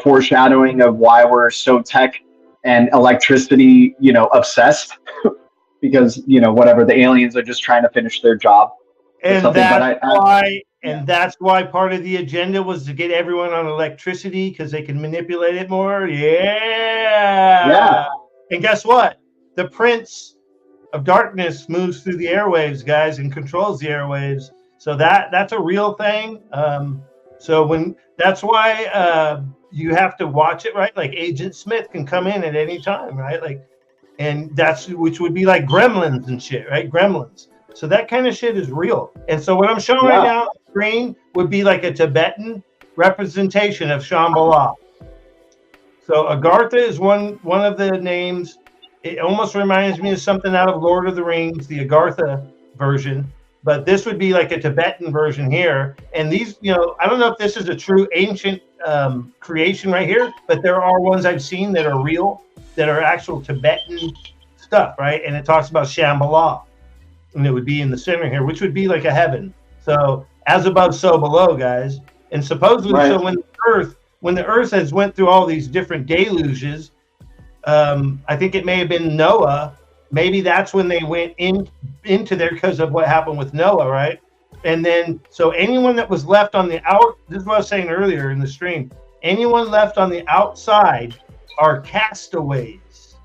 foreshadowing of why we're so tech and electricity, obsessed because, whatever, the aliens are just trying to finish their job. And that's why part of the agenda was to get everyone on electricity because they can manipulate it more. Yeah. And guess what? The Prince of Darkness moves through the airwaves, guys, and controls the airwaves. So that's a real thing. That's why you have to watch it, right? Like Agent Smith can come in at any time, right? Which would be like Gremlins and shit, right? Gremlins. So that kind of shit is real. And so what I'm showing right now on the screen would be like a Tibetan representation of Shambhala. So Agartha is one of the names. It almost reminds me of something out of Lord of the Rings, the Agartha version. But this would be like a Tibetan version here. And these, I don't know if this is a true ancient creation right here, but there are ones I've seen that are real, that are actual Tibetan stuff, right? And it talks about Shambhala. And it would be in the center here, which would be like a heaven. So as above, so below, guys. And supposedly, right. So when the earth has went through all these different deluges, I think it may have been Noah. Maybe that's when they went into there because of what happened with Noah, right? And then, so anyone that was left on the this is what I was saying earlier in the stream, anyone left on the outside are castaways.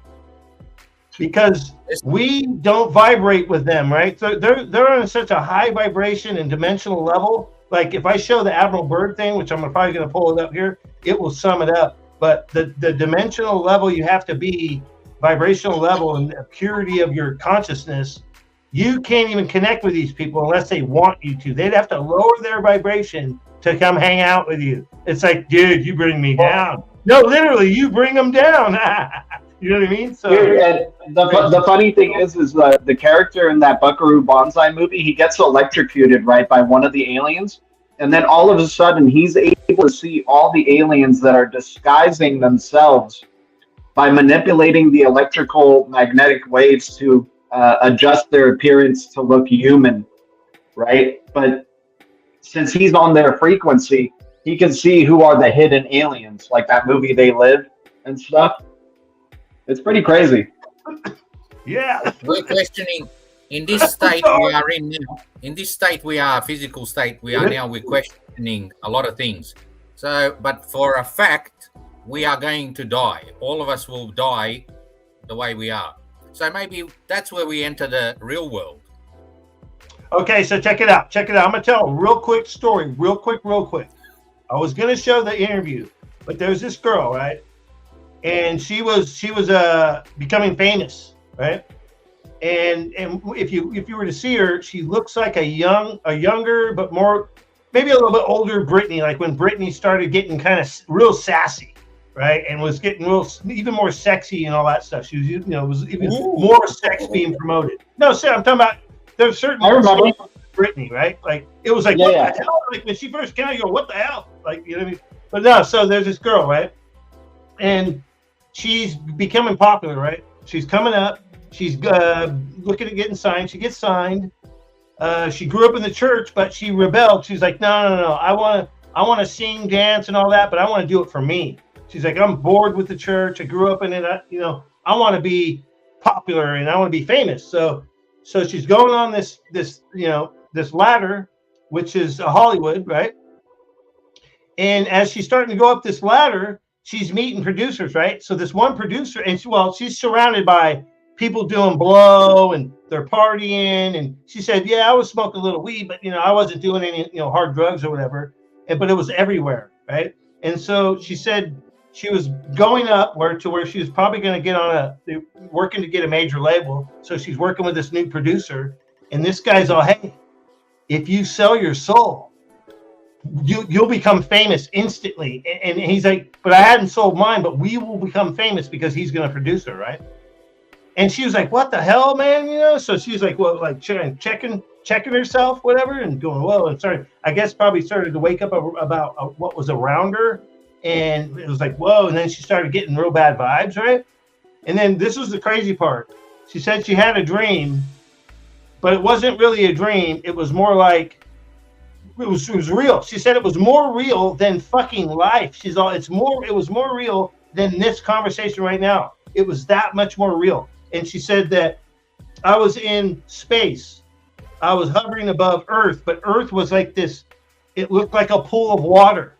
Because we don't vibrate with them, right? So they're on such a high vibration and dimensional level. Like if I show the Admiral Byrd thing, which I'm probably going to pull it up here, it will sum it up. But the dimensional level you have to be vibrational level and the purity of your consciousness, you can't even connect with these people unless they want you to. They'd have to lower their vibration to come hang out with you. It's like, dude, you bring me down. No, literally, you bring them down. You know what I mean? So and the funny thing is the character in that Buckaroo Banzai movie, he gets electrocuted, right, by one of the aliens. And then all of a sudden, he's able to see all the aliens that are disguising themselves by manipulating the electrical magnetic waves to adjust their appearance to look human, right? But since he's on their frequency, he can see who are the hidden aliens, like that movie They Live and stuff. It's pretty crazy. Yeah. We're questioning in this state we are in now. In this state we are, physical state we are now, we're questioning a lot of things. So, but for a fact, we are going to die. All of us will die the way we are. So maybe that's where we enter the real world. Okay, so check it out. Check it out. I'm going to tell a real quick story. Real quick. I was going to show the interview, but there's this girl, right? And she was becoming famous, right? And if you were to see her, she looks like a younger, but more, maybe a little bit older Britney, like when Britney started getting kind of real sassy, right? And was getting even more sexy and all that stuff. She was, was even more sex being promoted. No, sir, I'm talking about, there's certain. I remember Britney, right? Like it was like, what the hell? Like when she first came out, you go, what the hell? Like, you know what I mean? But no, so there's this girl, right? And she's becoming popular, right? She's coming up. She's looking at getting signed. She gets signed. She grew up in the church, but she rebelled. She's like, no. I want to sing, dance, and all that, but I want to do it for me. She's like, I'm bored with the church. I grew up in it. I want to be popular and I want to be famous. So she's going on this ladder, which is Hollywood, right? And as she's starting to go up this ladder, she's meeting producers, right? So this one producer, and she's surrounded by people doing blow and they're partying. And she said, yeah, I was smoking a little weed, but I wasn't doing any hard drugs or whatever. But it was everywhere, right? And so she said she was going up where she was probably going to get working to get a major label. So she's working with this new producer, and this guy's all, hey, if you sell your soul, you'll become famous instantly. And he's like, but I hadn't sold mine, but we will become famous because he's going to produce her, right? And she was like, what the hell, man? So she's like, well, like checking herself, whatever, and going, well, and probably started to wake up about what was around her. And it was like, whoa. And then she started getting real bad vibes, right? And then this was the crazy part. She said she had a dream, but it wasn't really a dream. It was more like, it was real. She said it was more real than fucking life. It was more real than this conversation right now. It was that much more real. And she said that I was in space. I was hovering above Earth, but Earth was like this. It looked like a pool of water.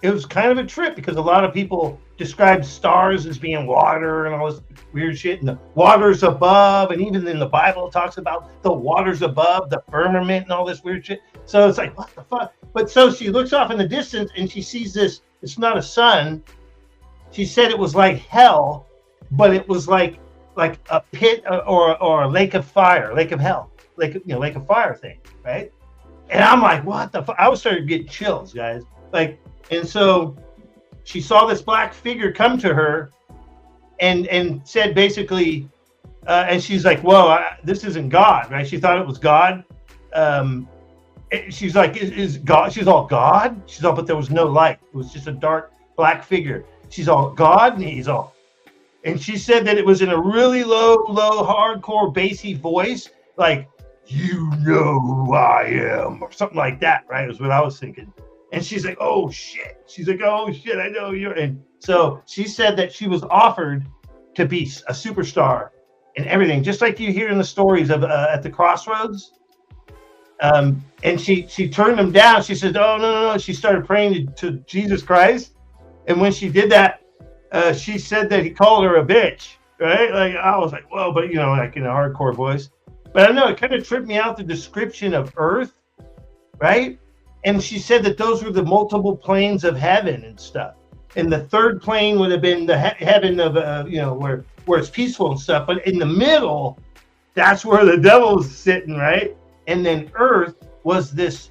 It was kind of a trip because a lot of people describe stars as being water and all this weird shit. And the waters above, and even in the Bible, it talks about the waters above, the firmament and all this weird shit. So it's like, what the fuck? But so she looks off in the distance and she sees this. It's not a sun. She said it was like hell, but it was like a pit or a lake of fire, lake of hell, lake of fire thing, right? And I'm like, what the fuck? I was starting to get chills, guys. And so she saw this black figure come to her and said basically, and she's like, whoa, this isn't God, right? She thought it was God. She's like, is God? She's all God? She's all, but there was no light. It was just a dark black figure. She's all God, and he's all. And she said that it was in a really low, hardcore, bassy voice, like, you know who I am, or something like that, right? Was what I was thinking. And she's like, oh, shit. She's like, oh, shit, I know you're. And so she said that she was offered to be a superstar and everything, just like you hear in the stories of at the crossroads. And she turned him down. She said, oh, no. She started praying to Jesus Christ. And when she did that, she said that he called her a bitch, right? Like, I was like, whoa, but, like in a hardcore voice. But I know it kind of tripped me out, the description of Earth, right? And she said that those were the multiple planes of heaven and stuff. And the third plane would have been the heaven of, where where it's peaceful and stuff. But in the middle, that's where the devil's sitting, right? And then Earth was this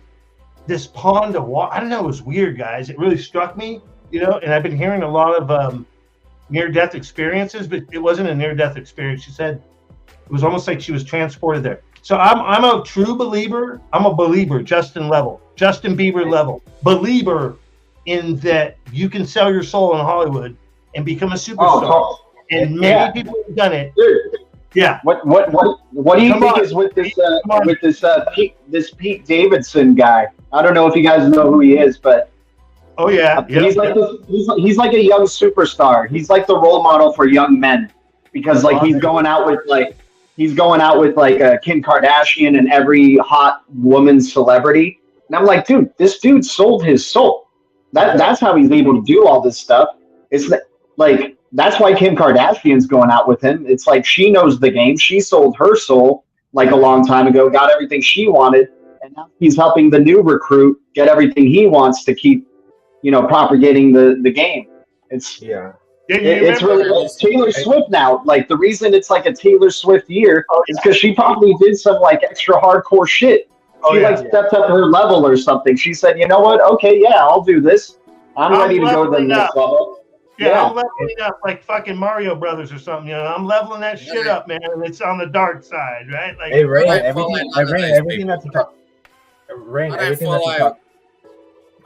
pond of water. I don't know. It was weird, guys. It really struck me, you know. And I've been hearing a lot of near-death experiences, but it wasn't a near-death experience. She said it was almost like she was transported there. So I'm a true believer. I'm a believer, Justin Bieber level, believer in that you can sell your soul in Hollywood and become a superstar. And many people have done it. Dude. Yeah. What do you think is with this Pete Davidson guy? I don't know if you guys know who he is, but he's like a young superstar. He's like the role model for young men because like he's going out with Kim Kardashian and every hot woman celebrity. And I'm like, dude, this dude sold his soul. That's how he's able to do all this stuff. It's like that's why Kim Kardashian's going out with him. It's like she knows the game. She sold her soul like a long time ago, got everything she wanted, and now he's helping the new recruit get everything he wants to keep, propagating the game. It's it's really like Taylor Swift now. Like the reason it's like a Taylor Swift year is because she probably did some like extra hardcore shit. She stepped up her level or something. She said, you know what? Okay, yeah, I'll do this. I'm ready to go to the next level. Yeah, I'm leveling up like fucking Mario Brothers or something. I'm leveling that shit up, man. And it's on the dark side, right? Like, hey, Rain, everything that's you talk. Rain, everything that's you talk.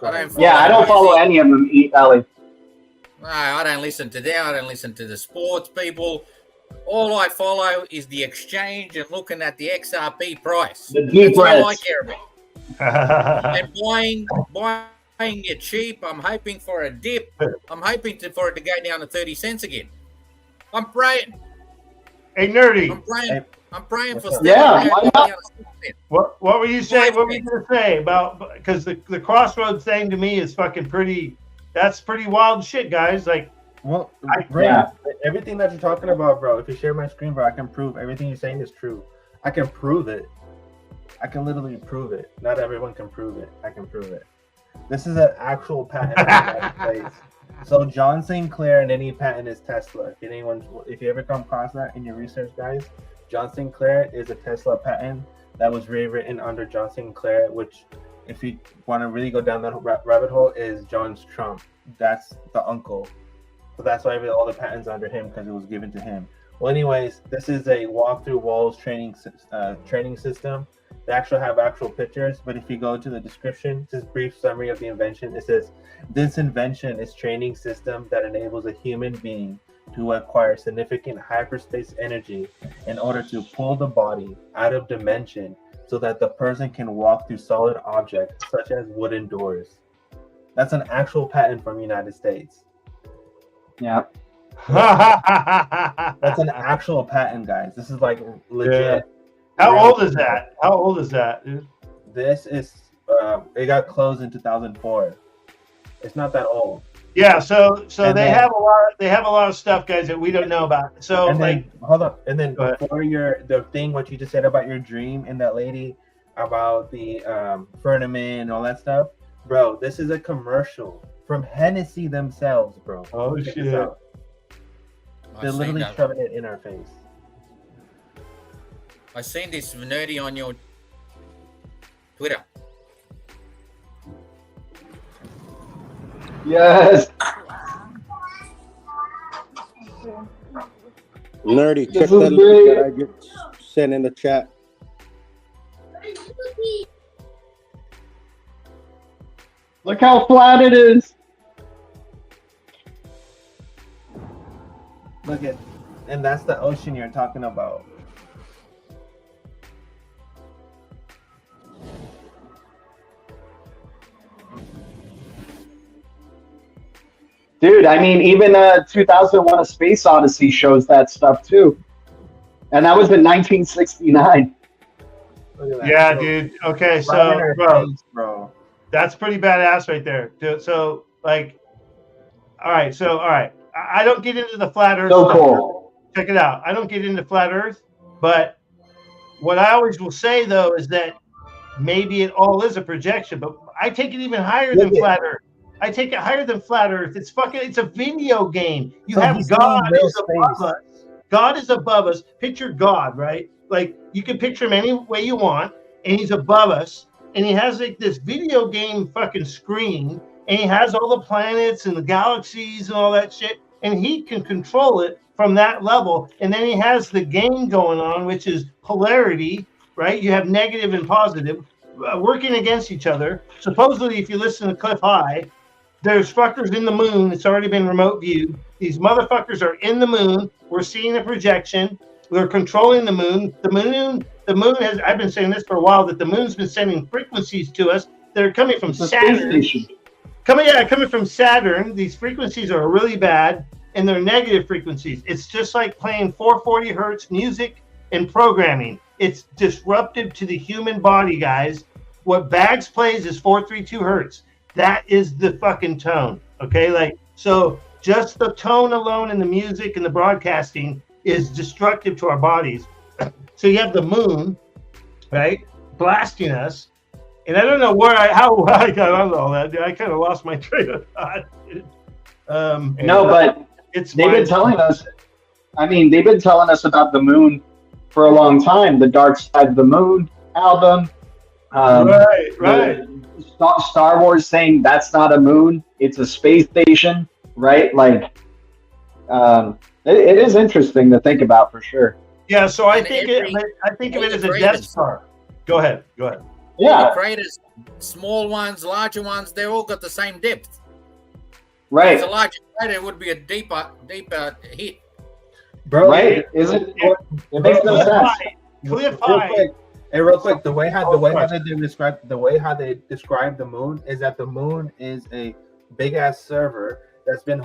I don't follow any of them, Ellie. No, I don't listen to them. I don't listen to the sports people. All I follow is the exchange and looking at the XRP price. That's all I care about. And buying it cheap. I'm hoping for a dip. I'm hoping for it to go down to 30 cents again. I'm praying. Hey, Nerdy. I'm praying for What were you saying? What were you going to say about, because the Crossroads thing to me is fucking pretty, that's pretty wild shit, guys. Like, everything that you're talking about, bro, if you share my screen, bro, I can prove everything you're saying is true. I can prove it. I can literally prove it. Not everyone can prove it. I can prove it. This is an actual patent in the United States. So John St. Clair and any patent is Tesla. If you ever come across that in your research, guys, John St. Clair is a Tesla patent that was rewritten under John St. Clair, which, if you want to really go down that rabbit hole, is John's Trump. That's the uncle. So that's why all the patents under him, because it was given to him. Well, anyways, this is a walk-through walls training system. They actually have actual pictures, but if you go to the description, just brief summary of the invention, it says, this invention is training system that enables a human being to acquire significant hyperspace energy in order to pull the body out of dimension so that the person can walk through solid objects such as wooden doors. That's an actual patent from the United States. Yeah. That's an actual patent, guys. This is like legit. Yeah. How old is that? Dude? This is it got closed in 2004. It's not that old. Yeah, so they have a lot of stuff, guys, that we don't know about. So hold on, and then for the thing what you just said about your dream and that lady about the F.N.W.R and all that stuff, bro. This is a commercial from Hennessy themselves, bro. Oh shit! They're literally shoving it in our face. I seen this nerdy on your Twitter. Yes. Nerdy, check that link that I just sent in the chat. Look how flat it is. Look at, and that's the ocean you're talking about. Dude, I mean, even 2001: A Space Odyssey shows that stuff too, and that was in 1969. Yeah, dude. Okay, so bro, that's pretty badass right there. So, like, all right. I don't get into the flat Earth. So cool. Check it out. I don't get into flat Earth, but what I always will say though is that maybe it all is a projection. But I take it even higher than flat Earth. I take it higher than flat Earth. It's a video game. You have God above us. God is above us. Picture God, right? Like you can picture him any way you want, and he's above us, and he has like this video game fucking screen, and he has all the planets and the galaxies and all that shit, and he can control it from that level. And then he has the game going on, which is polarity, right? You have negative and positive working against each other. Supposedly, if you listen to Cliff High, there's fuckers in the moon. It's already been remote viewed. These motherfuckers are in the moon. We're seeing a projection. We're controlling the moon. The moon has, I've been saying this for a while, that the moon's been sending frequencies to us that are coming from Saturn. Coming from Saturn. These frequencies are really bad, and they're negative frequencies. It's just like playing 440 hertz music and programming. It's disruptive to the human body, guys. What Bags plays is 432 hertz. That is the fucking tone. Okay, like, so just the tone alone in the music and the broadcasting is destructive to our bodies. So you have the moon, right, blasting us. And I don't know how I got on all that. Dude. I kind of lost my train of thought. No, but they've been telling us. I mean, they've been telling us about the moon for a long time. The Dark Side of the Moon album. Right. Star Wars saying that's not a moon; it's a space station, right? Like, it is interesting to think about for sure. Yeah. So I think of it as a Death Star. Go ahead. Yeah. The craters, small ones, larger ones, they all got the same depth. Right. If it's a larger crater, it would be a deeper hit. Bro, right? Is it? It makes no sense. Cliff High. Real quick, the way how they describe the moon is that the moon is a big ass server that's been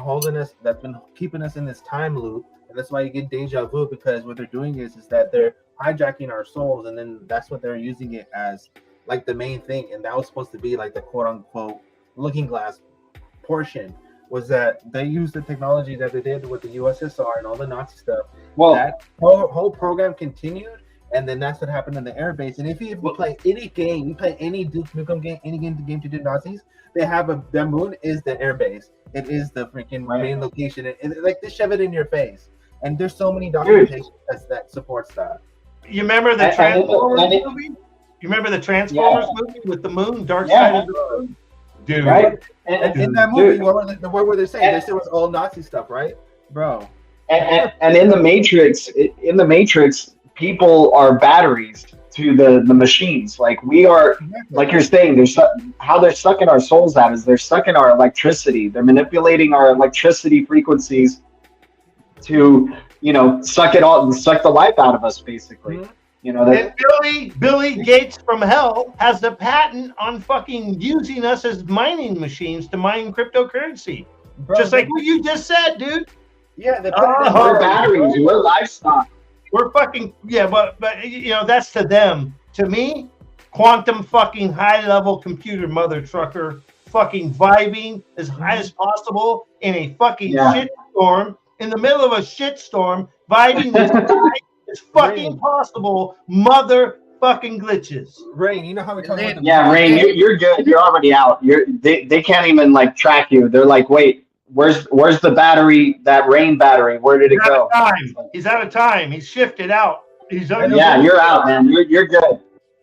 keeping us in this time loop, and that's why you get deja vu, because what they're doing is that they're hijacking our souls, and then that's what they're using it as, like the main thing, and that was supposed to be like the quote unquote looking glass portion. Was that they used the technology that they did with the USSR and all the Nazi stuff. Well, that whole program continued, and then that's what happened in the air base. And if you play any game, you play any Duke Nukem game, any game to do Nazis, they have their moon is the air base. It is the freaking main location. And like they shove it in your face. And there's so many documentation that supports that. You remember the Transformers movie? You remember the Transformers movie with the moon, Dark Side of the Moon? Dude. Right? And in that movie, what were they saying? They said it was all Nazi stuff, right? Bro. And in the Matrix, people are batteries to the machines. Like we are, like you're saying, how they're sucking our souls out is they're sucking our electricity. They're manipulating our electricity frequencies to, suck the life out of us, basically. Mm-hmm. And Billy Gates from hell has the patent on fucking using us as mining machines to mine cryptocurrency. Bro, just like what you just said, dude. Yeah, we're batteries, we're livestock. We're fucking, but that's to them. To me, quantum fucking high level computer mother trucker fucking vibing as high as possible in a fucking shit storm, in the middle of a shit storm, vibing as high as fucking possible, motherfucking glitches. Rain, you know how we talk about Rain, you're good. You're already out. They can't even like track you. They're like, wait, where's the battery? That Rain battery? Where did it go? He's out of time. He's shifted out. You're out, man. You're good.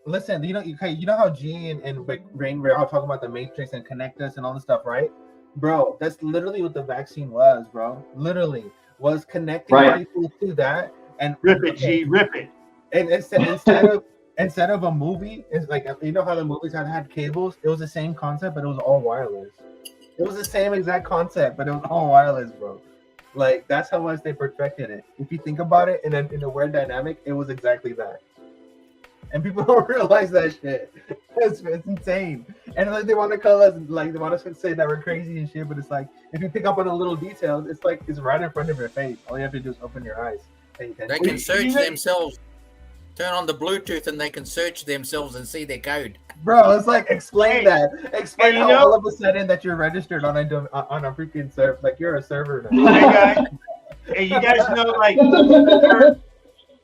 Listen, you know how G and Rain were all talking about the Matrix and connect us and all this stuff, right? Bro, that's literally what the vaccine was, bro. Literally was connecting people to that. And rip it, G, rip it. And instead of a movie, it's like, you know how the movies had cables? It was the same concept, but it was all wireless. It was the same exact concept, but it was all wireless, bro. Like, that's how much they perfected it. If you think about it in a weird dynamic, it was exactly that. And people don't realize that shit. It's insane. And like they want to call us, like they want us to say that we're crazy and shit, but it's like, if you pick up on the little details, it's like it's right in front of your face. All you have to do is open your eyes. They can search themselves, turn on the Bluetooth, and they can search themselves and see their code. Bro, it's like explain that. Explain how all of a sudden that you're registered on a freaking server, like you're a server now. Hey you guys know like the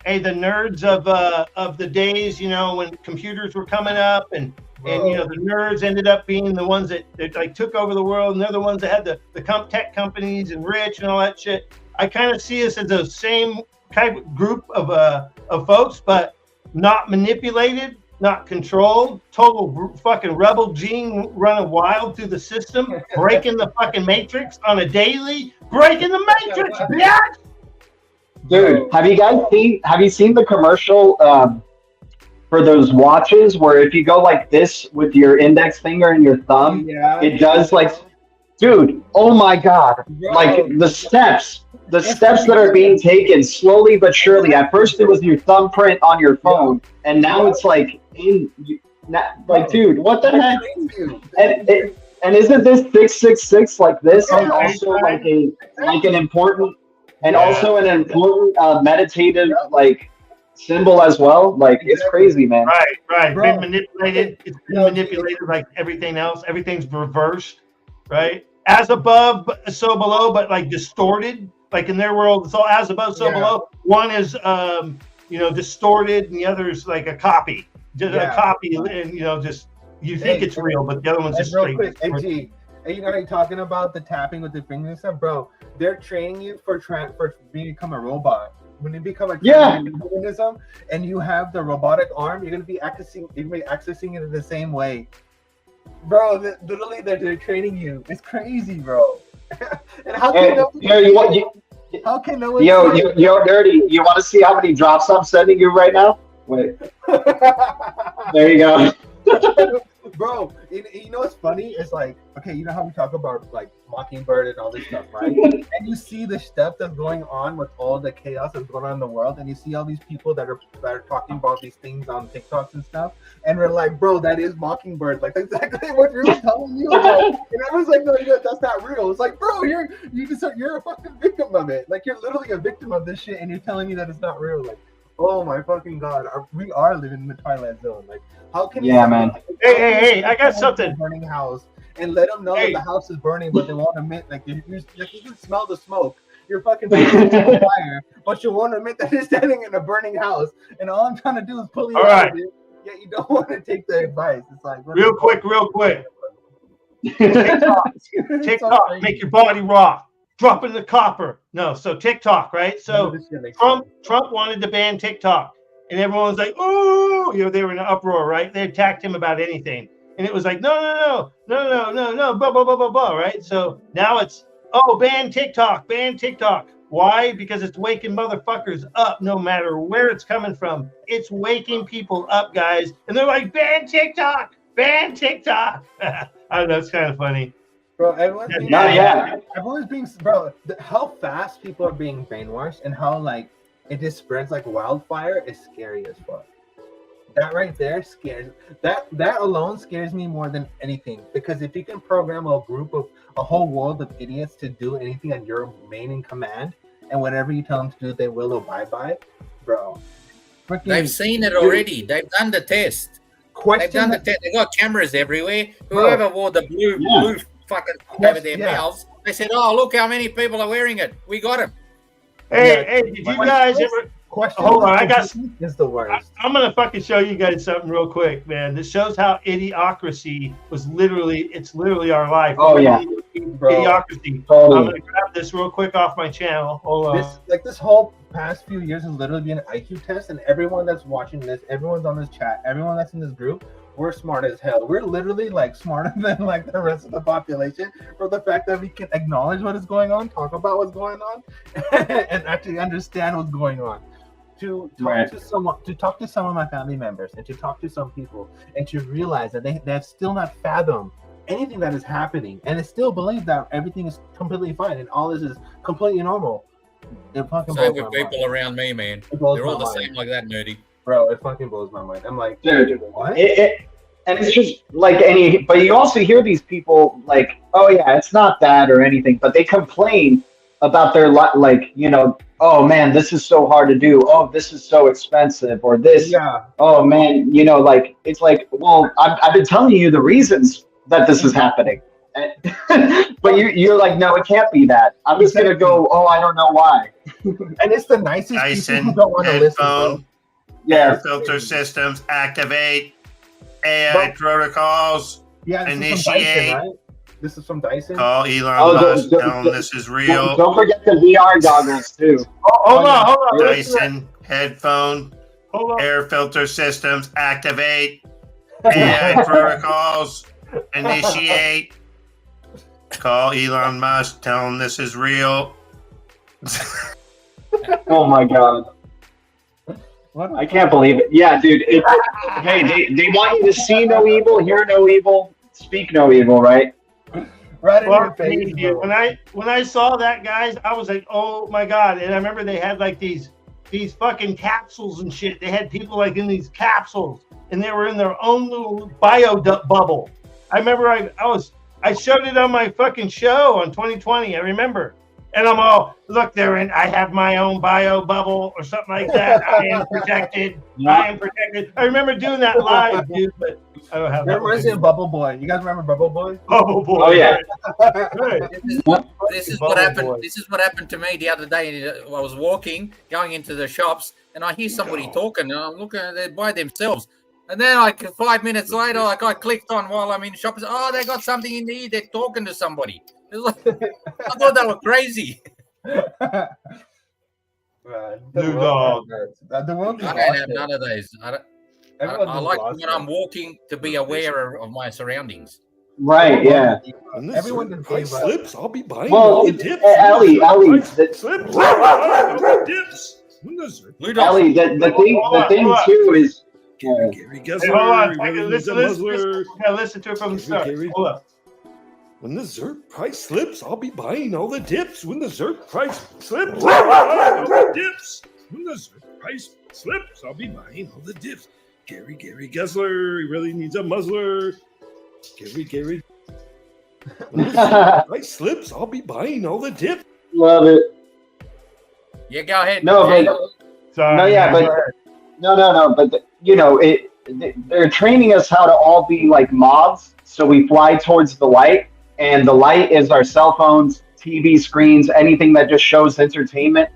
nerds of the days, when computers were coming up and the nerds ended up being the ones that like took over the world, and they're the ones that had the tech companies and rich and all that shit. I kind of see us as those same type group of folks, but not manipulated, not controlled, total fucking rebel gene running wild through the system, breaking the fucking matrix on a daily, breaking the matrix, bitch! Dude, have you seen the commercial for those watches where if you go like this with your index finger and your thumb, it does like, dude, oh my God. Bro. Like the steps that are being taken slowly but surely. At first it was your thumbprint on your phone, and now it's like dude, what the heck? And isn't this 666 like this, and also like an important also an important meditative like symbol as well? Like it's crazy, man. Right. Been manipulated. It's been manipulated like everything else. Everything's reversed, right? As above, so below, but like distorted. Like in their world, it's all as above, so below. One is distorted, and the other is like a copy. Just a copy, and just you think it's real, but the other one's just real quick. Hey, you know, you're talking about the tapping with the fingers and stuff, bro. They're training you for become a robot. When you become a organism and you have the robotic arm, you're gonna be accessing it in the same way, bro. Literally, they're training you. It's crazy, bro. And how can how can no one? Yo, Dirty. You want to see how many drops I'm sending you right now? Wait. There you go. Bro, you know what's funny? It's like, okay, you know how we talk about like Mockingbird and all this stuff, right? And you see the stuff that's going on with all the chaos that's going on in the world, and you see all these people that are talking about these things on TikToks and stuff, and we're like, bro, that is Mockingbird, like exactly what you're telling you about. And everyone's like, no, that's not real. It's like, bro, you're a fucking victim of it. Like you're literally a victim of this shit, and you're telling me that it's not real. Like, oh my fucking God, we are living in the Twilight Zone. Like, how can man? Hey, I got something. Burning house, and let them know that the house is burning, but they won't admit. Like you can smell the smoke. You're fucking on fire, but you won't admit that you're standing in a burning house. And all I'm trying to do is pull you out of it. Yet you don't want to take the advice. It's like real quick. TikTok, make your body rock. Drop in the copper. No, so TikTok, right? So Trump wanted to ban TikTok, and everyone was like, "Oh, they were in an uproar, right? They attacked him about anything, and it was like, no, blah blah blah blah blah, right? So now it's ban TikTok. Why? Because it's waking motherfuckers up, no matter where it's coming from. It's waking people up, guys, and they're like, ban TikTok. I don't know, it's kind of funny. Bro, everyone's being, bro, how fast people are being brainwashed and how like it just spreads like wildfire is scary as fuck. That right there scares, that alone scares me more than anything, because if you can program a whole world of idiots to do anything on your main in command, and whatever you tell them to do, they will abide by, bro. They've seen it already. They've done the test. They've got cameras everywhere. Whoever wore the blue fucking over their mouths, they said, "Oh, look how many people are wearing it. We got him." Hey, did you guys ever? Hold on, is the worst. I'm gonna fucking show you guys something real quick, man. This shows how idiocracy was it's literally our life. Oh yeah, idiocracy. Totally. I'm gonna grab this real quick off my channel. Hold on. This whole past few years has literally been an IQ test, and everyone that's watching this, everyone's on this chat, everyone that's in this group, we're smart as hell. We're literally like smarter than like the rest of the population, for the fact that we can acknowledge what is going on, talk about what's going on, and actually understand what's going on. To talk to some of my family members, and to talk to some people, and to realize that they have still not fathomed anything that is happening, and they still believe that everything is completely fine and all this is completely normal. It fucking same with people around me, man. They're all the same like that, nerdy. Bro, it fucking blows my mind. I'm like, dude, what? And it's just like but you also hear these people like, oh yeah, it's not that or anything, but they complain about their oh man, this is so hard to do. Oh, this is so expensive, or this. Yeah. Oh man, it's like, well, I've been telling you the reasons that this is happening, but you're like, no, it can't be that. I'm just gonna go. Oh, I don't know why. And it's the nicest people who don't want to listen. Bro. Yeah. Filter systems activate. AI protocols initiate. Dyson, right? This is from Dyson. Call Elon Musk. Tell him this is real. Don't forget the VR goggles too. Hold on. Dyson headphone. Air filter systems activate. AI protocols initiate. Call Elon Musk. Tell him this is real. Oh my god. I can't believe it. Yeah, dude. Hey, they want you to see no evil, hear no evil, speak no evil, right? Right in your Fuck face, me, dude. When I saw that, guys, I was like, oh my god! And I remember they had like these fucking capsules and shit. They had people like in these capsules, and they were in their own little bio bubble. I remember I showed it on my fucking show on 2020. I remember, and I'm all, look, I have my own bio bubble or something like that. I am protected. I am protected. I remember doing that live, dude, but I don't have That that. reminds me of Bubble Boy. You guys remember Bubble Boy? Bubble Boy. Oh yeah. This is what happened. This is what happened to me the other day. I was walking, going into the shops, and I hear somebody talking, and I'm looking at it by themselves. And then, like 5 minutes later, I clicked on while I'm in the shop. Oh, they got something in there. They're talking to somebody. It was like, I thought that was crazy. New dog. I don't have none of those. I like when I'm walking to be aware of my surroundings. Right, yeah. When the price slips, I'll be buying Well, all the dips. Ellie, Ellie, the thing too is. Gary Gessler, hold on. really Listen to it from the start. Hold up. When the ZERP price slips, I'll be buying all the dips. When the ZERP price slips, I'll be buying all the dips. When the ZERP price slips, I'll be buying all the dips. Gary Gessler, he really needs a muzzler. Gary. When the ZERP price slips, I'll be buying all the dips. Love it. Yeah, go ahead. No, but they're training us how to all be like mobs. So we fly towards the light, and the light is our cell phones, TV screens, anything that just shows entertainment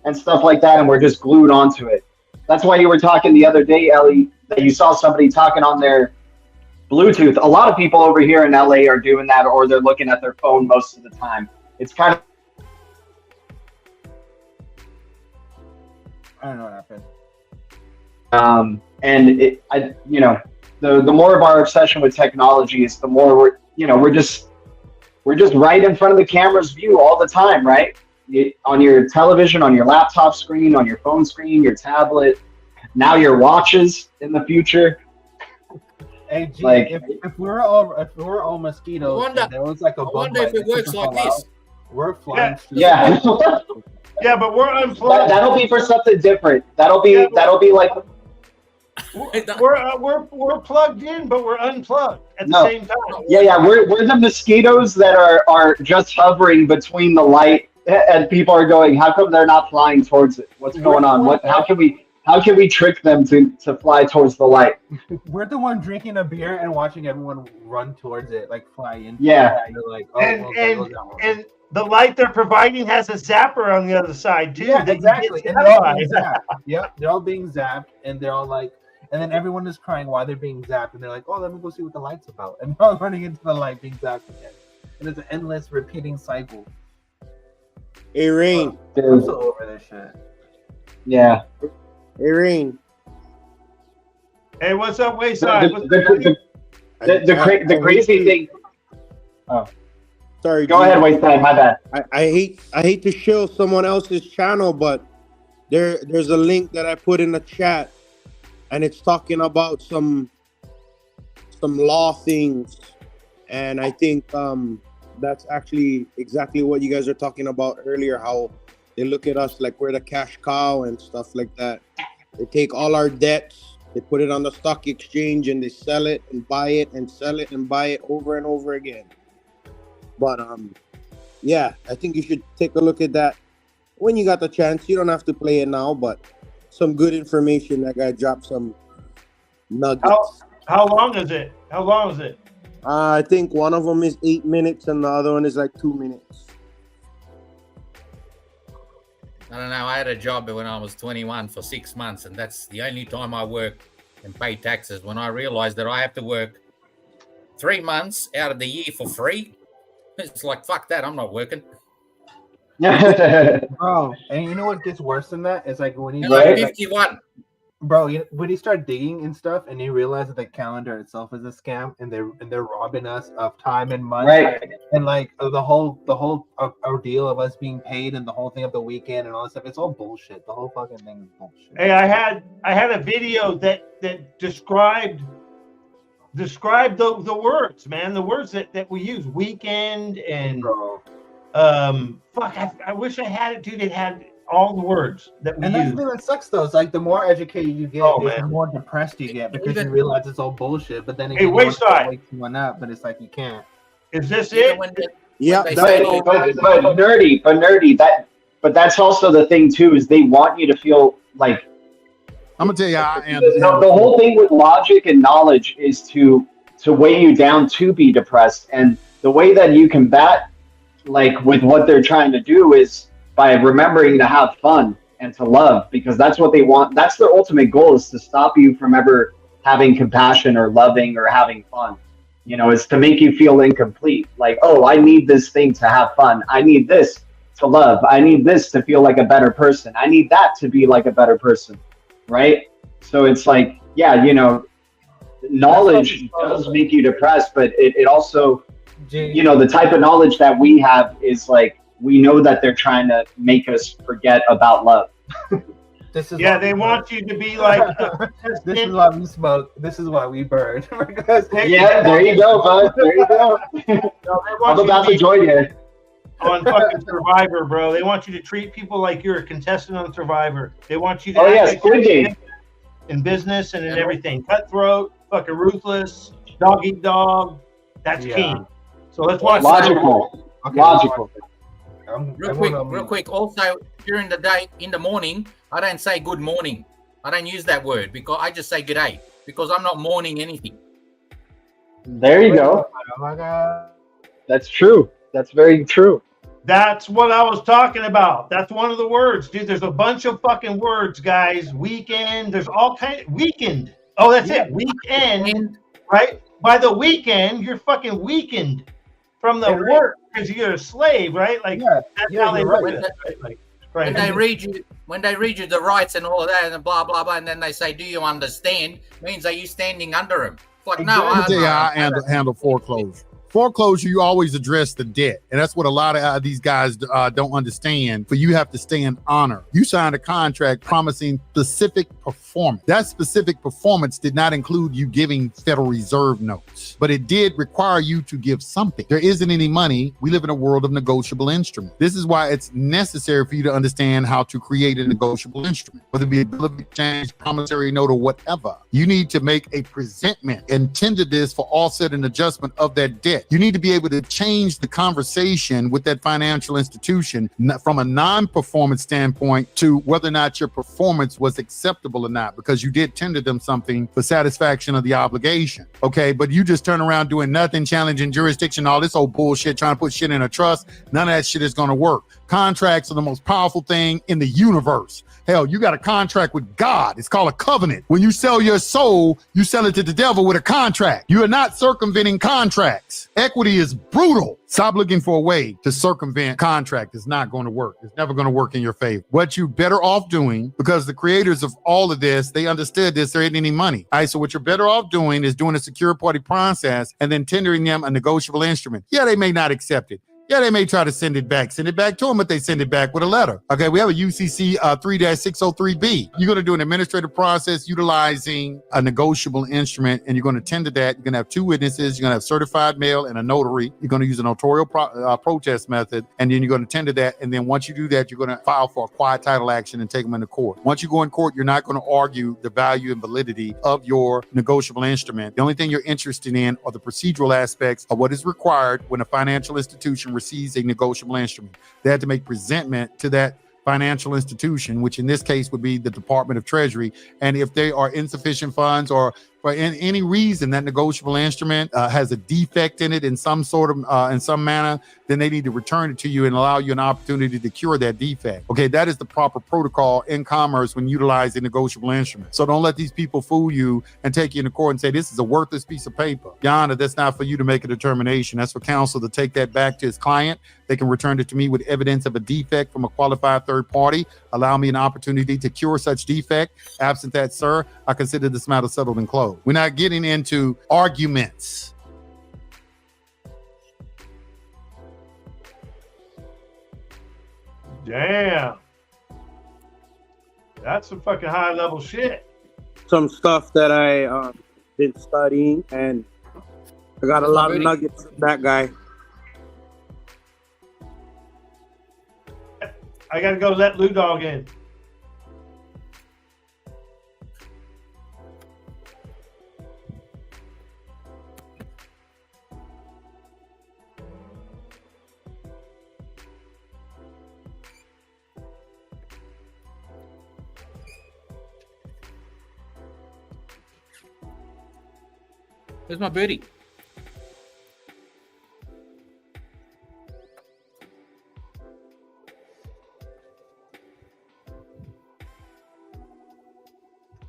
and stuff like that, and we're just glued onto it. That's why you were talking the other day, Ellie, that you saw somebody talking on their Bluetooth. A lot of people over here in LA are doing that, or they're looking at their phone most of the time. It's kind of... I don't know what happened. And the more of our obsession with technology is, the more we're just right in front of the camera's view all the time, right? On your television, on your laptop screen, on your phone screen, your tablet, now your watches in the future. Hey, G, like, if we're all mosquitoes, there was like a bug. I wonder if it works like this. We're flying. Yeah. Yeah, but we're unplugged. That'll be for something different. That'll be like. We're plugged in, but we're unplugged at the same time. Yeah. We're the mosquitoes that are just hovering between the light, and people are going, how come they're not flying towards it? What's going on? How can we trick them to fly towards the light? We're the one drinking a beer and watching everyone run towards it, like fly into Yeah. it. You're like, and the light they're providing has a zapper on the other side too. Yeah, exactly. And they're all being zapped. Yep, they're all being zapped, and they're all like, and then everyone is crying while they're being zapped, and they're like, oh, let me go see what the light's about, and they're all running into the light being zapped again, and it's an endless repeating cycle. Hey, Rain. I'm so over this shit. Yeah. Hey, Rain. Hey, what's up, Wayside? The crazy thing. Oh. Sorry. Go ahead, Wayside. My bad. I hate to show someone else's channel, but there's a link that I put in the chat, and it's talking about some law things, and I think that's actually exactly what you guys are talking about earlier. How they look at us like we're the cash cow and stuff like that. They take all our debts, they put it on the stock exchange, and they sell it and buy it and sell it and buy it over and over again. But yeah, I think you should take a look at that when you got the chance. You don't have to play it now, but some good information. That guy dropped some nuggets. How long is it? I think one of them is 8 minutes and the other one is like 2 minutes. I don't know. I had a job when I was 21 for 6 months, and that's the only time I worked and paid taxes. When I realized that I have to work 3 months out of the year for free, It's like, fuck that, I'm not working. Bro, and you know what gets worse than that? It's like when he's like 51. Bro, when you start digging and stuff, and you realize that the calendar itself is a scam, and they're robbing us of time and money, Right. and like the whole ordeal of us being paid, and the whole thing of the weekend and all that stuff. It's all bullshit. The whole fucking thing is bullshit. Hey, I had a video that described the words, man, the words that we use, weekend and fuck. I wish I had it, dude. It had all the words that we And use. that's the thing that sucks, though. It's like the more educated you get, the more depressed you get because you realize it's all bullshit. But then again, hey, wait, wake someone up, but it's like you can't. Is this it? Yeah, but nerdy. That's also the thing too. Is they want you to feel like. I'm gonna tell you, I am. The whole thing with logic and knowledge is to weigh you down to be depressed, and the way that you combat, like with what they're trying to do, is by remembering to have fun and to love, because that's what they want. That's their ultimate goal, is to stop you from ever having compassion or loving or having fun. You know, is to make you feel incomplete. Like, oh, I need this thing to have fun. I need this to love. I need this to feel like a better person. I need that to be like a better person. Right? So it's like, yeah, you know, knowledge does make you depressed, but it also, you know, the type of knowledge that we have is like, we know that they're trying to make us forget about love. They want you to be like. This is why we smoke. This is why we burn. Yeah, there you go, bud. There you go. I'm about to join you. On fucking Survivor, bro. They want you to treat people like you're a contestant on Survivor. They want you to act Squid Game. In business and in everything. Cutthroat, fucking ruthless, dog eat dog. That's king. So let's watch Logical. Okay, Logical. Real quick. Also, during the day, in the morning, I don't say good morning. I don't use that word because I just say good day because I'm not mourning anything. There you go. Oh my God. That's true. That's very true. That's what I was talking about. That's one of the words, dude. There's a bunch of fucking words, guys. Weekend. There's all kind of weekend. Oh, that's it. Weekend. Right? By the weekend, you're fucking weakened from the work because you're a slave, right? Like that's how they look at it. Like, when they read you the rights and all of that and blah blah blah, and then they say, "Do you understand?" Means are you standing under them? It's like no. Let me tell you how I handle foreclosure. Foreclosure, you always address the debt. And that's what a lot of these guys don't understand. But you have to stay in honor. You signed a contract promising specific performance. That specific performance did not include you giving Federal Reserve notes, but it did require you to give something. There isn't any money. We live in a world of negotiable instruments. This is why it's necessary for you to understand how to create a negotiable instrument, whether it be a bill of exchange, promissory note, or whatever. You need to make a presentment and tender this for offset and adjustment of that debt. You need to be able to change the conversation with that financial institution from a non-performance standpoint to whether or not your performance was acceptable or not, because you did tender them something for satisfaction of the obligation. Okay, but you just turn around doing nothing, challenging jurisdiction, all this old bullshit, trying to put shit in a trust. None of that shit is going to work. Contracts are the most powerful thing in the universe. Hell, you got a contract with God. It's called a covenant. When you sell your soul, you sell it to the devil with a contract. You are not circumventing contracts. Equity is brutal. Stop looking for a way to circumvent contract. It's not going to work. It's never going to work in your favor. What you're better off doing, because the creators of all of this, they understood this, there ain't any money. All right, so what you're better off doing is doing a secure party process and then tendering them a negotiable instrument. Yeah, they may not accept it. Yeah, they may try to send it back to them, but they send it back with a letter. Okay, we have a UCC 3-603B. You're going to do an administrative process utilizing a negotiable instrument, and you're going to tender that. You're going to have two witnesses. You're going to have certified mail and a notary. You're going to use a notarial protest method, and then you're going to tender that. And then once you do that, you're going to file for a quiet title action and take them into court. Once you go in court, you're not going to argue the value and validity of your negotiable instrument. The only thing you're interested in are the procedural aspects of what is required when a financial institution receives a negotiable instrument. They had to make presentment to that financial institution, which in this case would be the Department of Treasury. And if they are insufficient funds or right? And any reason that negotiable instrument has a defect in it in some sort of, in some manner, then they need to return it to you and allow you an opportunity to cure that defect. Okay, that is the proper protocol in commerce when utilizing negotiable instruments. So don't let these people fool you and take you into court and say, this is a worthless piece of paper. Your Honor, that's not for you to make a determination. That's for counsel to take that back to his client. They can return it to me with evidence of a defect from a qualified third party. Allow me an opportunity to cure such defect. Absent that, sir, I consider this matter settled and closed. We're not getting into arguments. Damn. That's some fucking high level shit. Some stuff that I been studying, and I got a lot of nuggets from that guy. I gotta go let Lou Dog in. Where's my birdie?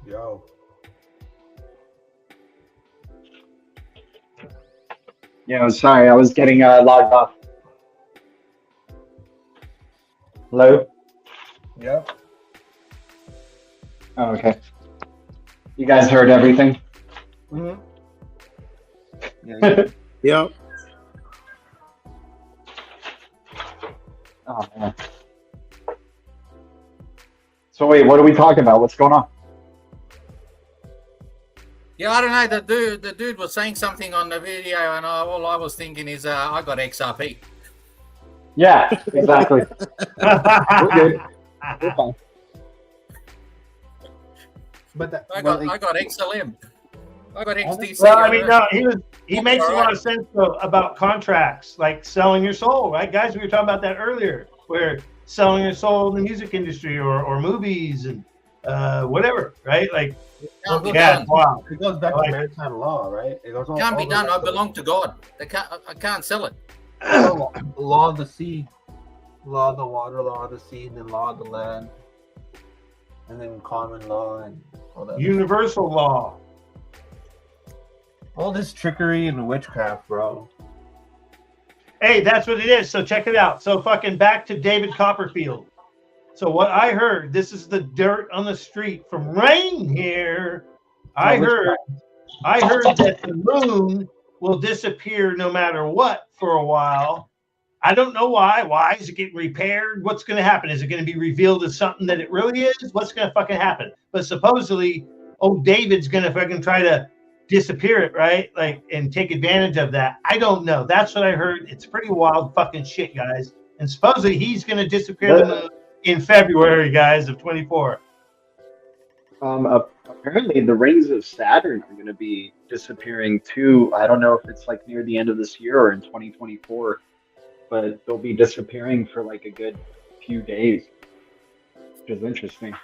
Yo. Yeah, sorry, I was getting logged off. Hello? Yep. Oh, okay. You guys heard everything? Mm-hmm. Yep. Oh, man. So wait, what are we talking about? What's going on? Yeah, I don't know. The dude was saying something on the video, and all I was thinking is, I got XRP. Yeah, exactly. We're good. We're fine. But I got XLM. I got XDC. Well, I mean, no, he makes a lot of sense though, about contracts, like selling your soul, right, guys? We were talking about that earlier, where selling your soul in the music industry or movies and whatever, right? Like, yeah, wow. It goes back to maritime law, right? It goes can't be done. I belong to God. I can't sell it. Law of the sea, law of the water, law of the sea, and then law of the land, and then common law and all that. Universal law. All this trickery and witchcraft, bro. Hey, that's what it is. So check it out. So fucking back to David Copperfield. So what I heard, this is the dirt on the street from Rain here. I heard that the moon will disappear no matter what for a while. I don't know why. Why is it getting repaired? What's going to happen? Is it going to be revealed as something that it really is? What's going to fucking happen? But supposedly, old David's going to fucking try to disappear it, right? Like, and take advantage of that. I don't know. That's what I heard. It's pretty wild fucking shit, guys. And supposedly he's going to disappear the moon in February, guys, of 24. Apparently the rings of Saturn are going to be disappearing too. I don't know if it's like near the end of this year or in 2024, but they'll be disappearing for like a good few days, which is interesting.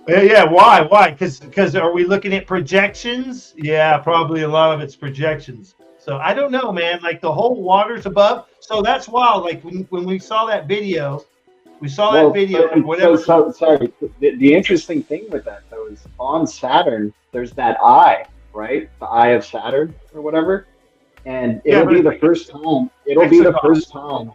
Yeah, why? Why? Because are we looking at projections? Yeah, probably a lot of it's projections. So I don't know, man. Like the whole water's above. So that's wild. Like when we saw that video, whatever. So sorry. The interesting thing with that though is on Saturn, there's that eye, right? The eye of Saturn or whatever. And it'll be the first time. It'll be the first time.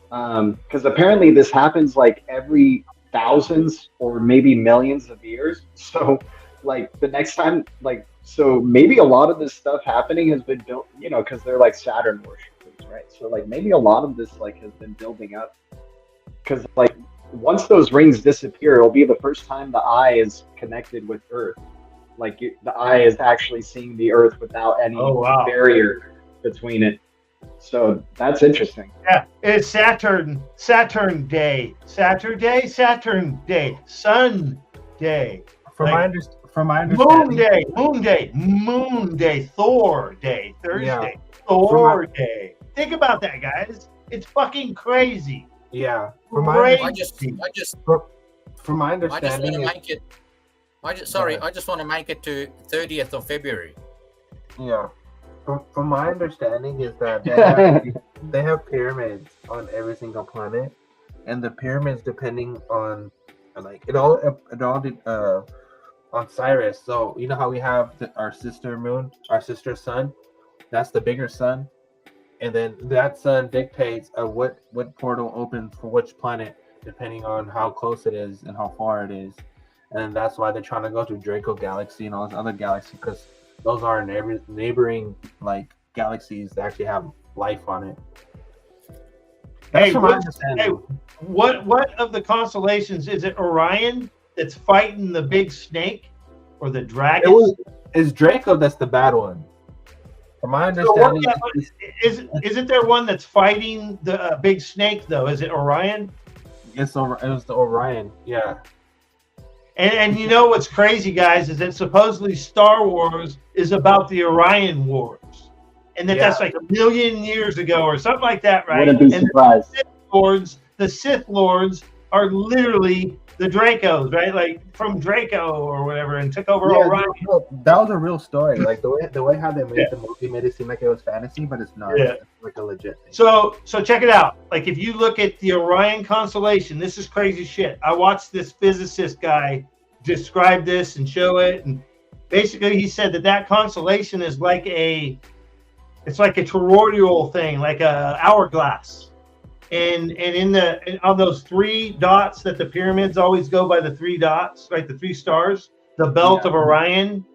Because apparently this happens like every thousands or maybe millions of years. So like the next time, like, so maybe a lot of this stuff happening has been built, you know, because they're like Saturn worshippers, right? So like maybe a lot of this like has been building up, because like once those rings disappear, it'll be the first time the eye is connected with Earth. Like the eye is actually seeing the Earth without any barrier between it. So that's interesting. Yeah, it's Saturn Day, Sun Day. From my understanding, Moon Day, Thor Day, Thursday, Thor Day. Think about that, guys. It's fucking crazy. Yeah, I just from my want to understanding, make it. I just want to make it to 30th of February. Yeah. From my understanding is that they have pyramids on every single planet, and the pyramids depending on like it all on Cyrus. So you know how we have our sister moon, our sister sun, that's the bigger sun, and then that sun dictates what portal opens for which planet depending on how close it is and how far it is, and that's why they're trying to go to Draco Galaxy and all this other galaxy because those are neighboring like galaxies that actually have life on it. Hey, what of the constellations is it? Orion that's fighting the big snake or the dragon? It's Draco that's the bad one. From my understanding, isn't there one that's fighting the big snake though? Is it Orion? It was the Orion, yeah. And you know what's crazy, guys, is that supposedly Star Wars is about the Orion Wars. And that's like 1 million years ago or something like that, right? Wouldn't be surprised. The Sith Lords are literally the Dracos, right? Like from Draco or whatever, and took over Orion. That was a real story. Like the way how they made the movie made it seem like it was fantasy, but it's not. Yeah. It's like a legit thing. So check it out. Like if you look at the Orion constellation, this is crazy shit. I watched this physicist guy describe this and show it, and basically he said that constellation is like it's like a toroidal thing, like a hourglass, and on those 3 dots that the pyramids always go by, the 3 dots, right, the 3 stars, the belt of Orion,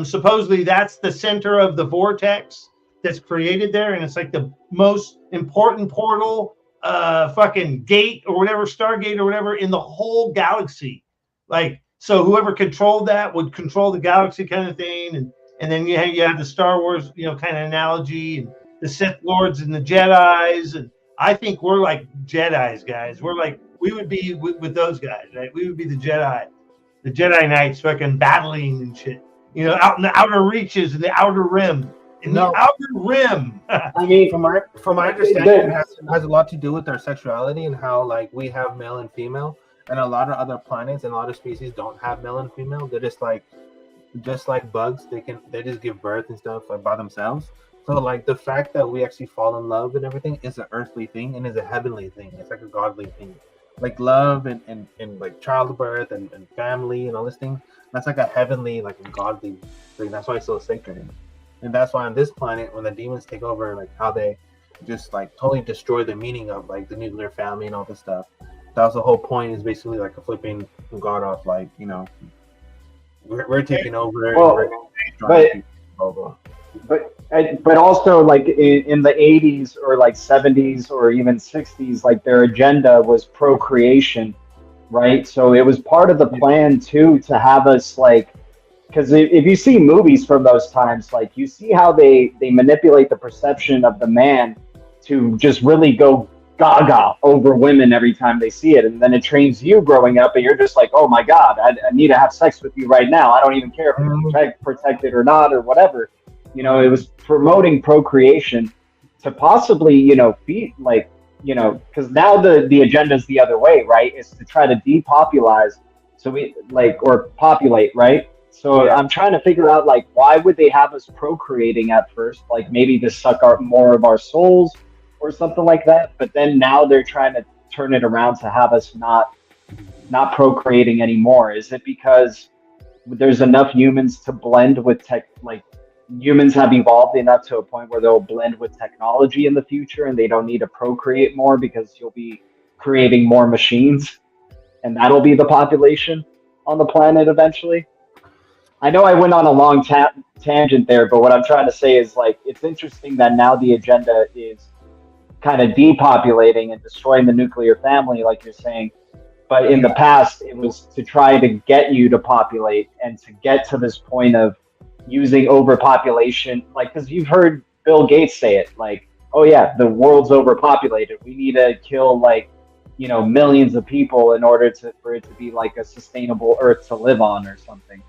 supposedly that's the center of the vortex that's created there, and it's like the most important portal, fucking gate or whatever, Stargate or whatever in the whole galaxy. Like, so whoever controlled that would control the galaxy kind of thing. And then you have the Star Wars, kind of analogy, and the Sith Lords and the Jedis. And I think we're like Jedis, guys. We would be with those guys, right? We would be the Jedi Knights fucking battling and shit, out in the outer reaches and the outer rim. The outer rim. I mean, from my understanding, it has a lot to do with our sexuality and how like we have male and female. And a lot of other planets and a lot of species don't have male and female. They're just like bugs. They just give birth and stuff like by themselves. So like the fact that we actually fall in love and everything is an earthly thing and is a heavenly thing. It's like a godly thing. Like love and like childbirth and family and all this thing. That's like a heavenly, like a godly thing. That's why it's so sacred. And that's why on this planet, when the demons take over, like how they just like totally destroy the meaning of like the nuclear family and all this stuff. That was the whole point, is basically like a flipping God off, like, we're taking over. Well, but also like in the 80s or like 70s or even 60s, like their agenda was procreation, right? So it was part of the plan too to have us like, because if you see movies from those times, like you see how they manipulate the perception of the man to just really go gaga over women every time they see it, and then it trains you growing up, and you're just like, oh my god, I need to have sex with you right now. I don't even care if you're protected or not or whatever. It was promoting procreation to possibly, be like, because now the agenda is the other way, right? It's to try to depopulize, so we or populate, right? So I'm trying to figure out like why would they have us procreating at first, like maybe to suck out more of our souls or something like that, but then now they're trying to turn it around to have us not procreating anymore. Is it because there's enough humans to blend with tech? Like humans have evolved enough to a point where they'll blend with technology in the future, and they don't need to procreate more because you'll be creating more machines, and that'll be the population on the planet eventually. I know I went on a long tangent there, but what I'm trying to say is like it's interesting that now the agenda is kind of depopulating and destroying the nuclear family, like you're saying. But in the past, it was to try to get you to populate and to get to this point of using overpopulation. Like, because you've heard Bill Gates say it, like, oh yeah, the world's overpopulated. We need to kill like, millions of people in order for it to be like a sustainable Earth to live on or something.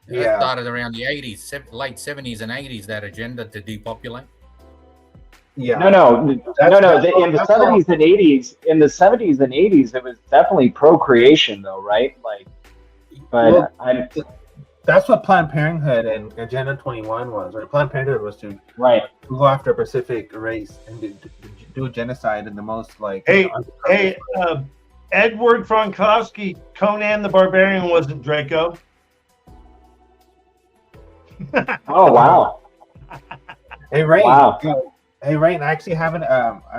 It started around the 80s, late 70s and 80s, that agenda to depopulate. Yeah. No. In the 70s and 80s, it was definitely procreation, though, right? Like, But that's what Planned Parenthood and Agenda 21 was. Right? Planned Parenthood was to go after a Pacific race and do a genocide in the most like. Edward Frankowski, Conan the Barbarian wasn't Draco. Oh wow! Hey Rain. Wow. Hey Rain, I actually have an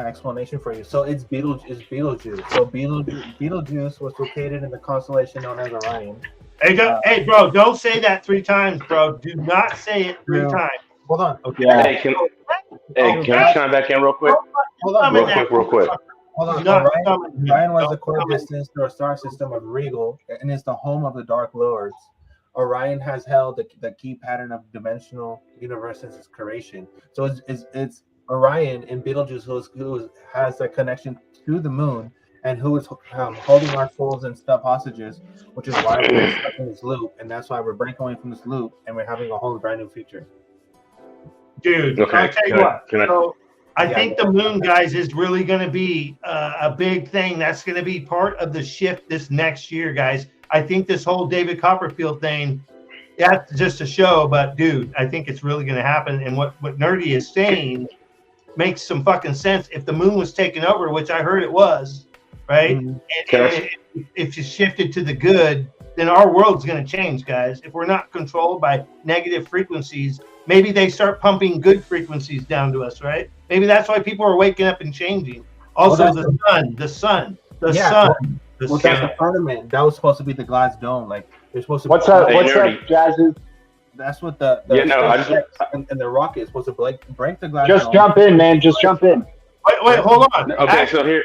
explanation for you. So it's Betelgeuse. So Betelgeuse was located in the constellation known as Orion. Hey, bro, don't say that 3 times, bro. Do not say it 3 times. Hold on. Okay. Hey, can I chime back in real quick? Hold on. Real quick. Hold on. Orion was the core distance to a star system of Regal, and is the home of the Dark Lords. Orion has held the key pattern of dimensional universe since its creation. So it's Orion and Betelgeuse who has a connection to the moon and who is holding our souls and stuff hostages, which is why we're stuck in this loop, and that's why we're breaking away from this loop and we're having a whole brand new future. Dude, okay. I'll tell you what. I think the moon, guys, is really going to be a big thing. That's going to be part of the shift this next year, guys. I think this whole David Copperfield thing, that's just a show, but dude, I think it's really going to happen. And what Nerdy is saying makes some fucking sense. If the moon was taken over, which I heard it was, right? And if you shifted to the good, then our world's going to change, guys. If we're not controlled by negative frequencies, maybe they start pumping good frequencies down to us, right? Maybe that's why people are waking up and changing. Also, the sun. That's the firmament. That was supposed to be the glass dome. Like they're supposed to. What's up, Jazzy? That's what the and the rocket is supposed to break the glass. Just jump in, man. Just jump in. Wait, hold on. Okay, so here.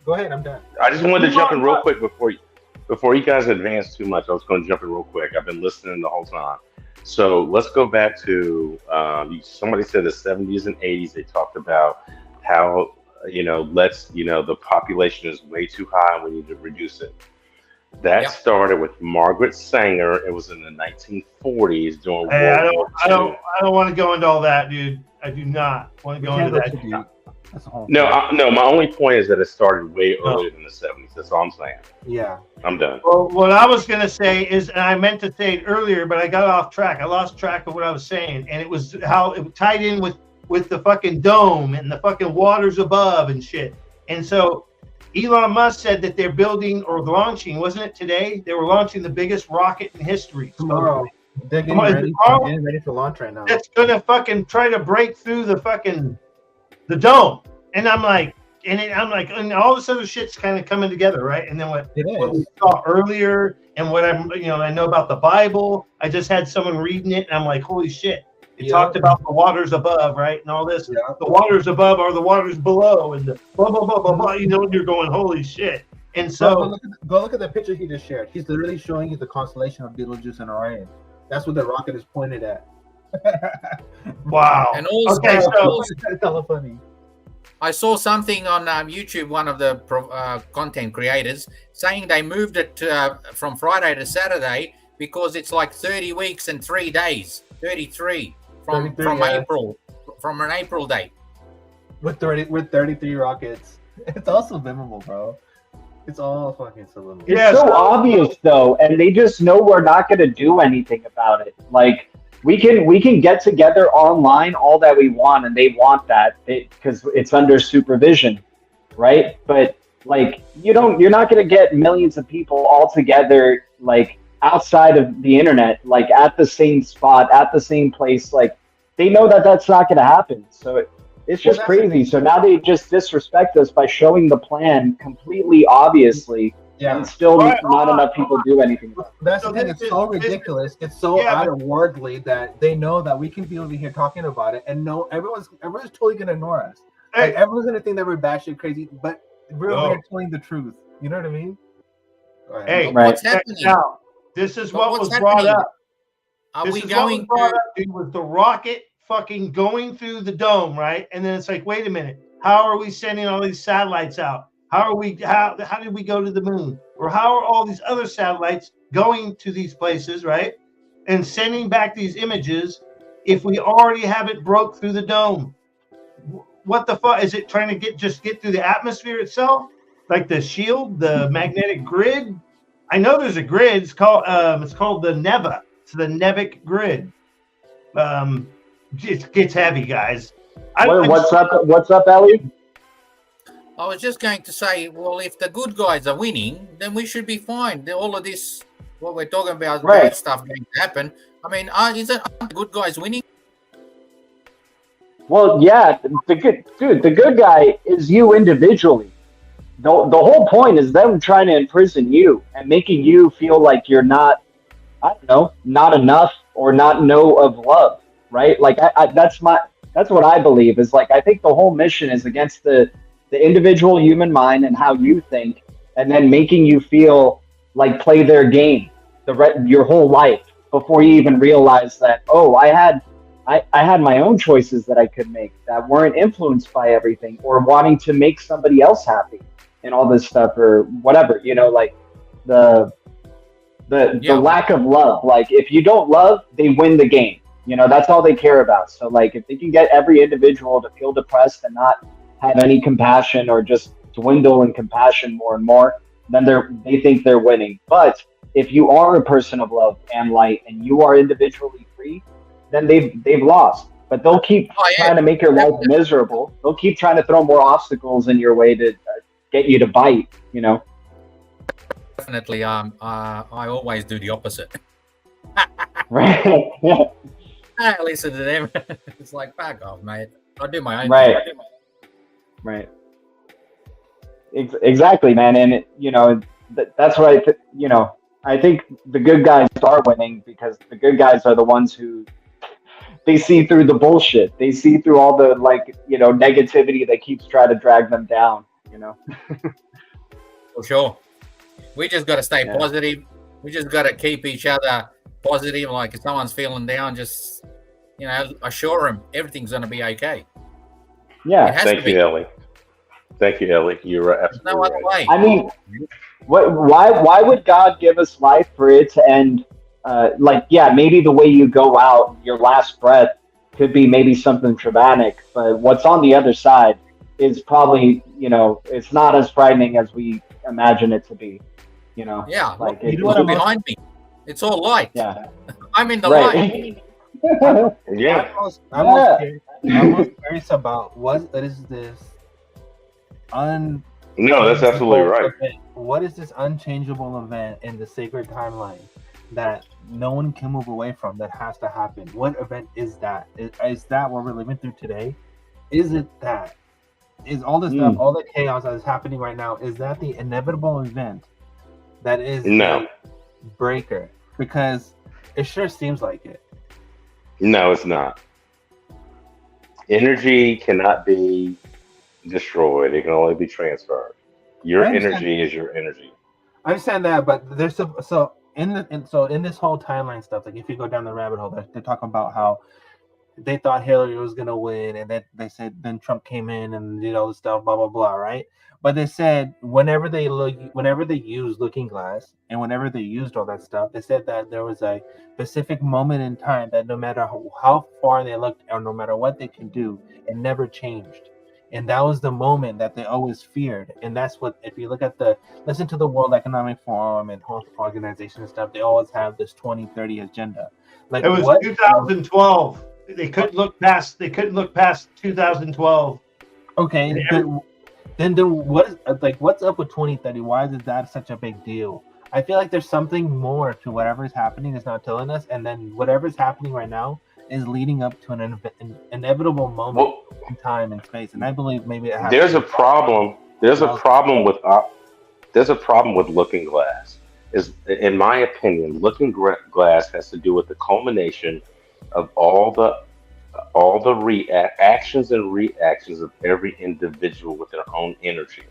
Go ahead. I'm done. I just wanted to jump in real quick before you guys advance too much. I was going to jump in real quick. I've been listening the whole time. So let's go back to somebody said the 70s and 80s. They talked about how the population is way too high and we need to reduce it. That started with Margaret Sanger. It was in the 1940s during World War II. I don't want to go into all that, dude. I do not want to go into that. No, my only point is that it started way earlier than the 70s. That's all I'm saying. Yeah. I'm done. Well, what I was going to say is, and I meant to say it earlier, but I got off track. I lost track of what I was saying. And it was how it tied in with the fucking dome and the fucking waters above and shit. And so Elon Musk said that they're building or launching, wasn't it today? They were launching the biggest rocket in history. Tomorrow. They're getting ready for launch right now. That's going to fucking try to break through the dome. And I'm like, and all this other shit's kind of coming together, right? And then what we saw earlier and what I know about the Bible, I just had someone reading it and I'm like, holy shit. It talked about the waters above, right? And all this. Yeah. The waters above are the waters below and the blah, blah, blah, blah, blah. You're going, holy shit. And so go look at the picture he just shared. He's literally showing you the constellation of Betelgeuse and Orion. That's what the rocket is pointed at. Wow. And also, it's hella funny. I saw something on YouTube, one of the content creators, saying they moved it from Friday to Saturday because it's like 30 weeks and 3 days, 33 from April, from an April date. With 33 rockets. It's also memorable, bro. It's all fucking subliminal. It's so obvious though, and they just know we're not going to do anything about it. Like we can get together online all that we want, and they want that because it's under supervision, right? But like you're not going to get millions of people all together like outside of the internet, like at the same spot, at the same place. Like they know that that's not going to happen. So it's just crazy. So now they just disrespect us by showing the plan completely obviously, and still not enough people do anything. That's the thing. It's so ridiculous. It's so out of worldly that they know that we can be over here talking about it, and no, everyone's totally gonna ignore us. Like everyone's gonna think that we're batshit crazy, but we're over here telling the truth. You know what I mean? Hey, what's happening? Now, this is what was brought up. With the rocket fucking going through the dome, right? And then it's like, wait a minute, how are we sending all these satellites out? How did we go to the moon? Or how are all these other satellites going to these places, right? And sending back these images if we already have it broke through the dome? What the fuck? Is it trying to get through the atmosphere itself? Like the shield, the magnetic grid? I know there's a grid. It's called the NEVA. It's the NEVIC grid. It gets heavy, guys. What's up, Ellie? I was just going to say, well, if the good guys are winning, then we should be fine. All of this, what we're talking about, bad stuff going to happen. I mean, aren't the good guys winning? Well, yeah, the good guy is you individually. The whole point is them trying to imprison you and making you feel like you're not, I don't know, not enough or not know of love, right? Like that's what I believe is like, I think the whole mission is against the individual human mind and how you think, and then making you feel like play their game your whole life before you even realize that, oh, I had my own choices that I could make that weren't influenced by everything or wanting to make somebody else happy and all this stuff or whatever, you know, like the lack of love. Like if you don't love, they win the game. You know, that's all they care about. So like if they can get every individual to feel depressed and not have any compassion or just dwindle in compassion more and more, then they think they're winning. But if you are a person of love and light and you are individually free, then they've lost. But they'll keep trying to make your life miserable. They'll keep trying to throw more obstacles in your way to get you to bite, you know? Definitely. I always do the opposite. Right. I listen to them. It's like, back off, mate. I do my own right. thing. Right. Exactly, man. And, you know, that's what I think the good guys are winning because the good guys are the ones who they see through the bullshit. They see through all the negativity that keeps trying to drag them down, you know? For sure. We just got to stay positive. We just got to keep each other positive. Like if someone's feeling down, just, assure them everything's going to be okay. Yeah. Thank you, Ellie. Thank you, Ellie. You're absolutely no other right. way. I mean, why would God give us life for it to end? Maybe the way you go out, your last breath could be maybe something traumatic, but what's on the other side is probably, it's not as frightening as we imagine it to be, Yeah. Like it's behind me. It's all light. Yeah. I'm in the light. Yeah. I'm most curious about what is this No, that's absolutely right. event. What is this unchangeable event in the sacred timeline that no one can move away from that has to happen? What event is that? Is that what we're living through today? Is it that? Is all this stuff, all the chaos that is happening right now, is that the inevitable event that is no breaker? Because it sure seems like it. No, it's not. Energy cannot be destroyed. It can only be transferred. Your energy is your energy. I understand that, but there's in this whole timeline stuff, like if you go down the rabbit hole, they're talking about how they thought Hillary was gonna win, and then they said then Trump came in and did all this stuff, blah blah blah, right? But they said whenever they used Looking Glass and whenever they used all that stuff, they said that there was a specific moment in time that no matter how far they looked or no matter what they can do, it never changed. And that was the moment that they always feared. And that's what, if you listen to the World Economic Forum and Health Organization and stuff, they always have this 2030 agenda. Like it was 2012. They couldn't look past 2012. Okay, then what's up with 2030? Why is that such a big deal? I feel like there's something more to whatever's happening is not telling us, and then whatever's happening right now is leading up to an inevitable moment in time and space. And I believe maybe it has there's a problem. There's a problem with Looking Glass. Is, in my opinion, Looking Glass has to do with the culmination of all the actions and reactions of every individual with their own energy.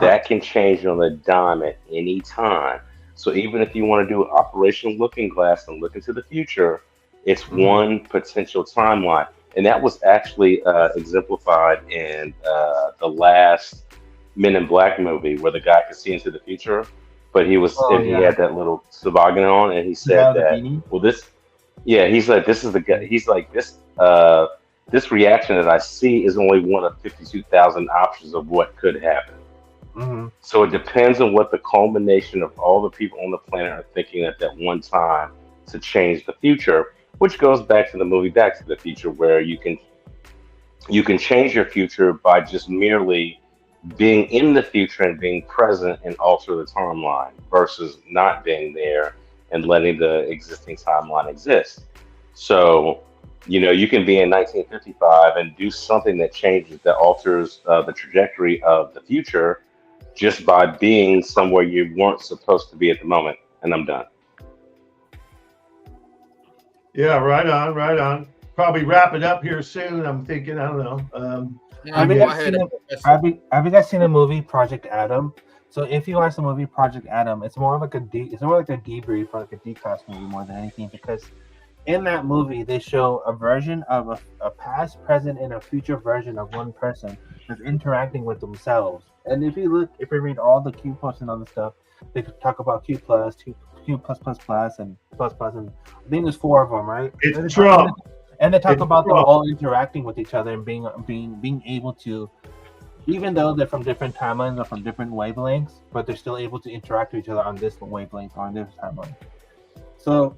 That can change on a dime at any time. So even if you want to do Operation Looking Glass and look into the future, it's one potential timeline. And that was actually exemplified in the last Men in Black movie, where the guy could see into the future, but he had that little toboggan on, and he said he's like, this is the guy. He's like, this reaction that I see is only one of 52,000 options of what could happen. So it depends on what the culmination of all the people on the planet are thinking at that one time to change the future, which goes back to the movie Back to the Future, where you can change your future by just merely being in the future and being present and alter the timeline versus not being there and letting the existing timeline exist. So, you can be in 1955 and do something that changes, that alters the trajectory of the future just by being somewhere you weren't supposed to be at the moment. And I'm done. Yeah, right on, right on. Probably wrap it up here soon. I'm thinking, I don't know. Have you guys seen the movie Project Adam? So if you watch the movie Project Adam, it's more like a debrief or like a D-class movie more than anything, because in that movie they show a version of a past, present, and a future version of one person that's interacting with themselves. And if you read all the Q plus and other stuff, they could talk about Q plus, Q plus, and plus, and I think there's 4 of them, right? It's Trump. And they talk about them all interacting with each other and being able to, even though they're from different timelines or from different wavelengths, but they're still able to interact with each other on this wavelength or on this timeline. So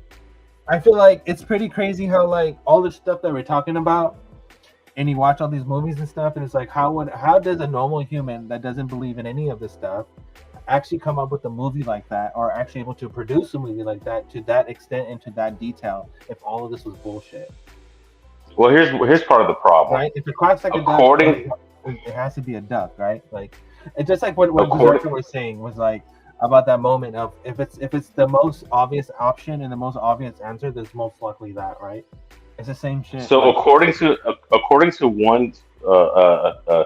I feel like it's pretty crazy how like all the stuff that we're talking about, and you watch all these movies and stuff, and it's like how does a normal human that doesn't believe in any of this stuff actually come up with a movie like that, or actually able to produce a movie like that to that extent and to that detail if all of this was bullshit? Well, here's part of the problem. Right? If it quacks like a duck, it has to be a duck, right? Like it's just like what Berserker was saying was like about that moment of if it's the most obvious option and the most obvious answer, there's most likely that, right? It's the same shit. So according to one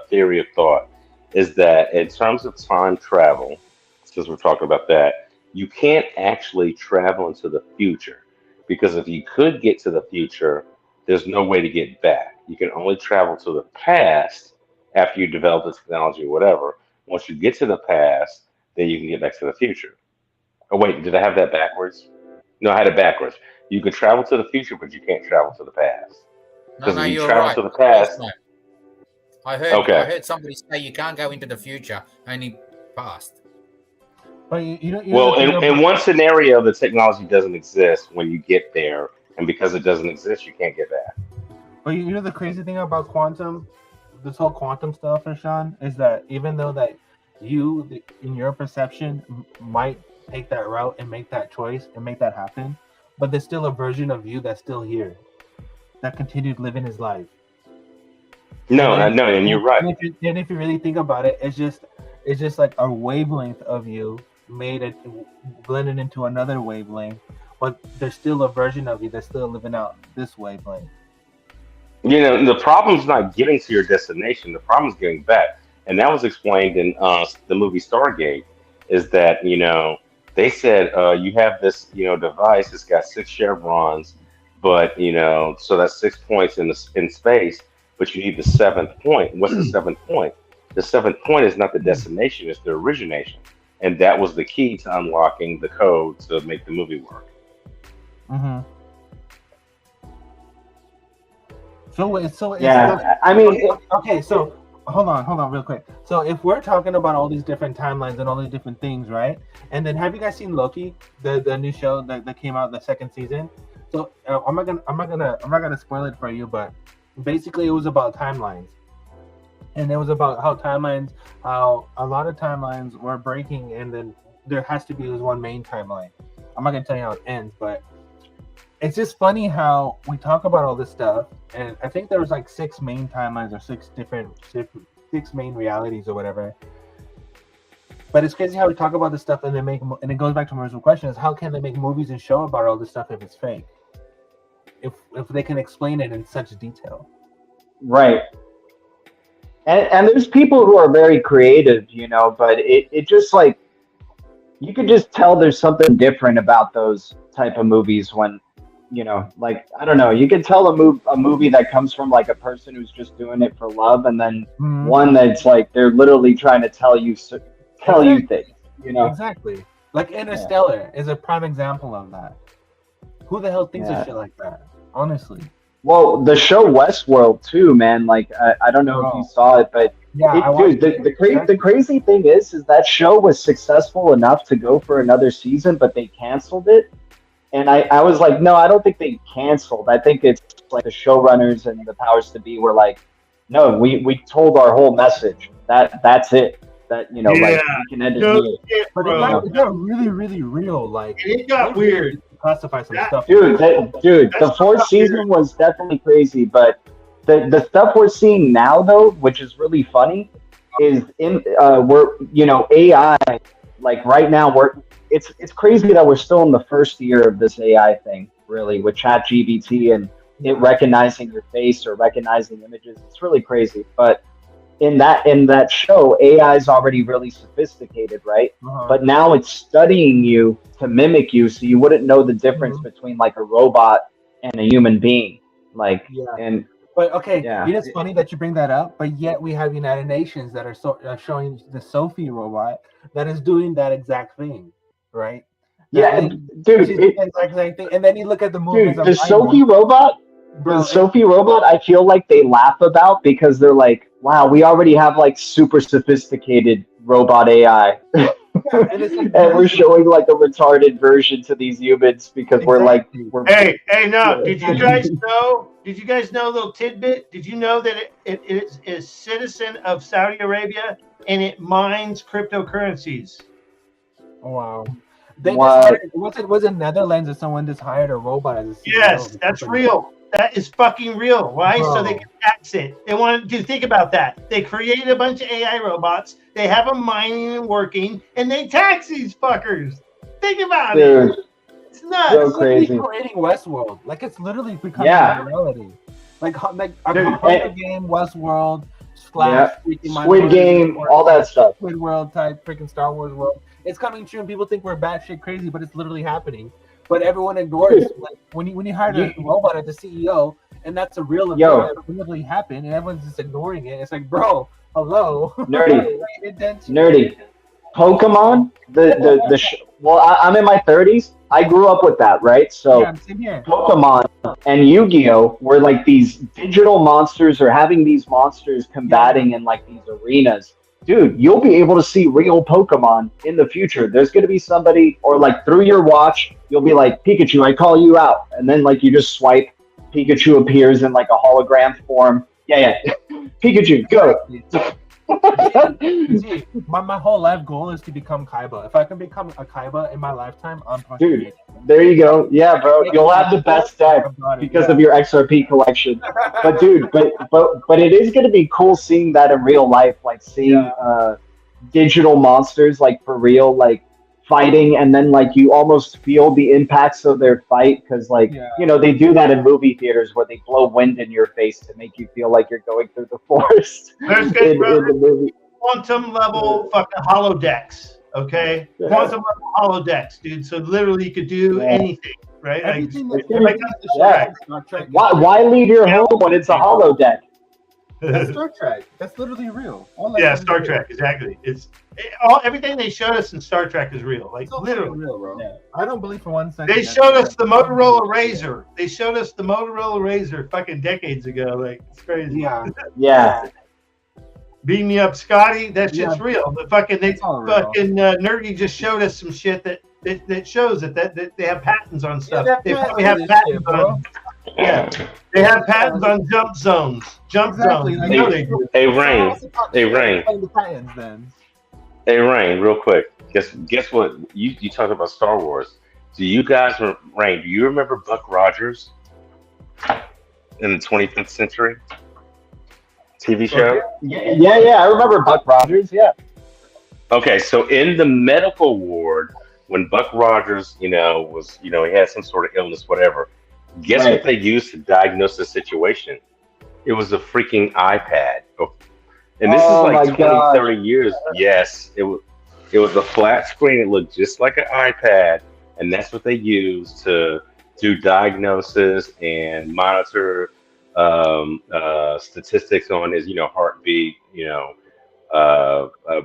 theory of thought, is that in terms of time travel, since we're talking about that, you can't actually travel into the future, because if you could get to the future, there's no way to get back. You can only travel to the past after you develop the technology or whatever. Once you get to the past, then you can get back to the future. Oh wait, did I have that backwards? No, I had it backwards. You can travel to the future, but you can't travel to the past. No, if you you're travel right. to the past, I heard somebody say you can't go into the future, only past. But you well, in one scenario, the technology doesn't exist when you get there, and because it doesn't exist, you can't get back. But you know the crazy thing about this whole quantum stuff, Sean, is that even though that you, in your perception, might take that route and make that choice and make that happen, but there's still a version of you that's still here, that continued living his life. And you're right. And if you really think about it, it's just like a wavelength of you blended into another wavelength, but there's still a version of you that's still living out this wavelength. The problem's not getting to your destination. The problem is getting back, and that was explained in the movie Stargate. Is that they said you have this device. It's got 6 chevrons, but so that's 6 points in space. But you need the 7th point. What's the 7th point? The 7th point is not the destination; it's the origination, and that was the key to unlocking the code to make the movie work. Mm-hmm. So yeah, I mean, okay. So hold on, real quick. So if we're talking about all these different timelines and all these different things, right? And then have you guys seen Loki, the new show that came out, the 2nd season? So I'm not gonna spoil it for you, but basically it was about timelines, and it was about how a lot of timelines were breaking, and then there has to be this one main timeline. I'm not gonna tell you how it ends, but it's just funny how we talk about all this stuff, and I think there was like 6 main timelines or 6 main realities or whatever. But it's crazy how we talk about this stuff and and it goes back to my original question: is how can they make movies and show about all this stuff if it's fake? If they can explain it in such detail, right? And there's people who are very creative, but it just like you could just tell there's something different about those type of movies when. Like I don't know, you can tell a movie that comes from like a person who's just doing it for love, and then one that's like they're literally trying to tell you things. Exactly. Like Interstellar is a prime example of that. Who the hell thinks of shit like that? Honestly. Well, the show Westworld too, man. Like I don't know if you saw it, but Dude, the crazy thing is that show was successful enough to go for another season, but they canceled it. And I was like, no, I don't think they canceled. I think it's like the showrunners and the powers to be were like, no, we told our whole message. That's it. That like we can end it here. But it got really, really real. Like it got weird. Classify some stuff. Dude, the fourth season was definitely crazy, but the stuff we're seeing now though, which is really funny, is in we're AI, like right now it's crazy that we're still in the first year of this AI thing, really, with ChatGPT and it recognizing your face or recognizing images. It's really crazy. But in that show, AI is already really sophisticated, right? But now it's studying you to mimic you, so you wouldn't know the difference between like a robot and a human being. Like, But okay, it's funny that you bring that up. But yet we have United Nations that are showing the Sophie robot that is doing that exact thing, right? Dude, exact thing. And then you look at the movies. Dude, the Sophie robot. The Sophie robot, I feel like they laugh about because they're like, wow, we already have like super sophisticated robot AI. And we're showing like a retarded version to these humans because we're like, hey, no, did you guys know? Did you guys know a little tidbit? Did you know that it is a citizen of Saudi Arabia and it mines cryptocurrencies? Oh, wow. Was it Netherlands that someone just hired a robot as a CEO? Yes, that's real. That is fucking real. Why? So they can tax it. They wanted to think about that. They created a bunch of AI robots. They have them mining and working, and they tax these fuckers. Think about it. It's nuts. So crazy. Creating Westworld, like it's literally becoming a reality. Like a Hunger Game, Westworld, Flash, Squid Game, all that stuff. Squid World type, freaking Star Wars world. It's coming true, and people think we're batshit crazy, but it's literally happening. But everyone ignores like when you hired a robot as the CEO, and that's a real event that literally happened, and everyone's just ignoring it. It's like, bro, hello, nerdy. Pokemon, I'm in my 30s. I grew up with that, right? So same here. Pokemon and Yu-Gi-Oh were like these digital monsters, or having these monsters combating in like these arenas. Dude, you'll be able to see real Pokemon in the future. There's going to be somebody, or like through your watch, you'll be like, Pikachu, I call you out. And then like you just swipe, Pikachu appears in like a hologram form. Pikachu, go. My whole life goal is to become Kaiba. If I can become a Kaiba in my lifetime, I'm dude. There you go. Yeah, bro. You'll have the best deck because of your XRP collection. But dude, but it is gonna be cool seeing that in real life, like seeing digital monsters like for real, like fighting, and then like you almost feel the impacts of their fight because like they do that in movie theaters where they blow wind in your face to make you feel like you're going through the forest. There's in the movie. Quantum level fucking holodecks. Okay, quantum level holodecks, dude. So literally, you could do anything, right? Why leave your home when it's a holodeck? That's Star Trek. That's literally real. Star Trek, exactly. Everything they showed us in Star Trek is real, like literally real, bro. I don't believe for 1 second. They showed us the Motorola Razor. They showed us the Motorola Razor fucking decades ago. Like it's crazy. Yeah. Beam me up, Scotty. That shit's real. The fucking Nerdy just showed us some shit that shows that they have patents on stuff. They probably have patents on. Yeah, they have patents on jump zones. Zones. I know they do. Hey, Rain. Hey, Rain. Real quick. Guess what? You talked about Star Wars. Do you guys, Rain? Do you remember Buck Rogers in the 25th century? TV show? Yeah. I remember Buck Rogers. Yeah. Okay, so in the medical ward, when Buck Rogers, was, he had some sort of illness, whatever. Guess what they used to diagnose the situation? It was a freaking iPad. And this is like 20, 30 years. Yes, it was a flat screen. It looked just like an iPad, and that's what they used to do diagnosis and monitor statistics on his, heartbeat,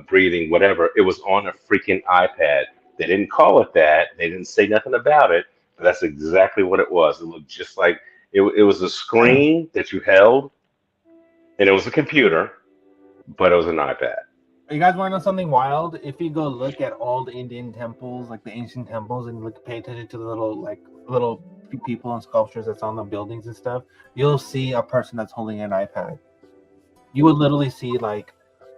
breathing, whatever. It was on a freaking iPad. They didn't call it that. They didn't say nothing about it, but that's exactly what it was. It looked just like it was a screen that you held, and it was a computer, but it was an iPad. You guys want to know something wild? If you go look at all the Indian temples, like the ancient temples, and look, pay attention to the little people and sculptures that's on the buildings and stuff, you'll see a person that's holding an iPad. You would literally see like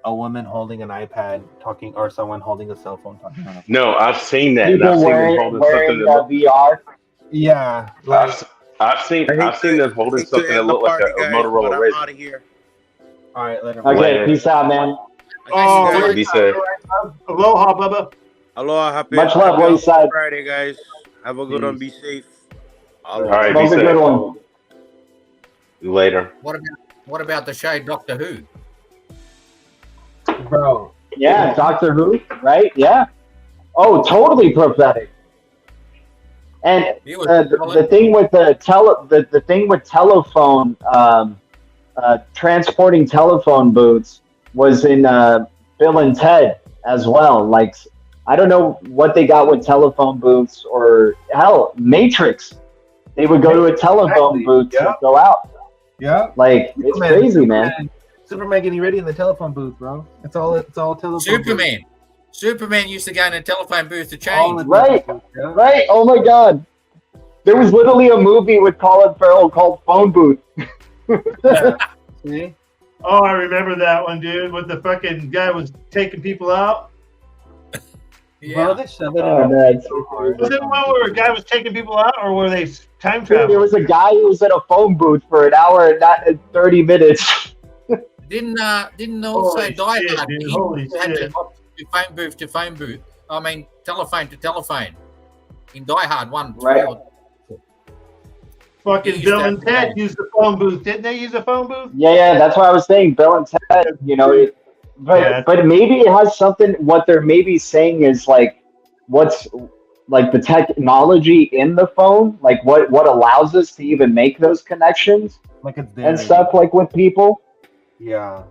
a woman holding an iPad talking, or someone holding a cell phone talking on it. No, I've seen that. People I've seen them holding something that look, VR. Yeah, like I've seen them holding something that looked like a Motorola Razr. Out of here. All right, later. Okay, peace out, man. Oh, Be safe. Aloha, Bubba. Aloha, happy Much love, Wayside. Friday, guys. Have a good one. Be safe. All right, be Have a good safe. one. Later. What about the show Doctor Who? Bro. Yeah, Doctor Who, right? Yeah. Oh, totally prophetic. And the thing with the thing with telephone, transporting telephone booths was in Bill and Ted as well. Like, I don't know what they got with telephone booths, or hell, Matrix. They would go to a telephone booth to go out. Yeah. Like, it's crazy, man. Superman getting ready in the telephone booth, bro. It's all telephone. Superman used to go in a telephone booth to change. Right. Oh my God. There was literally a movie with Colin Farrell called Phone Booth. See? Oh, I remember that one, dude. With the fucking guy was taking people out. Bro, they shove it in Was it one where a guy was taking people out, or were they time traveling? There was a guy who was in a phone booth for an hour and not 30 minutes. Didn't also Holy Die shit, Hard? dude. He Holy had to shit. hop to phone booth to phone booth. I mean, telephone to telephone. In Die Hard 1. Right. Fucking Bill and Ted used the phone booth. Didn't they use a phone booth? Yeah, that's what I was saying. Bill and Ted, but maybe it has something. What they're maybe saying is like, what's like the technology in the phone, like what allows us to even make those connections, like it's and stuff, like with people. Yeah,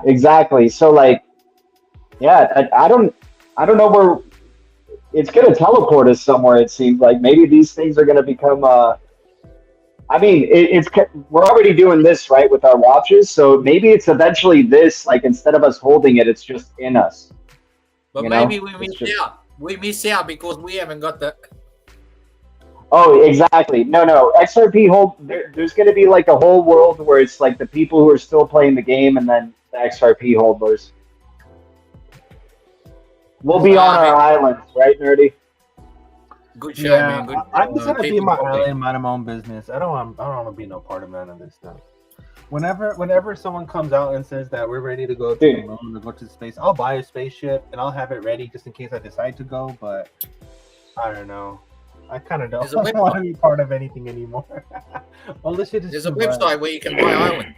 exactly. So like, I don't know where it's gonna teleport us somewhere. It seems like maybe these things are gonna become. I mean, we're already doing this, right, with our watches. So maybe it's eventually this, like, instead of us holding it, it's just in us. But maybe we miss out. We miss out because we haven't got the. Oh, exactly. No. XRP there's going to be like a whole world where it's like the people who are still playing the game, and then the XRP holders. We'll be on our islands, right, Nerdy? Good show, man. Good. I'm just gonna be in my island, mind my own business. I don't want to be no part of none of this stuff. Whenever someone comes out and says that we're ready to go to the moon or go to space, I'll buy a spaceship and I'll have it ready just in case I decide to go. But I don't know. I kind of don't want to be part of anything anymore. All this shit is. There's a website where you can buy island.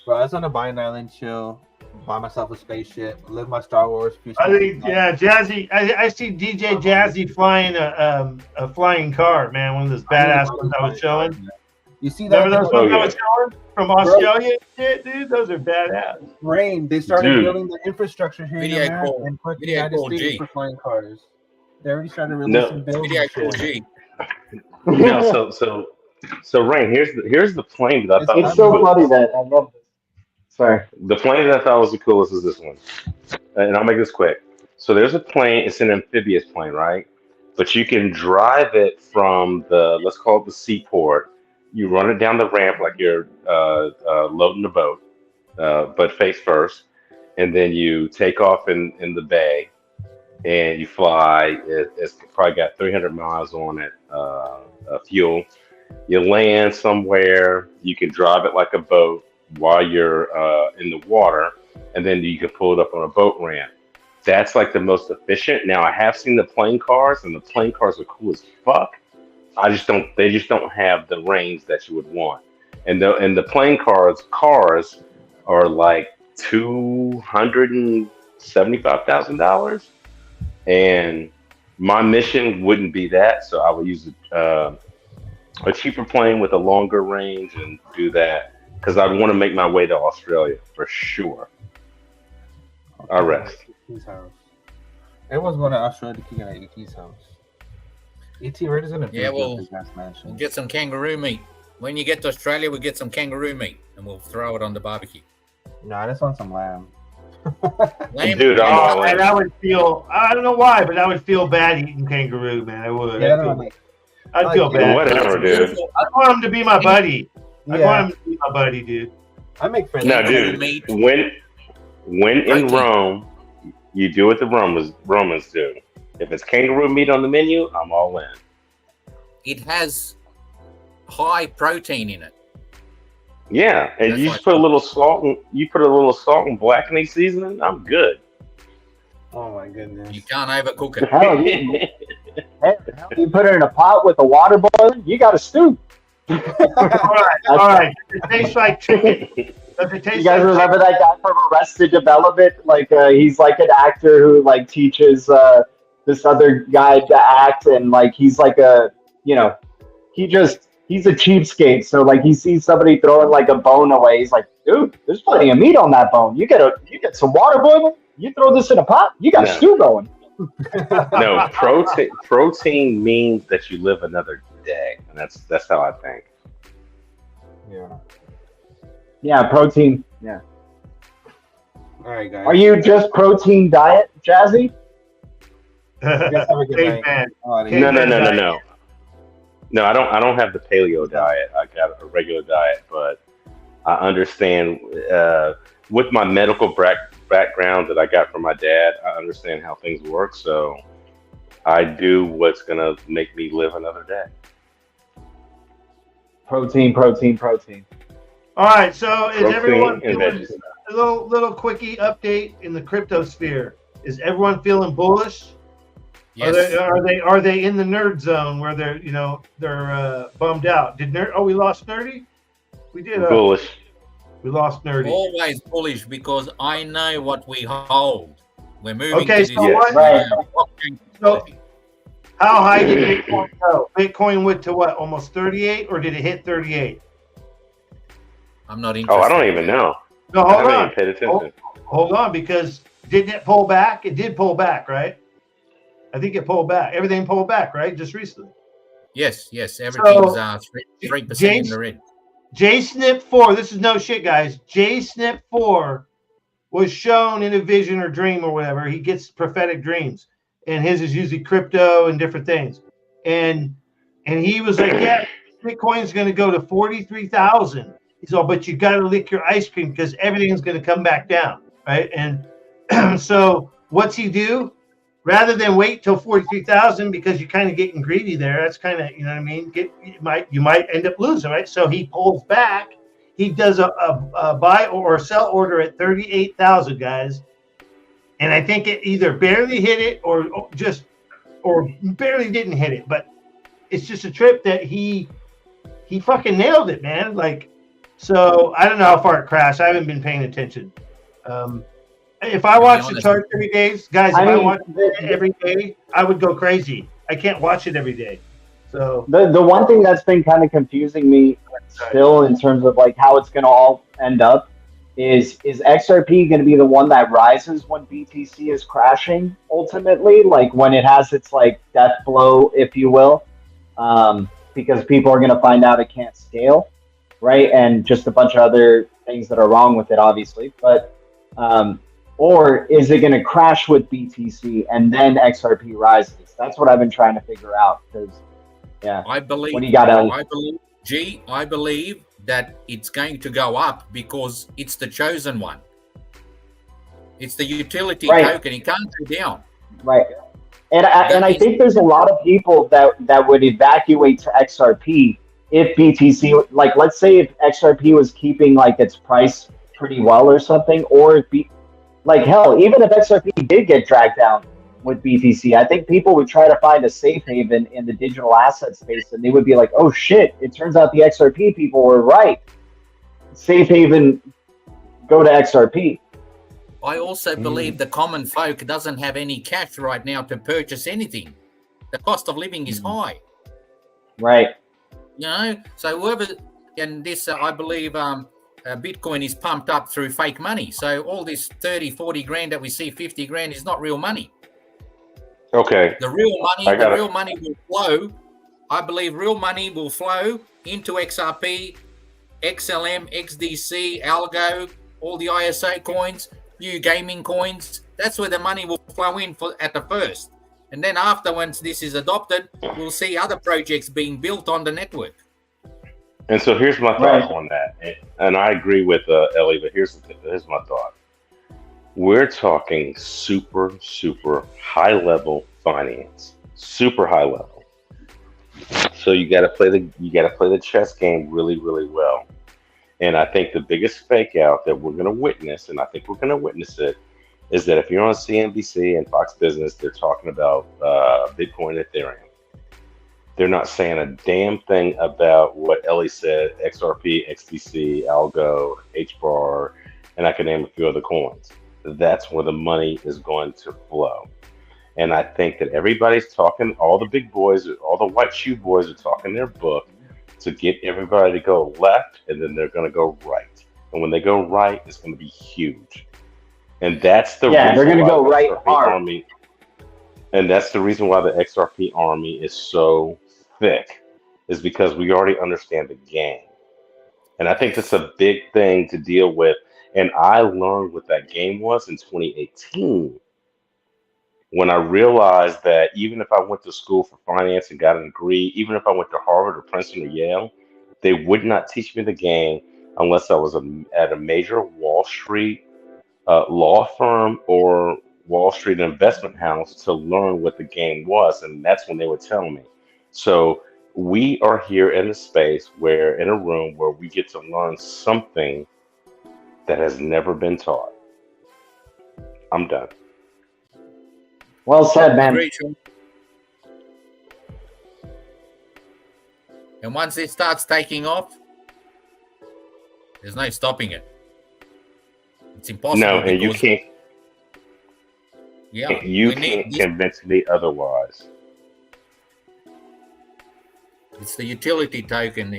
Bro, I just want to buy an island, chill, buy myself a spaceship, live my Star Wars. I think, Jazzy. I see DJ Jazzy flying a flying car, man. One of those badass ones I was showing. You see that? Remember those ones I was showing from Australia? Shit, dude, those are badass. Rain. They started building the infrastructure here in America call, and put the video United call States G. for flying cars. They already started releasing buildings. Video call G. No, so Rain, here's the plane that I thought it's so funny that I love this. Sorry. The plane that I thought was the coolest is this one. And I'll make this quick. So there's a plane, it's an amphibious plane, right? But you can drive it from let's call it the seaport. You run it down the ramp like you're loading the boat, but face first. And then you take off in the bay and you fly. It's probably got 300 miles on it, fuel. You land somewhere. You can drive it like a boat while you're in the water, and then you can pull it up on a boat ramp. That's like the most efficient. Now, I have seen the plane cars, and the plane cars are cool as fuck. They just don't have the range that you would want. And the plane cars are like $275,000. And my mission wouldn't be that, so I would use a cheaper plane with a longer range and do that. Because I want to make my way to Australia for sure. I rest. Everyone's going to Australia to kick it at ET's house. ET, where is going to Yeah, we'll get some kangaroo meat. When you get to Australia, we'll get some kangaroo meat and we'll throw it on the barbecue. No, I just want some lamb. Dude, I'm all and in. I would feel, I don't know why, but I would feel bad eating kangaroo, man. I would. Yeah, I'd feel bad. Whatever, dude. I want him to be my buddy. I Yeah. want him to be my buddy, dude. I make friends. No, dude. When in Rome, you do what the Romans do. If it's kangaroo meat on the menu, I'm all in. It has high protein in it. Yeah, and you just put a little salt and blackening seasoning. I'm good. Oh my goodness! You can't overcook it. Hell, you put it in a pot with the water boiling, you got a stew. All right. It tastes like chicken. Does it taste You guys like remember chicken? that guy from Arrested Development? Like he's like an actor who like teaches this other guy to act, and like he's like he's a cheapskate. So like he sees somebody throwing like a bone away, he's like, dude, there's plenty of meat on that bone. You get some water boiling, you throw this in a pot, you got stew going. No, protein means that you live another day, and that's how I think. Yeah, protein. Yeah. All right, guys. Are you just protein diet, Jazzy? No. No, I don't have the paleo diet. I got a regular diet, but I understand with my medical background that I got from my dad, I understand how things work. So I do what's gonna make me live another day. Protein. All right, so is Protein everyone and feeling veggies. a little quickie update in the crypto sphere? Is everyone feeling bullish? Yes. Are they in the nerd zone where they're bummed out? We lost Nerdy? We did. Bullish. We lost Nerdy. Always bullish because I know what we hold. We're moving Okay, to so this. what? Right. So how high did Bitcoin go? Bitcoin went to what? Almost 38, or did it hit 38? I'm not interested. Oh, I don't even know. No, I hold haven't on. even paid attention. Hold on, because didn't it pull back? It did pull back, right? I think it pulled back. Everything pulled back, right? Just recently. Yes. Everything's 3% in J- the red. F.N.W.R. This is no shit, guys. F.N.W.R. was shown in a vision or dream or whatever. He gets prophetic dreams, and his is usually crypto and different things. And he was like, "Yeah, Bitcoin's going to go to 43,000." He's all, "But you got to lick your ice cream because everything's going to come back down, right?" And so what's he do? Rather than wait till 43,000 because you're kind of getting greedy there, that's kind of, you know what I mean? You might end up losing, right? So he pulls back. He does a buy or sell order at 38,000, guys, and I think it either barely hit it or barely didn't hit it. But it's just a trip that he fucking nailed it, man. Like, so I don't know how far it crashed. I haven't been paying attention. If I watch the chart every day, guys, if I watch it every day, I would go crazy. I can't watch it every day. So the one thing that's been kind of confusing me still in terms of like how it's going to all end up is XRP going to be the one that rises when BTC is crashing ultimately, like when it has its like death blow, if you will, because people are going to find out it can't scale, right? And just a bunch of other things that are wrong with it, obviously, but or is it going to crash with BTC and then XRP rises? That's what I've been trying to figure out. Because, yeah, I believe that it's going to go up because it's the chosen one. It's the utility token. It can't go down. Right. And I think there's a lot of people that would evacuate to XRP if BTC, like let's say if XRP was keeping like its price pretty well or something, or if like hell, even if XRP did get dragged down with BTC, I think people would try to find a safe haven in the digital asset space, and they would be like, "Oh shit! It turns out the XRP people were right. Safe haven, go to XRP." I also believe the common folk doesn't have any cash right now to purchase anything. The cost of living is high. Right. You know, so whoever and this, I believe, Bitcoin is pumped up through fake money. So all this 30, 40 grand that we see, 50 grand is not real money. Okay. The real money will flow. I believe real money will flow into XRP, XLM, XDC, Algo, all the ISO coins, few gaming coins. That's where the money will flow in at the first. And then after, once this is adopted, we'll see other projects being built on the network. And so here's my thought on that. And I agree with Ellie, but here's my thought. We're talking super, super high level finance, super high level. So you got to play the chess game really, really well. And I think the biggest fake out that we're going to witness, and I think we're going to witness it, is that if you're on CNBC and Fox Business, they're talking about Bitcoin and Ethereum. They're not saying a damn thing about what Ellie said, XRP, XTC, Algo, H.Bar, and I can name a few other coins. That's where the money is going to flow. And I think that everybody's talking, all the big boys, all the white shoe boys are talking their book to get everybody to go left, and then they're going to go right. And when they go right, it's going to be huge. And that's the reason they're going to why go the right XRP hard. Army, and that's the reason why the XRP army is so thick, is because we already understand the game. And I think that's a big thing to deal with. And I learned what that game was in 2018 when I realized that even if I went to school for finance and got a degree, even if I went to Harvard or Princeton or Yale, they would not teach me the game unless I was at a major Wall Street law firm or Wall Street investment house to learn what the game was. And that's when they were telling me. So we are here in a space where, in a room where we get to learn something that has never been taught. I'm done. Well said, man. Agreed, Sean. And once it starts taking off, there's no stopping it. It's impossible. No, and you can't. Yeah, you can't convince me otherwise. It's the utility token.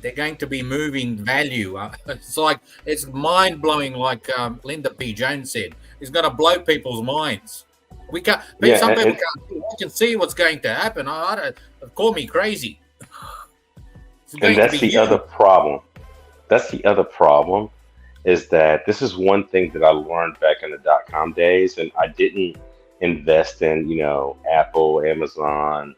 They're going to be moving value. It's like, it's mind blowing. Like Linda P. Jones said, it's going to blow people's minds. We can't. Yeah, some people can't. We can see what's going to happen. I don't. Call me crazy. And that's the other problem. That's the other problem, is that this is one thing that I learned back in the .com days, and I didn't invest in, Apple, Amazon,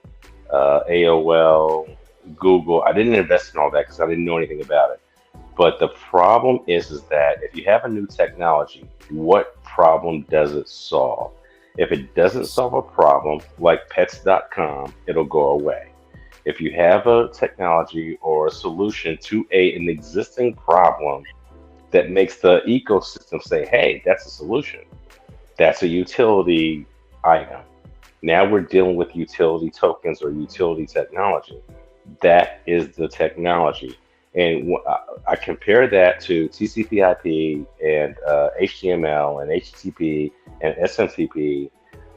AOL, Google. I didn't invest in all that because I didn't know anything about it. But the problem is that if you have a new technology, what problem does it solve? If it doesn't solve a problem like pets.com, it'll go away. If you have a technology or a solution to an existing problem that makes the ecosystem say, hey, that's a solution, that's a utility item. Now we're dealing with utility tokens or utility technology. That is the technology. And I compare that to TCP/IP and HTML and HTTP and SMTP.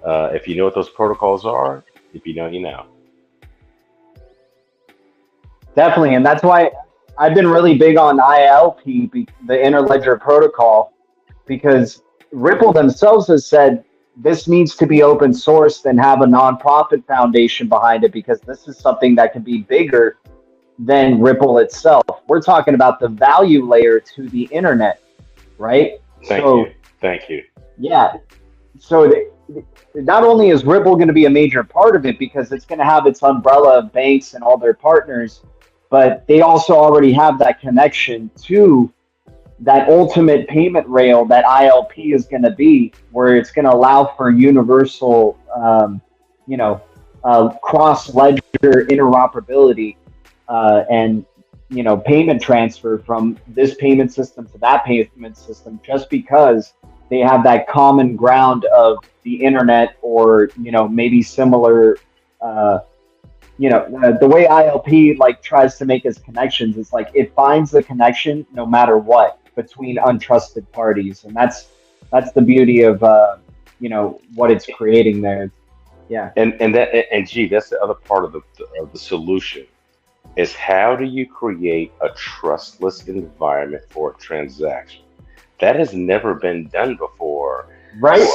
If you know what those protocols are, if you know, you know. Definitely, and that's why I've been really big on ILP, the Interledger Protocol, because Ripple themselves has said this needs to be open sourced and have a nonprofit foundation behind it, because this is something that can be bigger than Ripple itself. We're talking about the value layer to the internet, right? Thank you. Yeah. So not only is Ripple going to be a major part of it because it's going to have its umbrella of banks and all their partners, but they also already have that connection to that ultimate payment rail that ILP is going to be, where it's going to allow for universal, cross-ledger interoperability and, payment transfer from this payment system to that payment system, just because they have that common ground of the internet, or, maybe similar, the way ILP tries to make its connections, it's like it finds the connection no matter what between untrusted parties. And that's the beauty of, what it's creating there. Yeah. And gee, that's the other part of the solution, is how do you create a trustless environment for a transaction? That has never been done before. Right.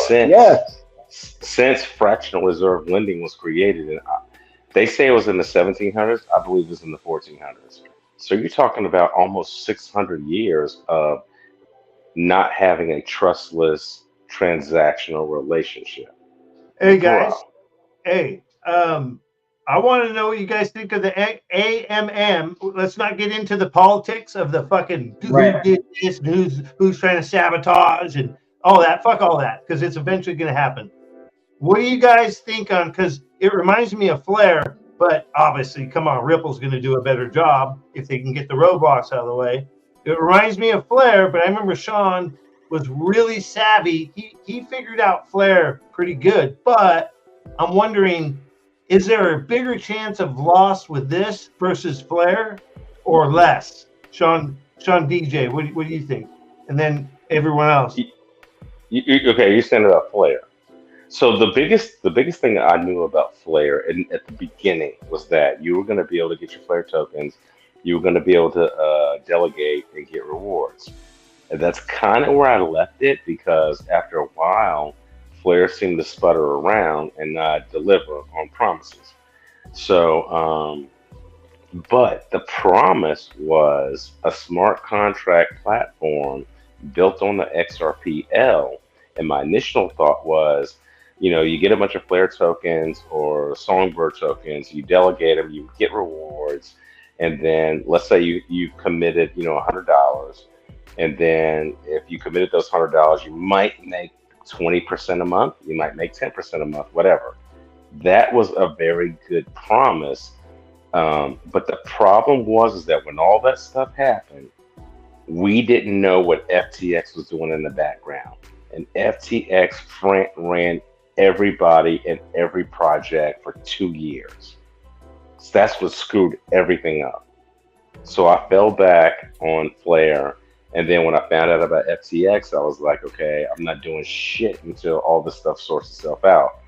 Since fractional reserve lending was created. And they say it was in the 1700s. I believe it was in the 1400s. So you're talking about almost 600 years of not having a trustless transactional relationship. Hey Bro. guys, hey, I want to know what you guys think of the AMM. Let's not get into the politics of the fucking who did this, and who's trying to sabotage and all that. Fuck all that, because it's eventually going to happen. What do you guys think on? Because it reminds me of Flair, but obviously, come on, Ripple's going to do a better job if they can get the roadblocks out of the way. It reminds me of Flair, but I remember Sean was really savvy. He figured out Flair pretty good, but I'm wondering, is there a bigger chance of loss with this versus Flair or less? Sean DJ, what do you think? And then everyone else. Okay, you're saying about Flair. So the biggest thing that I knew about Flair at the beginning was that you were going to be able to get your Flair tokens, you were going to be able to delegate and get rewards. And that's kind of where I left it, because after a while, Flair seemed to sputter around and not deliver on promises. So, but the promise was a smart contract platform built on the XRPL. And my initial thought was, you get a bunch of Flair tokens or Songbird tokens, you delegate them, you get rewards, and then let's say you committed, $100, and then if you committed those $100, you might make 20% a month, you might make 10% a month, whatever. That was a very good promise, but the problem was that when all that stuff happened, we didn't know what FTX was doing in the background, and FTX ran everybody and every project for 2 years. So that's what screwed everything up. So I fell back on Flair, and then when I found out about FTX, I was like, okay, I'm not doing shit until all this stuff sorts itself out.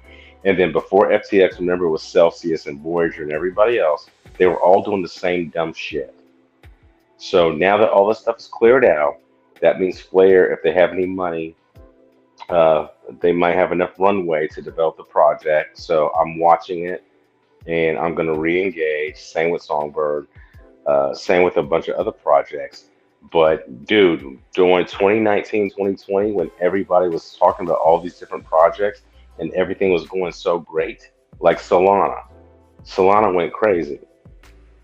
And then before FTX, remember, it was Celsius and Voyager and everybody else. They were all doing the same dumb shit. So now that all this stuff is cleared out, that means Flair, if they have any money, they might have enough runway to develop the project. So I'm watching it, and I'm going to re-engage. Same with Songbird. Same with a bunch of other projects. But dude, during 2019, 2020, when everybody was talking about all these different projects and everything was going so great, like Solana went crazy.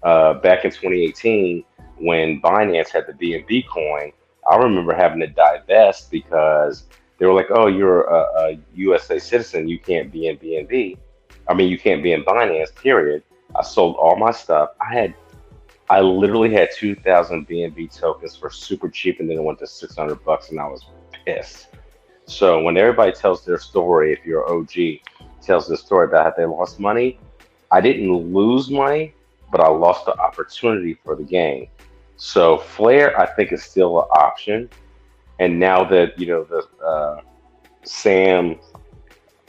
Back in 2018, when Binance had the BNB coin, I remember having to divest because they were like, oh, you're a USA citizen, you can't be in BNB. I mean, you can't be in Binance, period. I sold all my stuff. I literally had 2,000 BNB tokens for super cheap, and then it went to $600, and I was pissed. So when everybody tells their story, if you're an OG, tells their story about how they lost money, I didn't lose money, but I lost the opportunity for the game. So Flair, I think, is still an option. And now that, Sam,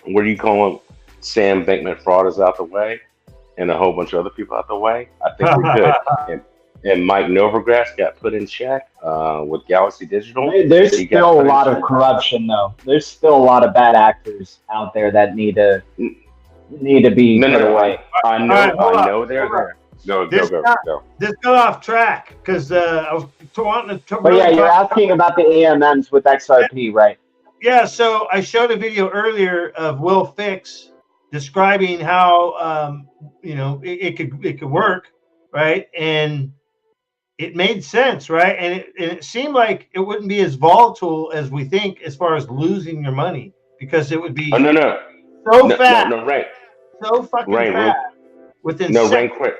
what do you call him? Sam Bankman-Fraud is out the way, and a whole bunch of other people out the way, I think we're good. And Mike Novogratz got put in check with Galaxy Digital. There's still a lot of corruption, though. There's still a lot of bad actors out there that need to be put away. I know they're there. Go. This got off track because I was wanting to. But yeah, you're asking about the AMMs with XRP, right? Yeah, so I showed a video earlier of Will Fix describing how it could work, right? And it made sense, right? And it seemed like it wouldn't be as volatile as we think as far as losing your money, because it would be so fast, right, so fucking fast. Within Rain, quick.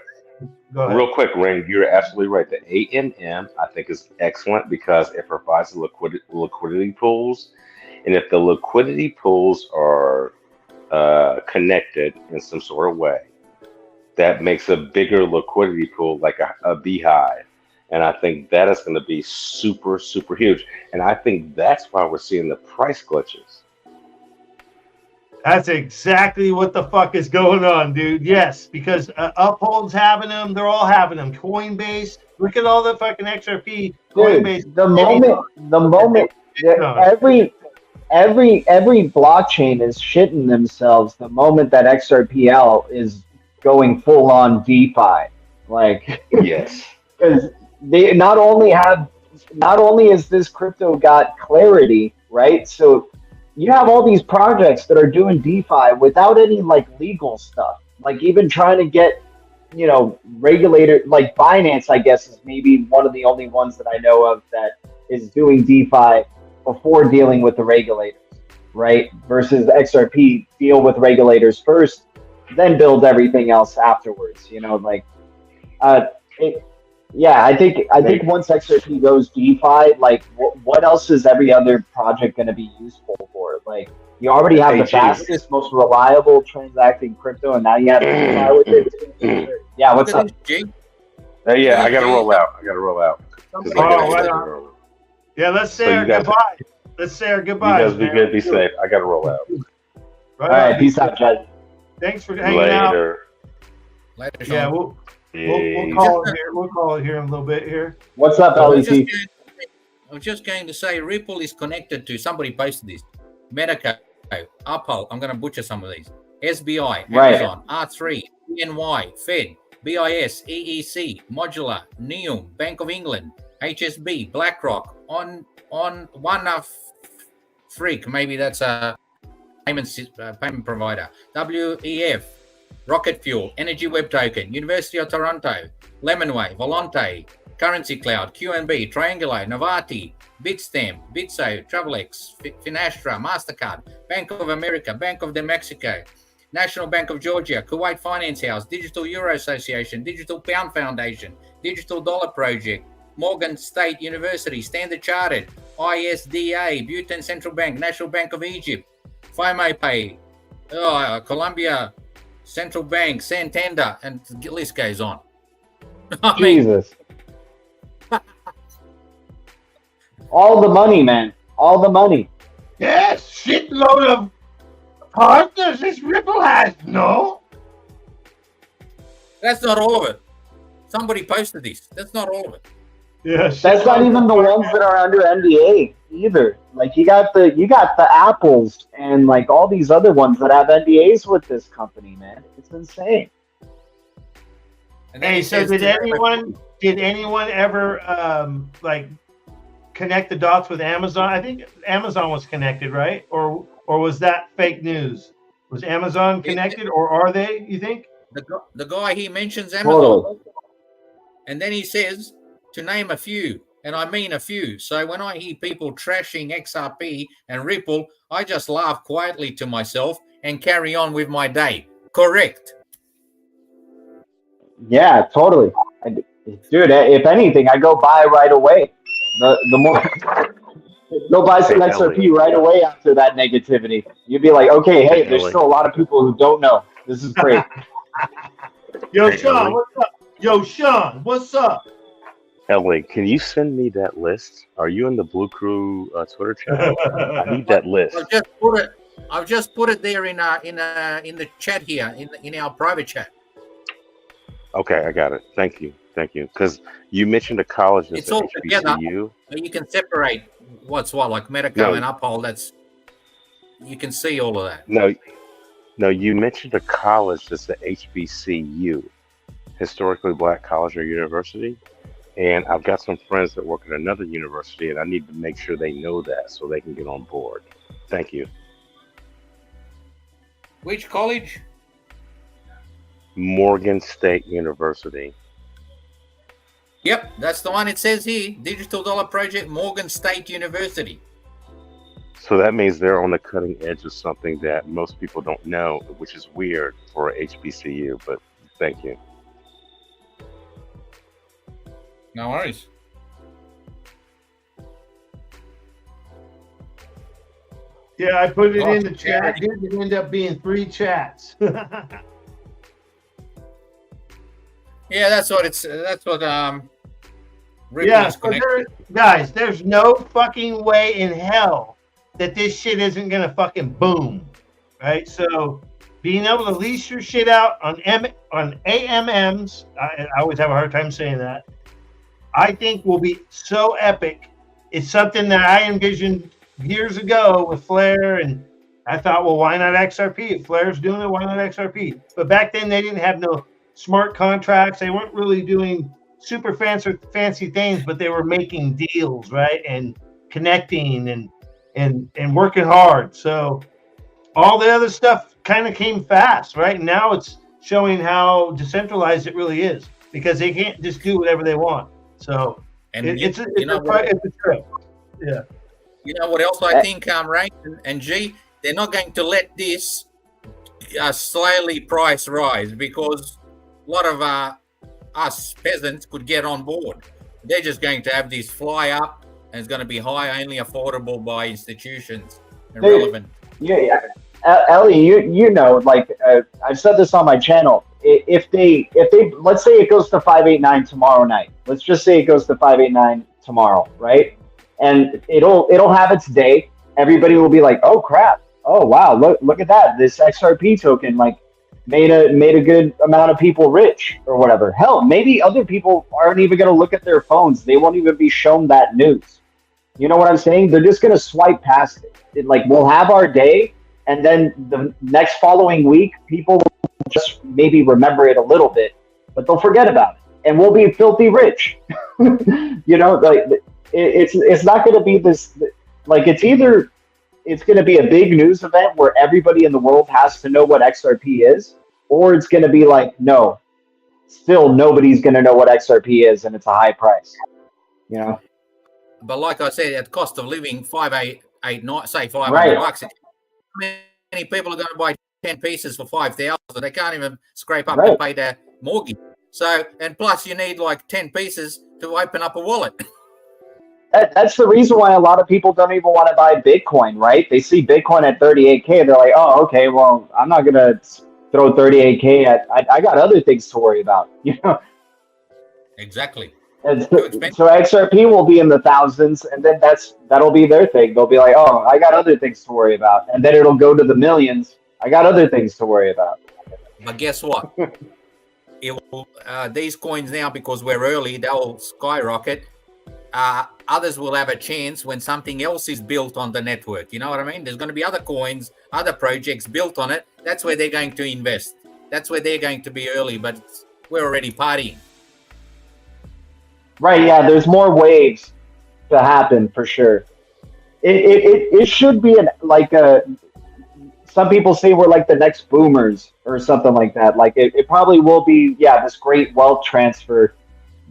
Real quick, Rain, you're absolutely right. The AMM, I think, is excellent because it provides the liquidity pools. And if the liquidity pools are connected in some sort of way, that makes a bigger liquidity pool, like a beehive. And I think that is going to be super, super huge. And I think that's why we're seeing the price glitches. That's exactly what the fuck is going on, dude. Yes, because Uphold's having them. They're all having them. Coinbase. Look at all the fucking XRP. Coinbase. Dude, the moment every blockchain is shitting themselves the moment that XRPL is going full on DeFi. Like, yes, because they not only have not only has this crypto got clarity, right? So you have all these projects that are doing DeFi without any like legal stuff, like even trying to get, you know, regulator, like Binance, I guess, is maybe one of the only ones that I know of that is doing DeFi before dealing with the regulators, right? Versus XRP, deal with regulators first, then build everything else afterwards. You know, like, yeah, I think once XRP goes DeFi, like, what else is every other project going to be useful for? Like, you already have the fastest, most reliable transacting crypto, and now you have DeFi with it. Yeah, what's up? Yeah, I gotta roll out. Yeah, let's say our goodbye. Let's say our goodbye. You guys be good, be safe. I gotta roll out. All right, peace out, Jed. Thanks for hanging out. Later, yeah, we'll call it here. We'll call it here in a little bit here. What's up, LET? I'm just going to say Ripple is connected to, somebody posted this, Medico, Apple, I'm going to butcher some of these, SBI, Amazon, R3, F.N.W.R, Fed, BIS, EEC, Modular, Neum, Bank of England, HSB, BlackRock, on one freak, maybe that's a payment provider, WEF, Rocket Fuel, Energy Web Token, University of Toronto, Lemonway, Volante, Currency Cloud, QNB, Triangular, Novarti, Bitstamp, Bitso, Travelex, Finastra, MasterCard, Bank of America, Bank of Mexico, National Bank of Georgia, Kuwait Finance House, Digital Euro Association, Digital Pound Foundation, Digital Dollar Project, Morgan State University, Standard Chartered, ISDA, Bhutan Central Bank, National Bank of Egypt, FIMO-Pay, Colombia Central Bank, Santander, and the list goes on. Jesus. All the money, man. All the money. Yes, shitload of partners this Ripple has, no? That's not all of it. Somebody posted this. That's not all of it. Yeah, that's not even the ones that are under NDA either. Like you got the Apples and like all these other ones that have NDAs with this company, man. It's insane. Hey, so did anyone ever like connect the dots with Amazon? I think Amazon was connected, right? Or was that fake news? Was Amazon connected, or are they? You think? The guy, he mentions Amazon, and then he says to name a few, and I mean a few. So when I hear people trashing XRP and Ripple, I just laugh quietly to myself and carry on with my day. Correct. Yeah, totally. Dude, if anything, I go buy right away. The more go buy some XRP right away after that negativity. You'd be like, okay, hey, there's still a lot of people who don't know. This is great. Yo, Sean, what's up? Yo, Sean, what's up? Ellie, can you send me that list? Are you in the Blue Crew Twitter channel? I need that list. I've just put it there in the chat here in our private chat. Okay, I got it. Thank you. Because you mentioned a college that's it's all together. HBCU. You can separate what's what, like Medico and Uphold. That's you can see all of that. No, you mentioned a college that's the HBCU, historically black college or university. And I've got some friends that work at another university, and I need to make sure they know that so they can get on board. Thank you. Which college? Morgan State University. Yep, that's the one it says here. Digital Dollar Project, Morgan State University. So that means they're on the cutting edge of something that most people don't know, which is weird for HBCU, but thank you. No worries. Yeah, I put it in the chat. It did end up being 3 chats. Yeah, that's what yeah, so guys, there's no fucking way in hell that this shit isn't gonna fucking boom, right? So being able to lease your shit out on AMMs, I always have a hard time saying that, I think will be so epic. It's something that I envisioned years ago with F.N.W.R, and I thought, well, why not XRP? If F.N.W.R's doing it, why not XRP? But back then they didn't have no smart contracts. They weren't really doing super fancy things, but they were making deals, right, and connecting and working hard. So all the other stuff kind of came fast, right? And now it's showing how decentralized it really is, because they can't just do whatever they want. So it's a trip. Yeah. You know what else I think, Ray and G? They're not going to let this slowly price rise, because a lot of us peasants could get on board. They're just going to have this fly up, and it's going to be high, only affordable by institutions and relevant. Yeah. Ellie, you know, like I've said this on my channel. If they let's say it goes to 589 tomorrow night. Let's just say it goes to 589 tomorrow, right? And it'll have its day. Everybody will be like, oh crap, oh wow, look at that. This XRP token like made a good amount of people rich or whatever. Hell, maybe other people aren't even gonna look at their phones. They won't even be shown that news. You know what I'm saying? They're just gonna swipe past it. Like, we'll have our day, and then the next following week, people will just maybe remember it a little bit, but they'll forget about it, and we'll be filthy rich. You know, like it's not going to be this. Like, it's either it's going to be a big news event where everybody in the world has to know what XRP is, or it's going to be like, no, still nobody's going to know what XRP is, and it's a high price. You know. But like I said, at cost of living, $500 Right. bucks. How many people are going to buy 10 pieces for $5,000? They can't even scrape up Right. to pay their mortgage. So, and plus you need like 10 pieces to open up a wallet. That's the reason why a lot of people don't even want to buy Bitcoin, right? They see Bitcoin at 38K. They're like, oh, okay, well, I'm not going to throw 38K at, I got other things to worry about, you know? Exactly. And so XRP will be in the thousands, and then that'll be their thing. They'll be like, oh, I got other things to worry about. And then it'll go to the millions. I got other things to worry about. But guess what? It will, these coins now, because we're early, they'll skyrocket. Others will have a chance when something else is built on the network. You know what I mean? There's going to be other coins, other projects built on it. That's where they're going to invest. That's where they're going to be early, but we're already partying. Right, yeah, there's more waves to happen for sure. It should be some people say we're like the next boomers or something like that. Like it probably will be, this great wealth transfer.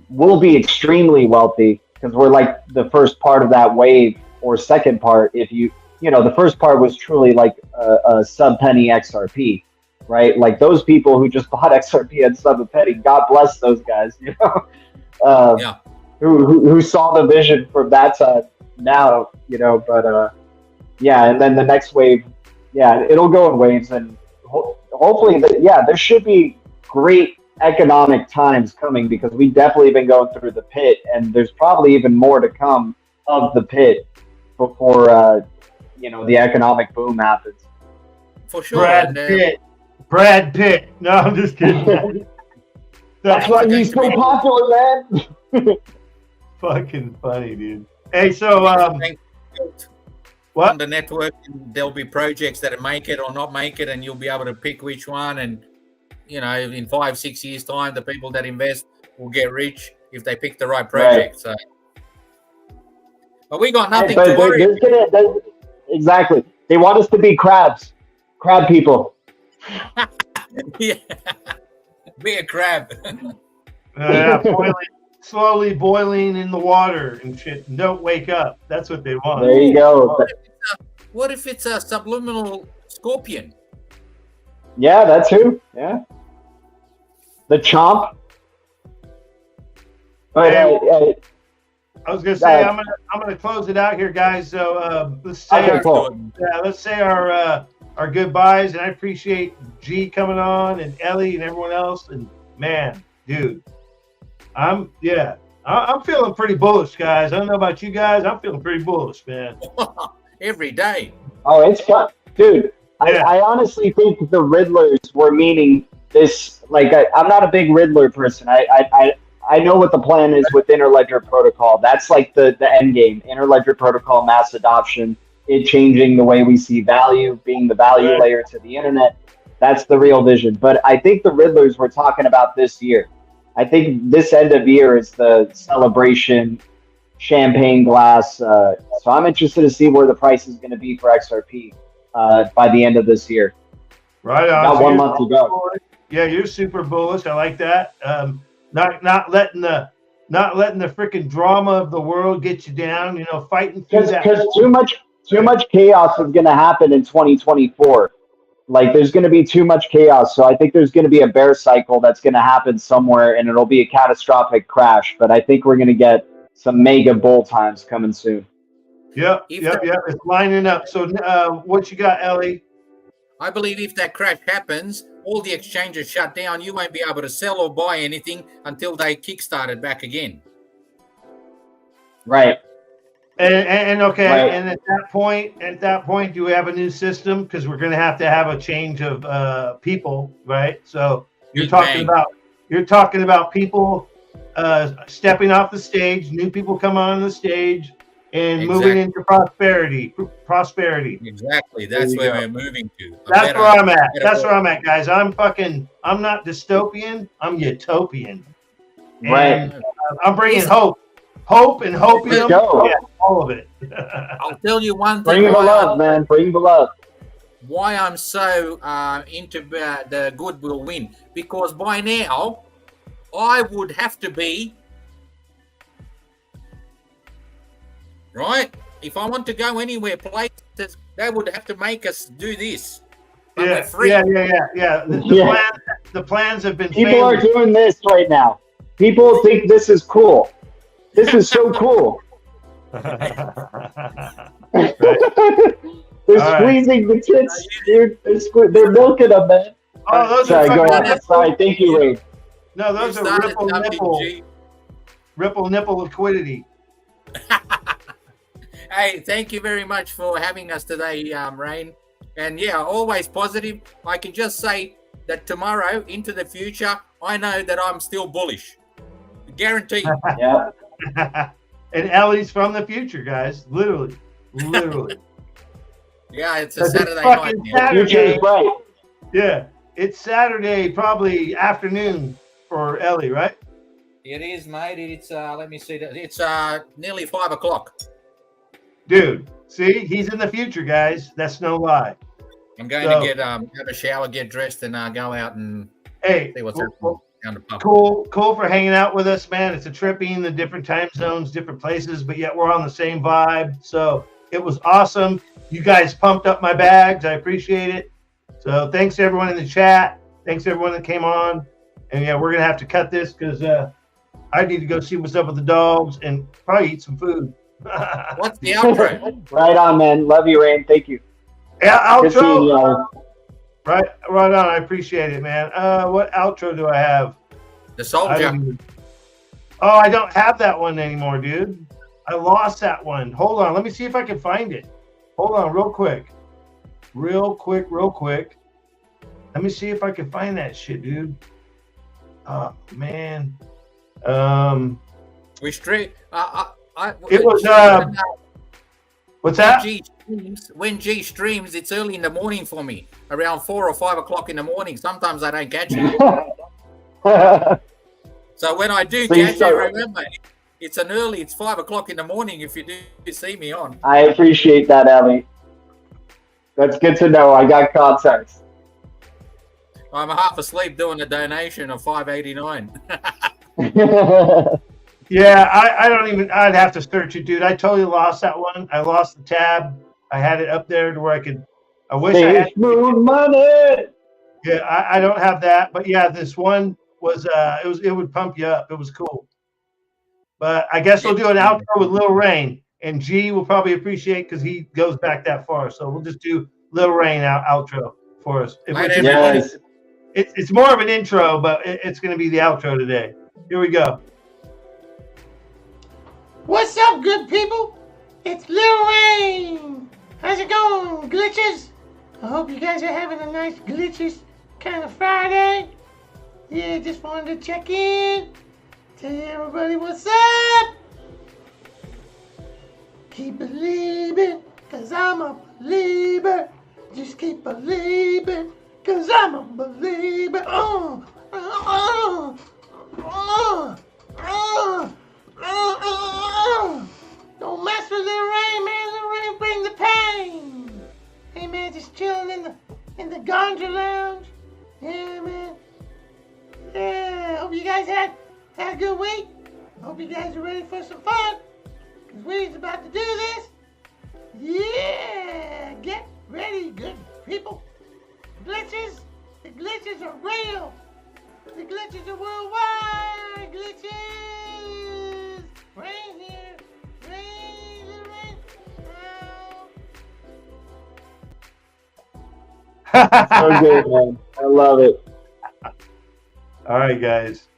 We'll be extremely wealthy because we're like the first part of that wave, or second part if you know, the first part was truly like a sub-penny XRP, right? Like those people who just bought XRP at sub-a-penny, God bless those guys, you know? Who saw the vision from that side now, you know, but and then the next wave, it'll go in waves, and hopefully, there should be great economic times coming, because we definitely been going through the pit, and there's probably even more to come of the pit before, the economic boom happens. For sure. Brad Pitt. No, I'm just kidding. That's why he's so popular, man. Fucking funny, dude. Hey, so what? On the network, there'll be projects that make it or not make it, and you'll be able to pick which one. And you know, in 5-6 years' time, the people that invest will get rich if they pick the right project. Right. So, but we got nothing to worry. Exactly. They want us to be crab people. Yeah. Be a crab. Slowly boiling in the water and shit. And don't wake up. That's what they want. There you go. What if it's a subliminal scorpion? Yeah, that's who. Yeah. The chomp. I was gonna say I'm gonna close it out here, guys. So let's say our goodbyes, and I appreciate G coming on, and Ellie and everyone else. And man, dude, I'm feeling pretty bullish, guys. I don't know about you guys. I'm feeling pretty bullish, man. Every day. Oh, it's fun, dude. Yeah. I honestly think the Riddlers were meaning this. Like, I'm not a big Riddler person. I know what the plan is with Interledger Protocol. That's like the end game. Interledger Protocol, mass adoption, it changing the way we see value, being the value layer to the internet. That's the real vision. But I think the Riddlers were talking about this year. I think this end of year is the celebration champagne glass. So I'm interested to see where the price is going to be for XRP by the end of this year. Right on. Got So 1 month to go. Yeah, you're super bullish. I like that. Not letting the freaking drama of the world get you down. You know, fighting through that. Because too much chaos is going to happen in 2024. Like there's going to be too much chaos. So I think there's going to be a bear cycle that's going to happen somewhere, and it'll be a catastrophic crash. But I think we're going to get some mega bull times coming soon. Yep. It's lining up. So what you got, Ellie? I believe if that crash happens, all the exchanges shut down. You won't be able to sell or buy anything until they kickstart it back again. Right. And okay, right. And at that point, do we have a new system? Because we're going to have a change of people, right? So you're talking about people stepping off the stage, new people come on the stage, and moving into prosperity. Exactly. That's where we're moving to. That's where I'm at. That's where I'm at, guys. I'm not dystopian. I'm utopian. Right. And, I'm bringing hope. Hope and hopium. Yeah, all of it. I'll tell you one thing. Bring the love, man. Bring the love. Why I'm so into the good will win. Because by now, I would have to be, right? If I want to go anywhere, places, they would have to make us do this. But yeah. The plans have been People failing. are doing this right now. People think this is cool. This is so cool. They're squeezing the tits, dude. They're milking them, man. Oh, those Sorry, are go on. Sorry, thank you, Ray. No, those are ripple nipple liquidity. Hey, thank you very much for having us today, Rain. And yeah, always positive. I can just say that tomorrow into the future, I know that I'm still bullish. Guaranteed. Yeah. And Ellie's from the future, guys. Literally. Yeah, it's a Saturday night. Future is bright. Yeah, it's Saturday, probably afternoon for Ellie, right? It is, mate. It's let me see that. It's nearly 5 o'clock. Dude, see, he's in the future, guys. That's no lie. I'm going to get have a shower, get dressed, and go out and see what's happening. Cool for hanging out with us, man. It's a trip being in the different time zones, different places, but yet we're on the same vibe. So it was awesome. You guys pumped up my bags. I appreciate it. So thanks to everyone in the chat. Thanks to everyone that came on. And yeah, we're gonna have to cut this because I need to go see what's up with the dogs and probably eat some food. What's the outro? Right on, man. Love you, Rain. Thank you. Yeah, Good seeing you, outro. Right on. I appreciate it, man. What outro do I have? The soldier. I don't have that one anymore, dude. I lost that one. Hold on. Let me see if I can find it. Hold on, real quick. Real quick. Let me see if I can find that shit, dude. Oh man. We straight. It was what's that? When G streams, it's early in the morning for me, around 4 or 5 o'clock in the morning. Sometimes I don't catch it. So when I do catch it, remember, it's 5 o'clock in the morning if you do see me on. I appreciate that, Ellie. That's good to know. I got context. I'm half asleep doing a donation of $5.89. Yeah, I don't even. I'd have to search it, dude. I totally lost that one. I lost the tab. I had it up there to where I could. I wish I had money. Yeah, I don't have that, but yeah, this one was. It would pump you up. It was cool. But I guess we'll do an outro with Lil Rain, and G will probably appreciate because he goes back that far. So we'll just do Lil Rain outro for us. It's more of an intro, but it's going to be the outro today. Here we go. What's up, good people? It's Lil Rain. How's it going, glitches? I hope you guys are having a nice glitches kind of Friday. Yeah, just wanted to check in. Tell everybody what's up. Keep believing, cause I'm a believer. Just keep believing, cause I'm a believer. Don't mess with Lil Rain, man. Lil Rain bring the pain. Hey, man, just chilling in the ganja lounge. Yeah, man. Yeah, hope you guys had a good week. Hope you guys are ready for some fun. Because we're about to do this. Yeah, get ready, good people. Glitches, the glitches are real. The glitches are worldwide. Glitches. Rain here. Rain, rain. So good, man. I love it. All right, guys.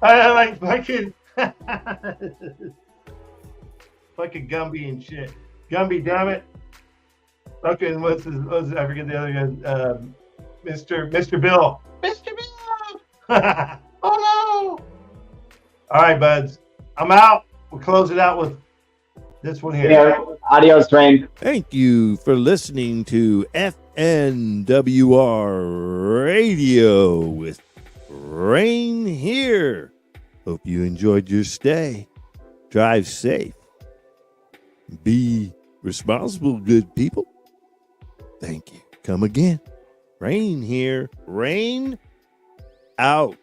I like fucking fucking Gumby and shit. Gumby, damn it. Fucking what's I forget the other guy. Mr. Bill. Mr. Bill. Oh no. All right, buds. I'm out. We'll close it out with this one here. Yeah. Adios, Rain. Thank you for listening to F.N.W.R. Radio with Rain here. Hope you enjoyed your stay. Drive safe. Be responsible, good people. Thank you. Come again. Rain here. Rain out.